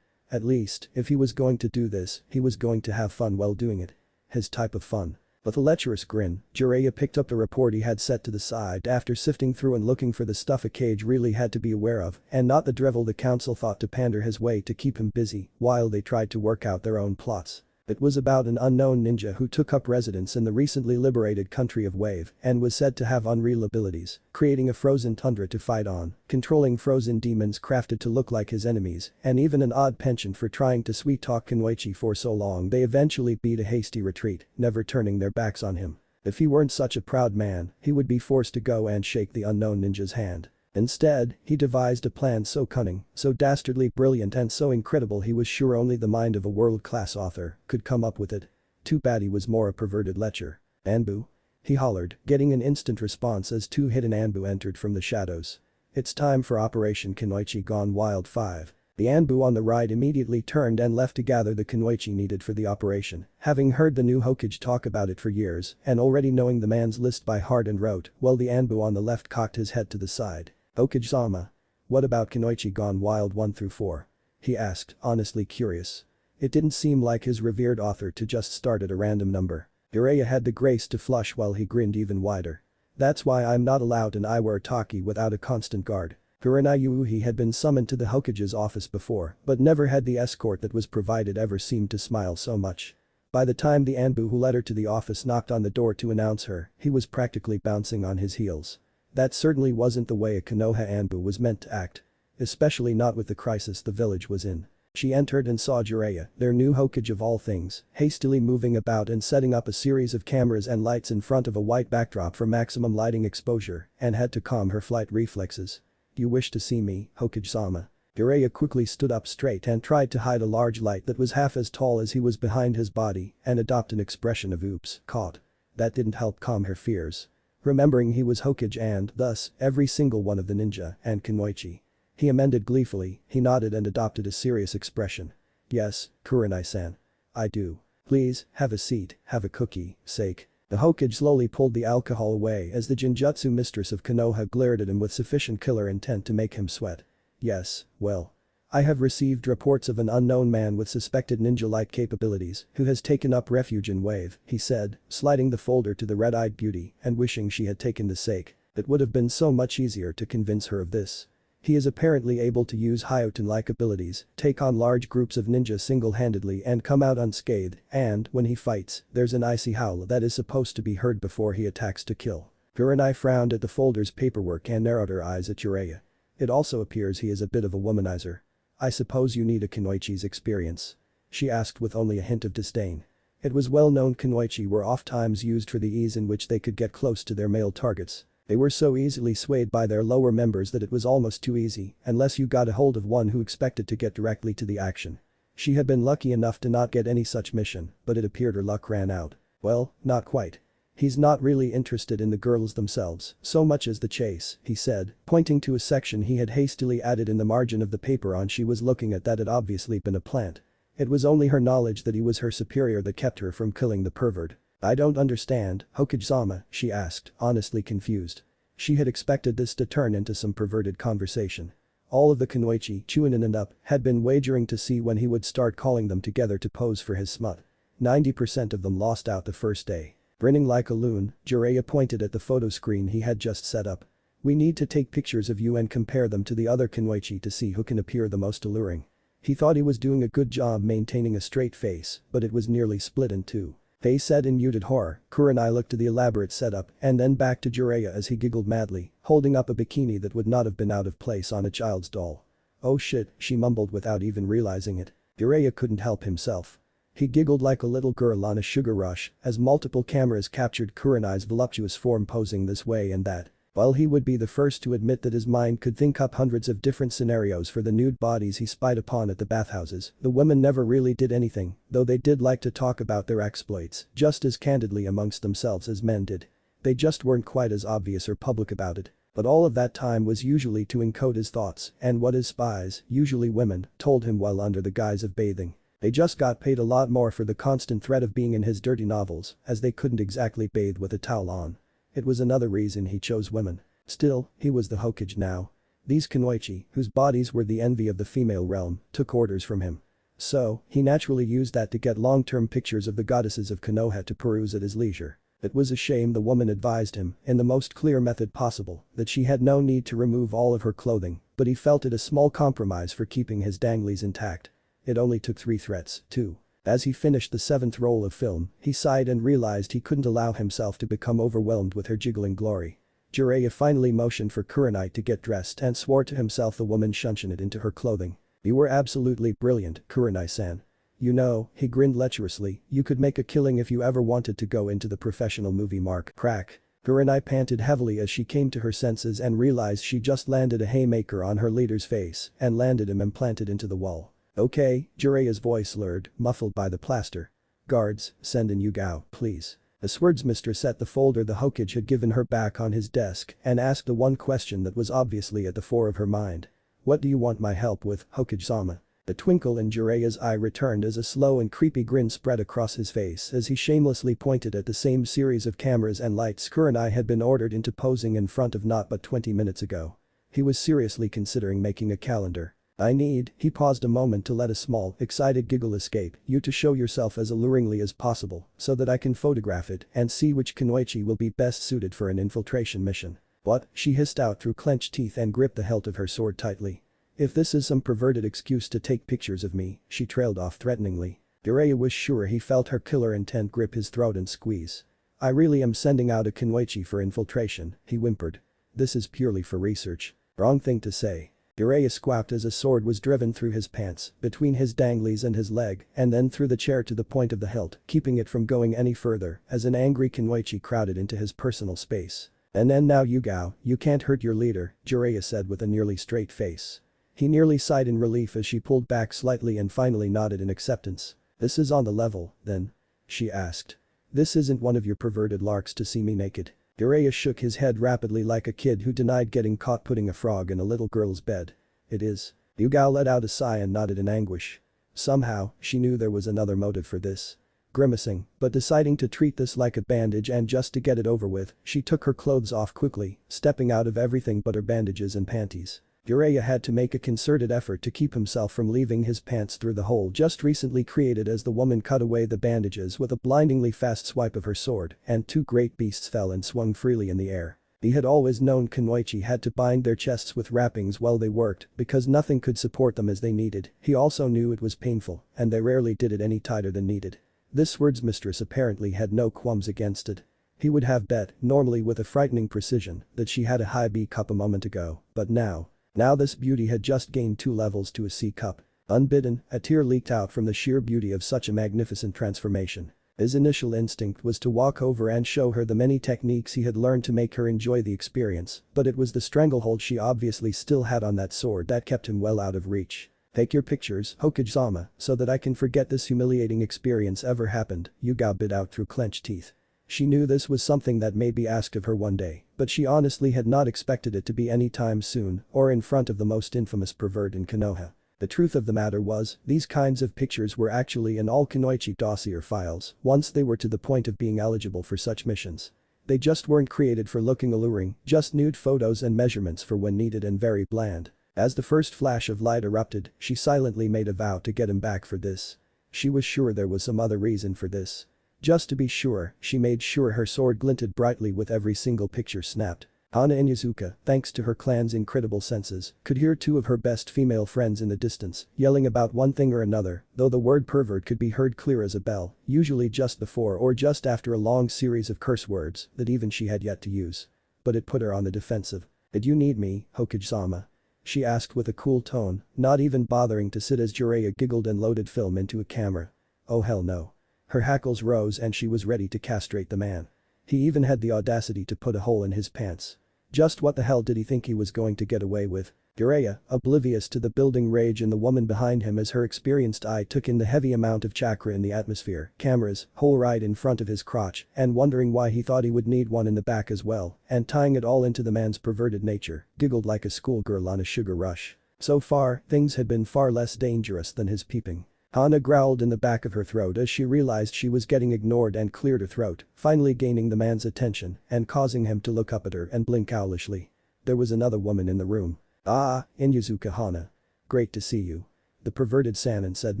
Speaker 1: At least, if he was going to do this, he was going to have fun while doing it. His type of fun. With a lecherous grin, Jiraiya picked up the report he had set to the side after sifting through and looking for the stuff a cage really had to be aware of and not the drivel the council thought to pander his way to keep him busy while they tried to work out their own plots. It was about an unknown ninja who took up residence in the recently liberated country of Wave and was said to have unreal abilities, creating a frozen tundra to fight on, controlling frozen demons crafted to look like his enemies, and even an odd penchant for trying to sweet-talk Kunoichi for so long they eventually beat a hasty retreat, never turning their backs on him. If he weren't such a proud man, he would be forced to go and shake the unknown ninja's hand. Instead, he devised a plan so cunning, so dastardly brilliant and so incredible he was sure only the mind of a world-class author could come up with it. Too bad he was more a perverted lecher. "Anbu?" he hollered, getting an instant response as 2 hidden Anbu entered from the shadows. It's time for Operation Kunoichi Gone Wild 5. The Anbu on the right immediately turned and left to gather the kunoichi needed for the operation, having heard the new Hokage talk about it for years and already knowing the man's list by heart and rote, while the Anbu on the left cocked his head to the side. "Hokage-sama. What about Kunoichi Gone Wild 1 through 4? He asked, honestly curious. It didn't seem like his revered author to just start at a random number. Jiraiya had the grace to flush while he grinned even wider. "That's why I'm not allowed an Iwataki without a constant guard." Kurenai had been summoned to the Hokage's office before, but never had the escort that was provided ever seemed to smile so much. By the time the Anbu who led her to the office knocked on the door to announce her, he was practically bouncing on his heels. That certainly wasn't the way a Konoha Anbu was meant to act. Especially not with the crisis the village was in. She entered and saw Jiraiya, their new Hokage of all things, hastily moving about and setting up a series of cameras and lights in front of a white backdrop for maximum lighting exposure, and had to calm her flight reflexes. "You wish to see me, Hokage-sama?" Jiraiya quickly stood up straight and tried to hide a large light that was half as tall as he was behind his body and adopt an expression of oops, caught. That didn't help calm her fears. Remembering he was Hokage and, thus, every single one of the ninja and kunoichi. He amended gleefully, he nodded and adopted a serious expression. "Yes, Kurenai-san. I do. Please, have a seat, have a cookie, sake." The Hokage slowly pulled the alcohol away as the Genjutsu mistress of Konoha glared at him with sufficient killer intent to make him sweat. "Yes, well. I have received reports of an unknown man with suspected ninja-like capabilities who has taken up refuge in Wave," he said, sliding the folder to the red-eyed beauty and wishing she had taken the sake. It would have been so much easier to convince her of this. He is apparently able to use Hyoten-like abilities, take on large groups of ninja single-handedly and come out unscathed, and, when he fights, there's an icy howl that is supposed to be heard before he attacks to kill. Kurenai frowned at the folder's paperwork and narrowed her eyes at Jiraiya. "It also appears he is a bit of a womanizer. I suppose you need a kunoichi's experience?" she asked with only a hint of disdain. It was well known kunoichi were oft-times used for the ease in which they could get close to their male targets. They were so easily swayed by their lower members that it was almost too easy unless you got a hold of one who expected to get directly to the action. She had been lucky enough to not get any such mission, but it appeared her luck ran out. "Well, not quite. He's not really interested in the girls themselves so much as the chase," he said, pointing to a section he had hastily added in the margin of the paper on she was looking at that had obviously been a plant. It was only her knowledge that he was her superior that kept her from killing the pervert. "I don't understand, Hokage-sama," she asked, honestly confused. She had expected this to turn into some perverted conversation. All of the kunoichi, Chunin and up, had been wagering to see when he would start calling them together to pose for his smut. 90% of them lost out the first day. Grinning like a loon, Jiraiya pointed at the photo screen he had just set up. "We need to take pictures of you and compare them to the other kunoichi to see who can appear the most alluring." He thought he was doing a good job maintaining a straight face, but it was nearly split in two. They said in muted horror. Kurenai looked to the elaborate setup and then back to Jiraiya as he giggled madly, holding up a bikini that would not have been out of place on a child's doll. "Oh shit," she mumbled without even realizing it. Jiraiya couldn't help himself. He giggled like a little girl on a sugar rush as multiple cameras captured Kurenai's voluptuous form posing this way and that. While he would be the first to admit that his mind could think up hundreds of different scenarios for the nude bodies he spied upon at the bathhouses, the women never really did anything, though they did like to talk about their exploits just as candidly amongst themselves as men did. They just weren't quite as obvious or public about it. But all of that time was usually to encode his thoughts and what his spies, usually women, told him while under the guise of bathing. They just got paid a lot more for the constant threat of being in his dirty novels, as they couldn't exactly bathe with a towel on. It was another reason he chose women. Still, he was the Hokage now. These kunoichi, whose bodies were the envy of the female realm, took orders from him. So, he naturally used that to get long-term pictures of the goddesses of Konoha to peruse at his leisure. It was a shame the woman advised him, in the most clear method possible, that she had no need to remove all of her clothing, but he felt it a small compromise for keeping his danglies intact. It only took 3 threats, too. As he finished the 7th roll of film, he sighed and realized he couldn't allow himself to become overwhelmed with her jiggling glory. Jiraiya finally motioned for Kurenai to get dressed and swore to himself the woman shunted it into her clothing. "You were absolutely brilliant, Kurenai-san. You know," he grinned lecherously, "you could make a killing if you ever wanted to go into the professional movie mark." Crack. Kurenai panted heavily as she came to her senses and realized she just landed a haymaker on her leader's face and landed him implanted into the wall. "Okay," Jiraiya's voice slurred, muffled by the plaster. "Guards, send in Yugao, please." The swordsmistress set the folder the Hokage had given her back on his desk and asked the one question that was obviously at the fore of her mind. "What do you want my help with, Hokage-sama?" The twinkle in Jiraiya's eye returned as a slow and creepy grin spread across his face as he shamelessly pointed at the same series of cameras and lights Kurenai had been ordered into posing in front of not but 20 minutes ago. He was seriously considering making a calendar. He paused a moment to let a small, excited giggle escape, "you to show yourself as alluringly as possible so that I can photograph it and see which kunoichi will be best suited for an infiltration mission." "What?" she hissed out through clenched teeth and gripped the hilt of her sword tightly. "If this is some perverted excuse to take pictures of me," she trailed off threateningly. Jiraiya was sure he felt her killer intent grip his throat and squeeze. "I really am sending out a kunoichi for infiltration," he whimpered. "This is purely for research." "Wrong thing to say." Jiraiya squawked as a sword was driven through his pants, between his danglies and his leg, and then through the chair to the point of the hilt, keeping it from going any further as an angry kunoichi crowded into his personal space. "And now Yugao, you can't hurt your leader," Jiraiya said with a nearly straight face. He nearly sighed in relief as she pulled back slightly and finally nodded in acceptance. "This is on the level, then?" she asked. "This isn't one of your perverted larks to see me naked." Jiraiya shook his head rapidly like a kid who denied getting caught putting a frog in a little girl's bed. "It is." Yugao let out a sigh and nodded in anguish. Somehow, she knew there was another motive for this. Grimacing, but deciding to treat this like a bandage and just to get it over with, she took her clothes off quickly, stepping out of everything but her bandages and panties. Jiraiya had to make a concerted effort to keep himself from leaving his pants through the hole just recently created as the woman cut away the bandages with a blindingly fast swipe of her sword, and two great beasts fell and swung freely in the air. He had always known kunoichi had to bind their chests with wrappings while they worked because nothing could support them as they needed. He also knew it was painful, and they rarely did it any tighter than needed. This swordsmistress apparently had no qualms against it. He would have bet, normally with a frightening precision, that she had a high B cup a moment ago, but now this beauty had just gained 2 levels to a C cup. Unbidden, a tear leaked out from the sheer beauty of such a magnificent transformation. His initial instinct was to walk over and show her the many techniques he had learned to make her enjoy the experience, but it was the stranglehold she obviously still had on that sword that kept him well out of reach. "Take your pictures, Hokage-sama, so that I can forget this humiliating experience ever happened," Yugao bit out through clenched teeth. She knew this was something that may be asked of her one day, but she honestly had not expected it to be any time soon or in front of the most infamous pervert in Konoha. The truth of the matter was, these kinds of pictures were actually in all kunoichi dossier files once they were to the point of being eligible for such missions. They just weren't created for looking alluring, just nude photos and measurements for when needed and very bland. As the first flash of light erupted, she silently made a vow to get him back for this. She was sure there was some other reason for this. Just to be sure, she made sure her sword glinted brightly with every single picture snapped. Hana Inuzuka, thanks to her clan's incredible senses, could hear 2 of her best female friends in the distance, yelling about one thing or another, though the word pervert could be heard clear as a bell, usually just before or just after a long series of curse words that even she had yet to use. But it put her on the defensive. "Did you need me, Hokage-sama?" she asked with a cool tone, not even bothering to sit as Jiraiya giggled and loaded film into a camera. "Oh hell no." Her hackles rose and she was ready to castrate the man. He even had the audacity to put a hole in his pants. Just what the hell did he think he was going to get away with? Jiraiya, oblivious to the building rage in the woman behind him as her experienced eye took in the heavy amount of chakra in the atmosphere, cameras, hole right in front of his crotch, and wondering why he thought he would need one in the back as well, and tying it all into the man's perverted nature, giggled like a schoolgirl on a sugar rush. So far, things had been far less dangerous than his peeping. Hana growled in the back of her throat as she realized she was getting ignored and cleared her throat, finally gaining the man's attention and causing him to look up at her and blink owlishly. There was another woman in the room. "Ah, Inuzuka Hana. Great to see you." The perverted Sannin said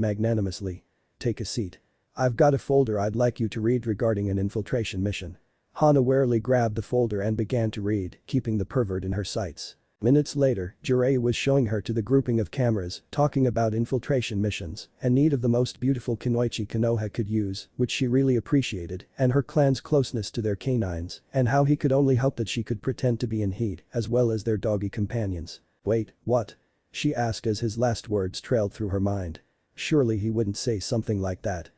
Speaker 1: magnanimously. "Take a seat. I've got a folder I'd like you to read regarding an infiltration mission." Hana warily grabbed the folder and began to read, keeping the pervert in her sights. Minutes later, Jiraiya was showing her to the grouping of cameras, talking about infiltration missions, and need of the most beautiful kunoichi Konoha could use, which she really appreciated, and her clan's closeness to their canines, and how he could only hope that she could pretend to be in heat, as well as their doggy companions. "Wait, what?" she asked as his last words trailed through her mind. Surely he wouldn't say something like that.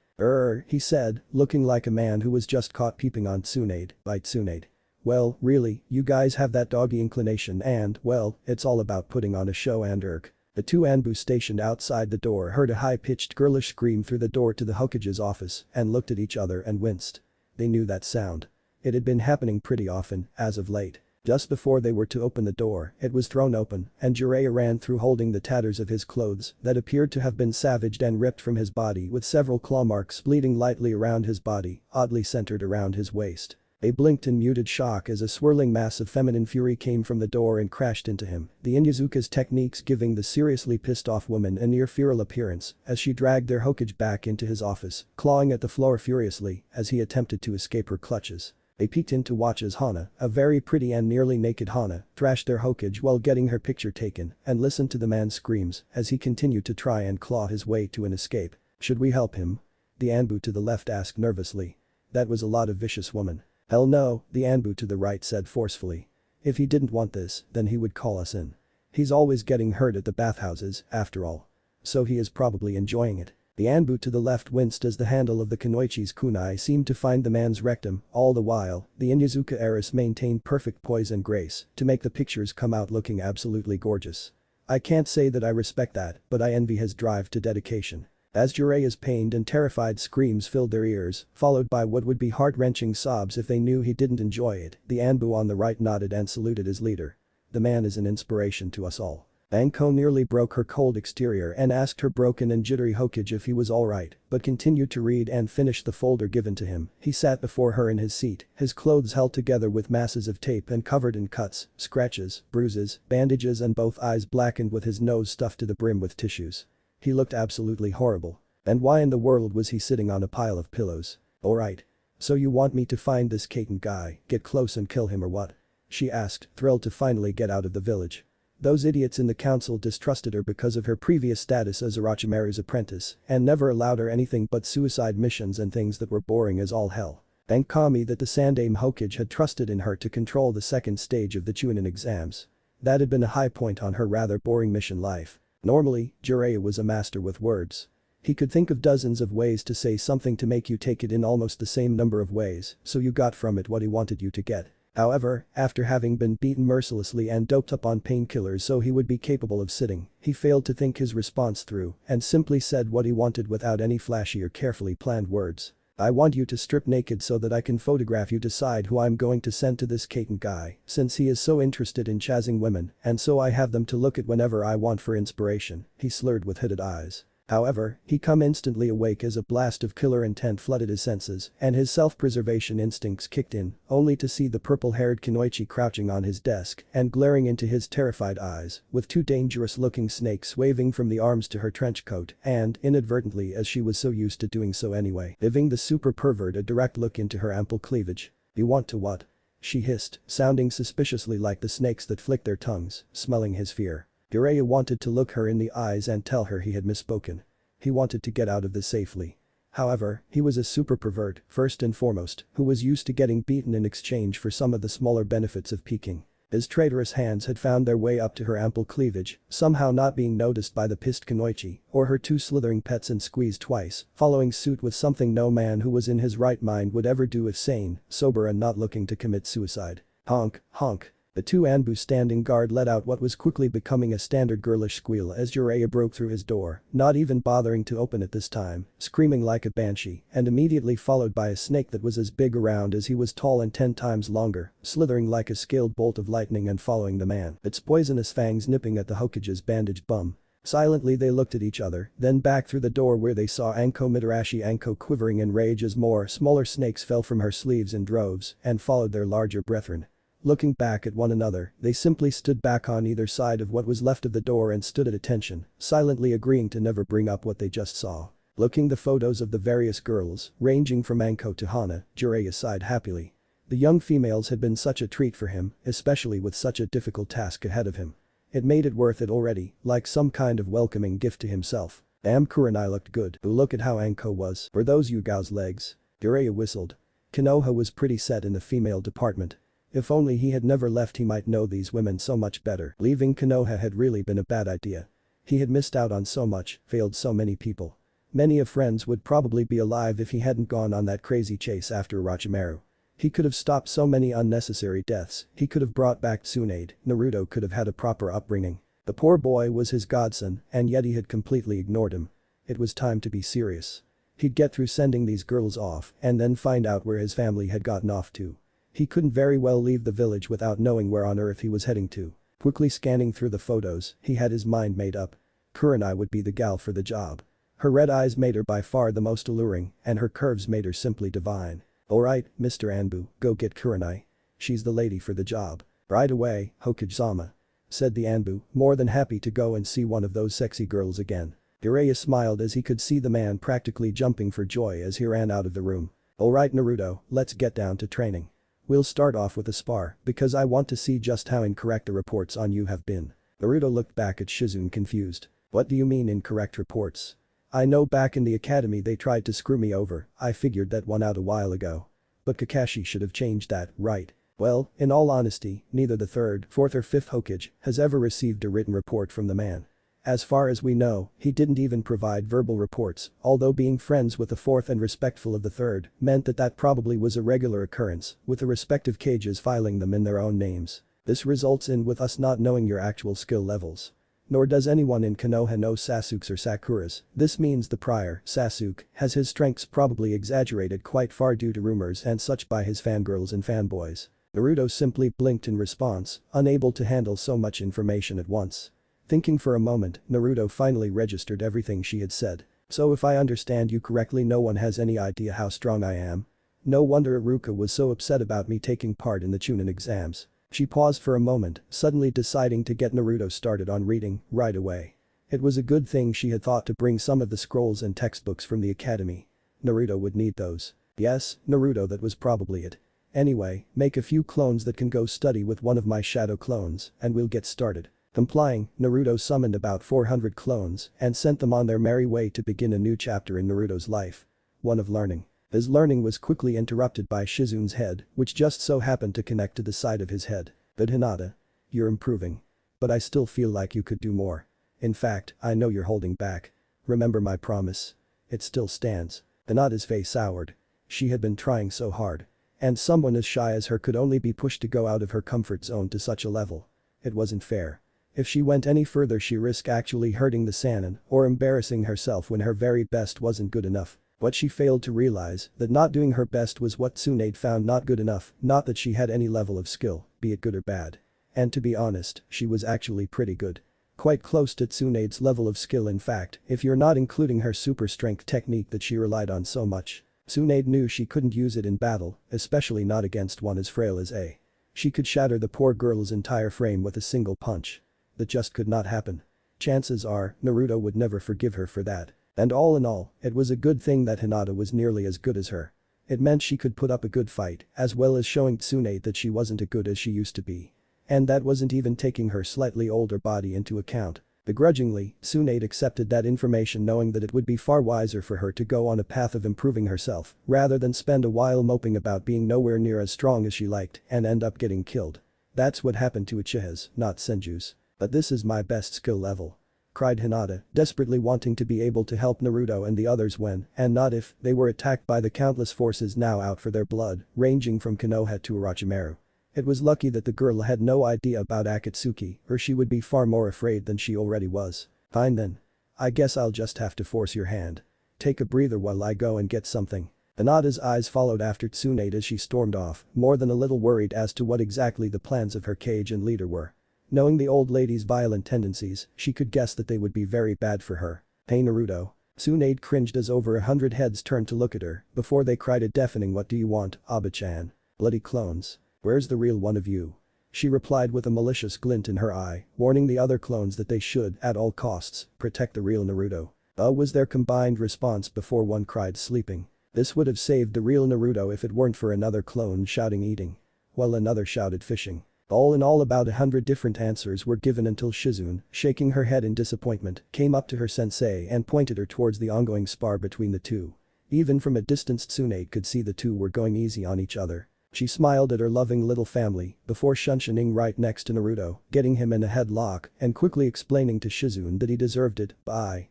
Speaker 1: He said, looking like a man who was just caught peeping on Tsunade by Tsunade. "Well, really, you guys have that doggy inclination and, well, it's all about putting on a show and irk." The 2 Anbu stationed outside the door heard a high-pitched girlish scream through the door to the Hokage's office and looked at each other and winced. They knew that sound. It had been happening pretty often, as of late. Just before they were to open the door, it was thrown open, and Jiraiya ran through holding the tatters of his clothes that appeared to have been savaged and ripped from his body with several claw marks bleeding lightly around his body, oddly centered around his waist. They blinked in muted shock as a swirling mass of feminine fury came from the door and crashed into him, the Inyazuka's techniques giving the seriously pissed off woman a near feral appearance as she dragged their Hokage back into his office, clawing at the floor furiously as he attempted to escape her clutches. They peeked in to watch as Hana, a very pretty and nearly naked Hana, thrashed their Hokage while getting her picture taken and listened to the man's screams as he continued to try and claw his way to an escape. "Should we help him?" the Anbu to the left asked nervously. "That was a lot of vicious woman." "Hell no," the Anbu to the right said forcefully. "If he didn't want this, then he would call us in. He's always getting hurt at the bathhouses, after all. So he is probably enjoying it." The Anbu to the left winced as the handle of the Kunoichi's kunai seemed to find the man's rectum, all the while, the Inyazuka heiress maintained perfect poise and grace to make the pictures come out looking absolutely gorgeous. "I can't say that I respect that, but I envy his drive to dedication." As Jiraiya's pained and terrified screams filled their ears, followed by what would be heart-wrenching sobs if they knew he didn't enjoy it, the Anbu on the right nodded and saluted his leader. "The man is an inspiration to us all." Anko nearly broke her cold exterior and asked her broken and jittery Hokage if he was alright, but continued to read and finish the folder given to him. He sat before her in his seat, his clothes held together with masses of tape and covered in cuts, scratches, bruises, bandages and both eyes blackened with his nose stuffed to the brim with tissues. He looked absolutely horrible. And why in the world was he sitting on a pile of pillows? "Alright. So you want me to find this Koton guy, get close and kill him or what?" she asked, thrilled to finally get out of the village. Those idiots in the council distrusted her because of her previous status as Orochimaru's apprentice and never allowed her anything but suicide missions and things that were boring as all hell. Thank Kami that the Sandaime Hokage had trusted in her to control the second stage of the Chunin exams. That had been a high point on her rather boring mission life. Normally, Jiraiya was a master with words. He could think of dozens of ways to say something to make you take it in almost the same number of ways, so you got from it what he wanted you to get. However, after having been beaten mercilessly and doped up on painkillers so he would be capable of sitting, he failed to think his response through and simply said what he wanted without any flashy or carefully planned words. "I want you to strip naked so that I can photograph you, decide who I'm going to send to this Koton guy, since he is so interested in chasing women, and so I have them to look at whenever I want for inspiration," he slurred with hooded eyes. However, he come instantly awake as a blast of killer intent flooded his senses and his self-preservation instincts kicked in, only to see the purple-haired Kunoichi crouching on his desk and glaring into his terrified eyes, with two dangerous-looking snakes waving from the arms to her trench coat and, inadvertently as she was so used to doing so anyway, giving the super pervert a direct look into her ample cleavage. "You want to what?" she hissed, sounding suspiciously like the snakes that flick their tongues, smelling his fear. Jiraiya wanted to look her in the eyes and tell her he had misspoken. He wanted to get out of this safely. However, he was a super pervert, first and foremost, who was used to getting beaten in exchange for some of the smaller benefits of peeking. His traitorous hands had found their way up to her ample cleavage, somehow not being noticed by the pissed Kunoichi or her two slithering pets, and squeezed twice, following suit with something no man who was in his right mind would ever do if sane, sober and not looking to commit suicide. Honk, honk. The two Anbu standing guard let out what was quickly becoming a standard girlish squeal as Jiraiya broke through his door, not even bothering to open it this time, screaming like a banshee, and immediately followed by a snake that was as big around as he was tall and 10 times longer, slithering like a scaled bolt of lightning and following the man, its poisonous fangs nipping at the Hokage's bandaged bum. Silently they looked at each other, then back through the door where they saw Anko Mitarashi Anko quivering in rage as more smaller snakes fell from her sleeves in droves and followed their larger brethren. Looking back at one another, they simply stood back on either side of what was left of the door and stood at attention, silently agreeing to never bring up what they just saw. Looking the photos of the various girls, ranging from Anko to Hana, Jiraiya sighed happily. The young females had been such a treat for him, especially with such a difficult task ahead of him. It made it worth it already, like some kind of welcoming gift to himself. Damn, Kurenai looked good. Ooh, look at how Anko was. Were those Yugao's legs? Jiraiya whistled. Konoha was pretty set in the female department. If only he had never left, he might know these women so much better. Leaving Konoha had really been a bad idea. He had missed out on so much, failed so many people. Many of friends would probably be alive if he hadn't gone on that crazy chase after Orochimaru. He could have stopped so many unnecessary deaths, he could have brought back Tsunade, Naruto could have had a proper upbringing. The poor boy was his godson, and yet he had completely ignored him. It was time to be serious. He'd get through sending these girls off and then find out where his family had gotten off to. He couldn't very well leave the village without knowing where on earth he was heading to. Quickly scanning through the photos, he had his mind made up. Kurenai would be the gal for the job. Her red eyes made her by far the most alluring, and her curves made her simply divine. Alright, Mr. Anbu, go get Kurenai. She's the lady for the job. Right away, Hokage-sama, said the Anbu, more than happy to go and see one of those sexy girls again. Jiraiya smiled as he could see the man practically jumping for joy as he ran out of the room. Alright Naruto, let's get down to training. We'll start off with a spar, because I want to see just how incorrect the reports on you have been. Naruto looked back at Shizune confused. What do you mean incorrect reports? I know back in the academy they tried to screw me over, I figured that one out a while ago. But Kakashi should have changed that, right? Well, in all honesty, neither the 3rd, 4th or 5th Hokage has ever received a written report from the man. As far as we know, he didn't even provide verbal reports, although being friends with the 4th and respectful of the 3rd meant that probably was a regular occurrence, with the respective cages filing them in their own names. This results in with us not knowing your actual skill levels. Nor does anyone in Konoha know Sasuke's or Sakura's. This means the prior, Sasuke, has his strengths probably exaggerated quite far due to rumors and such by his fangirls and fanboys. Naruto simply blinked in response, unable to handle so much information at once. Thinking for a moment, Naruto finally registered everything she had said. So if I understand you correctly, no one has any idea how strong I am? No wonder Iruka was so upset about me taking part in the Chunin exams. She paused for a moment, suddenly deciding to get Naruto started on reading right away. It was a good thing she had thought to bring some of the scrolls and textbooks from the academy. Naruto would need those. Yes, Naruto, that was probably it. Anyway, make a few clones that can go study with one of my shadow clones and we'll get started. Complying, Naruto summoned about 400 clones and sent them on their merry way to begin a new chapter in Naruto's life. One of learning. His learning was quickly interrupted by Shizune's head, which just so happened to connect to the side of his head. But Hinata. You're improving. But I still feel like you could do more. In fact, I know you're holding back. Remember my promise. It still stands. Hinata's face soured. She had been trying so hard. And someone as shy as her could only be pushed to go out of her comfort zone to such a level. It wasn't fair. If she went any further she risked actually hurting the Sannin or embarrassing herself when her very best wasn't good enough. What she failed to realize, that not doing her best was what Tsunade found not good enough, not that she had any level of skill, be it good or bad. And to be honest, she was actually pretty good. Quite close to Tsunade's level of skill, in fact, if you're not including her super strength technique that she relied on so much. Tsunade knew she couldn't use it in battle, especially not against one as frail as A. She could shatter the poor girl's entire frame with a single punch. That just could not happen. Chances are, Naruto would never forgive her for that. And all in all, it was a good thing that Hinata was nearly as good as her. It meant she could put up a good fight, as well as showing Tsunade that she wasn't as good as she used to be. And that wasn't even taking her slightly older body into account. Begrudgingly, Tsunade accepted that information, knowing that it would be far wiser for her to go on a path of improving herself, rather than spend a while moping about being nowhere near as strong as she liked and end up getting killed. That's what happened to Uchiha's, not Senju's. But this is my best skill level. Cried Hinata, desperately wanting to be able to help Naruto and the others when, and not if, they were attacked by the countless forces now out for their blood, ranging from Konoha to Orochimaru. It was lucky that the girl had no idea about Akatsuki, or she would be far more afraid than she already was. Fine then. I guess I'll just have to force your hand. Take a breather while I go and get something. Hinata's eyes followed after Tsunade as she stormed off, more than a little worried as to what exactly the plans of her cage and leader were. Knowing the old lady's violent tendencies, she could guess that they would be very bad for her. Hey Naruto. Tsunade cringed as over 100 heads turned to look at her before they cried a deafening "What do you want, Aba-chan? Bloody clones. Where's the real one of you?" She replied with a malicious glint in her eye, warning the other clones that they should, at all costs, protect the real Naruto. Was their combined response before one cried sleeping. This would have saved the real Naruto if it weren't for another clone shouting eating. While another shouted fishing. All in all, about 100 different answers were given until Shizune, shaking her head in disappointment, came up to her sensei and pointed her towards the ongoing spar between the two. Even from a distance Tsunade could see the two were going easy on each other. She smiled at her loving little family before shunshining right next to Naruto, getting him in a headlock and quickly explaining to Shizune that he deserved it,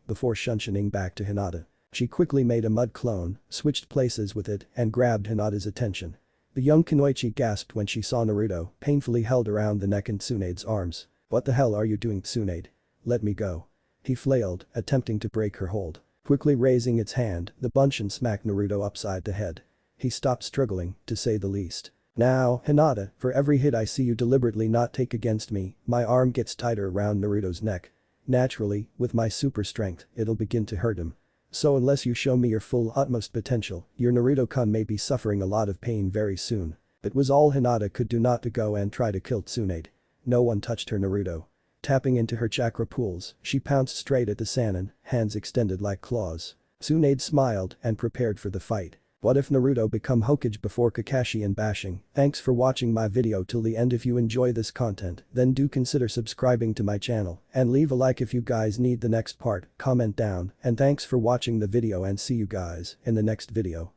Speaker 1: before shunshining back to Hinata. She quickly made a mud clone, switched places with it and grabbed Hinata's attention. The young Kunoichi gasped when she saw Naruto, painfully held around the neck in Tsunade's arms. "What the hell are you doing, Tsunade? Let me go." He flailed, attempting to break her hold. Quickly raising its hand, the Bunshin smacked Naruto upside the head. He stopped struggling, to say the least. Now, Hinata, for every hit I see you deliberately not take against me, my arm gets tighter around Naruto's neck. Naturally, with my super strength, it'll begin to hurt him. So unless you show me your full utmost potential, your Naruto-kun may be suffering a lot of pain very soon. It was all Hinata could do not to go and try to kill Tsunade. No one touched her Naruto. Tapping into her chakra pools, she pounced straight at the Sannin, hands extended like claws. Tsunade smiled and prepared for the fight. What if Naruto become Hokage before Kakashi and bashing? Thanks for watching my video till the end. If you enjoy this content, then do consider subscribing to my channel and leave a like if you guys need the next part, comment down, and thanks for watching the video and see you guys in the next video.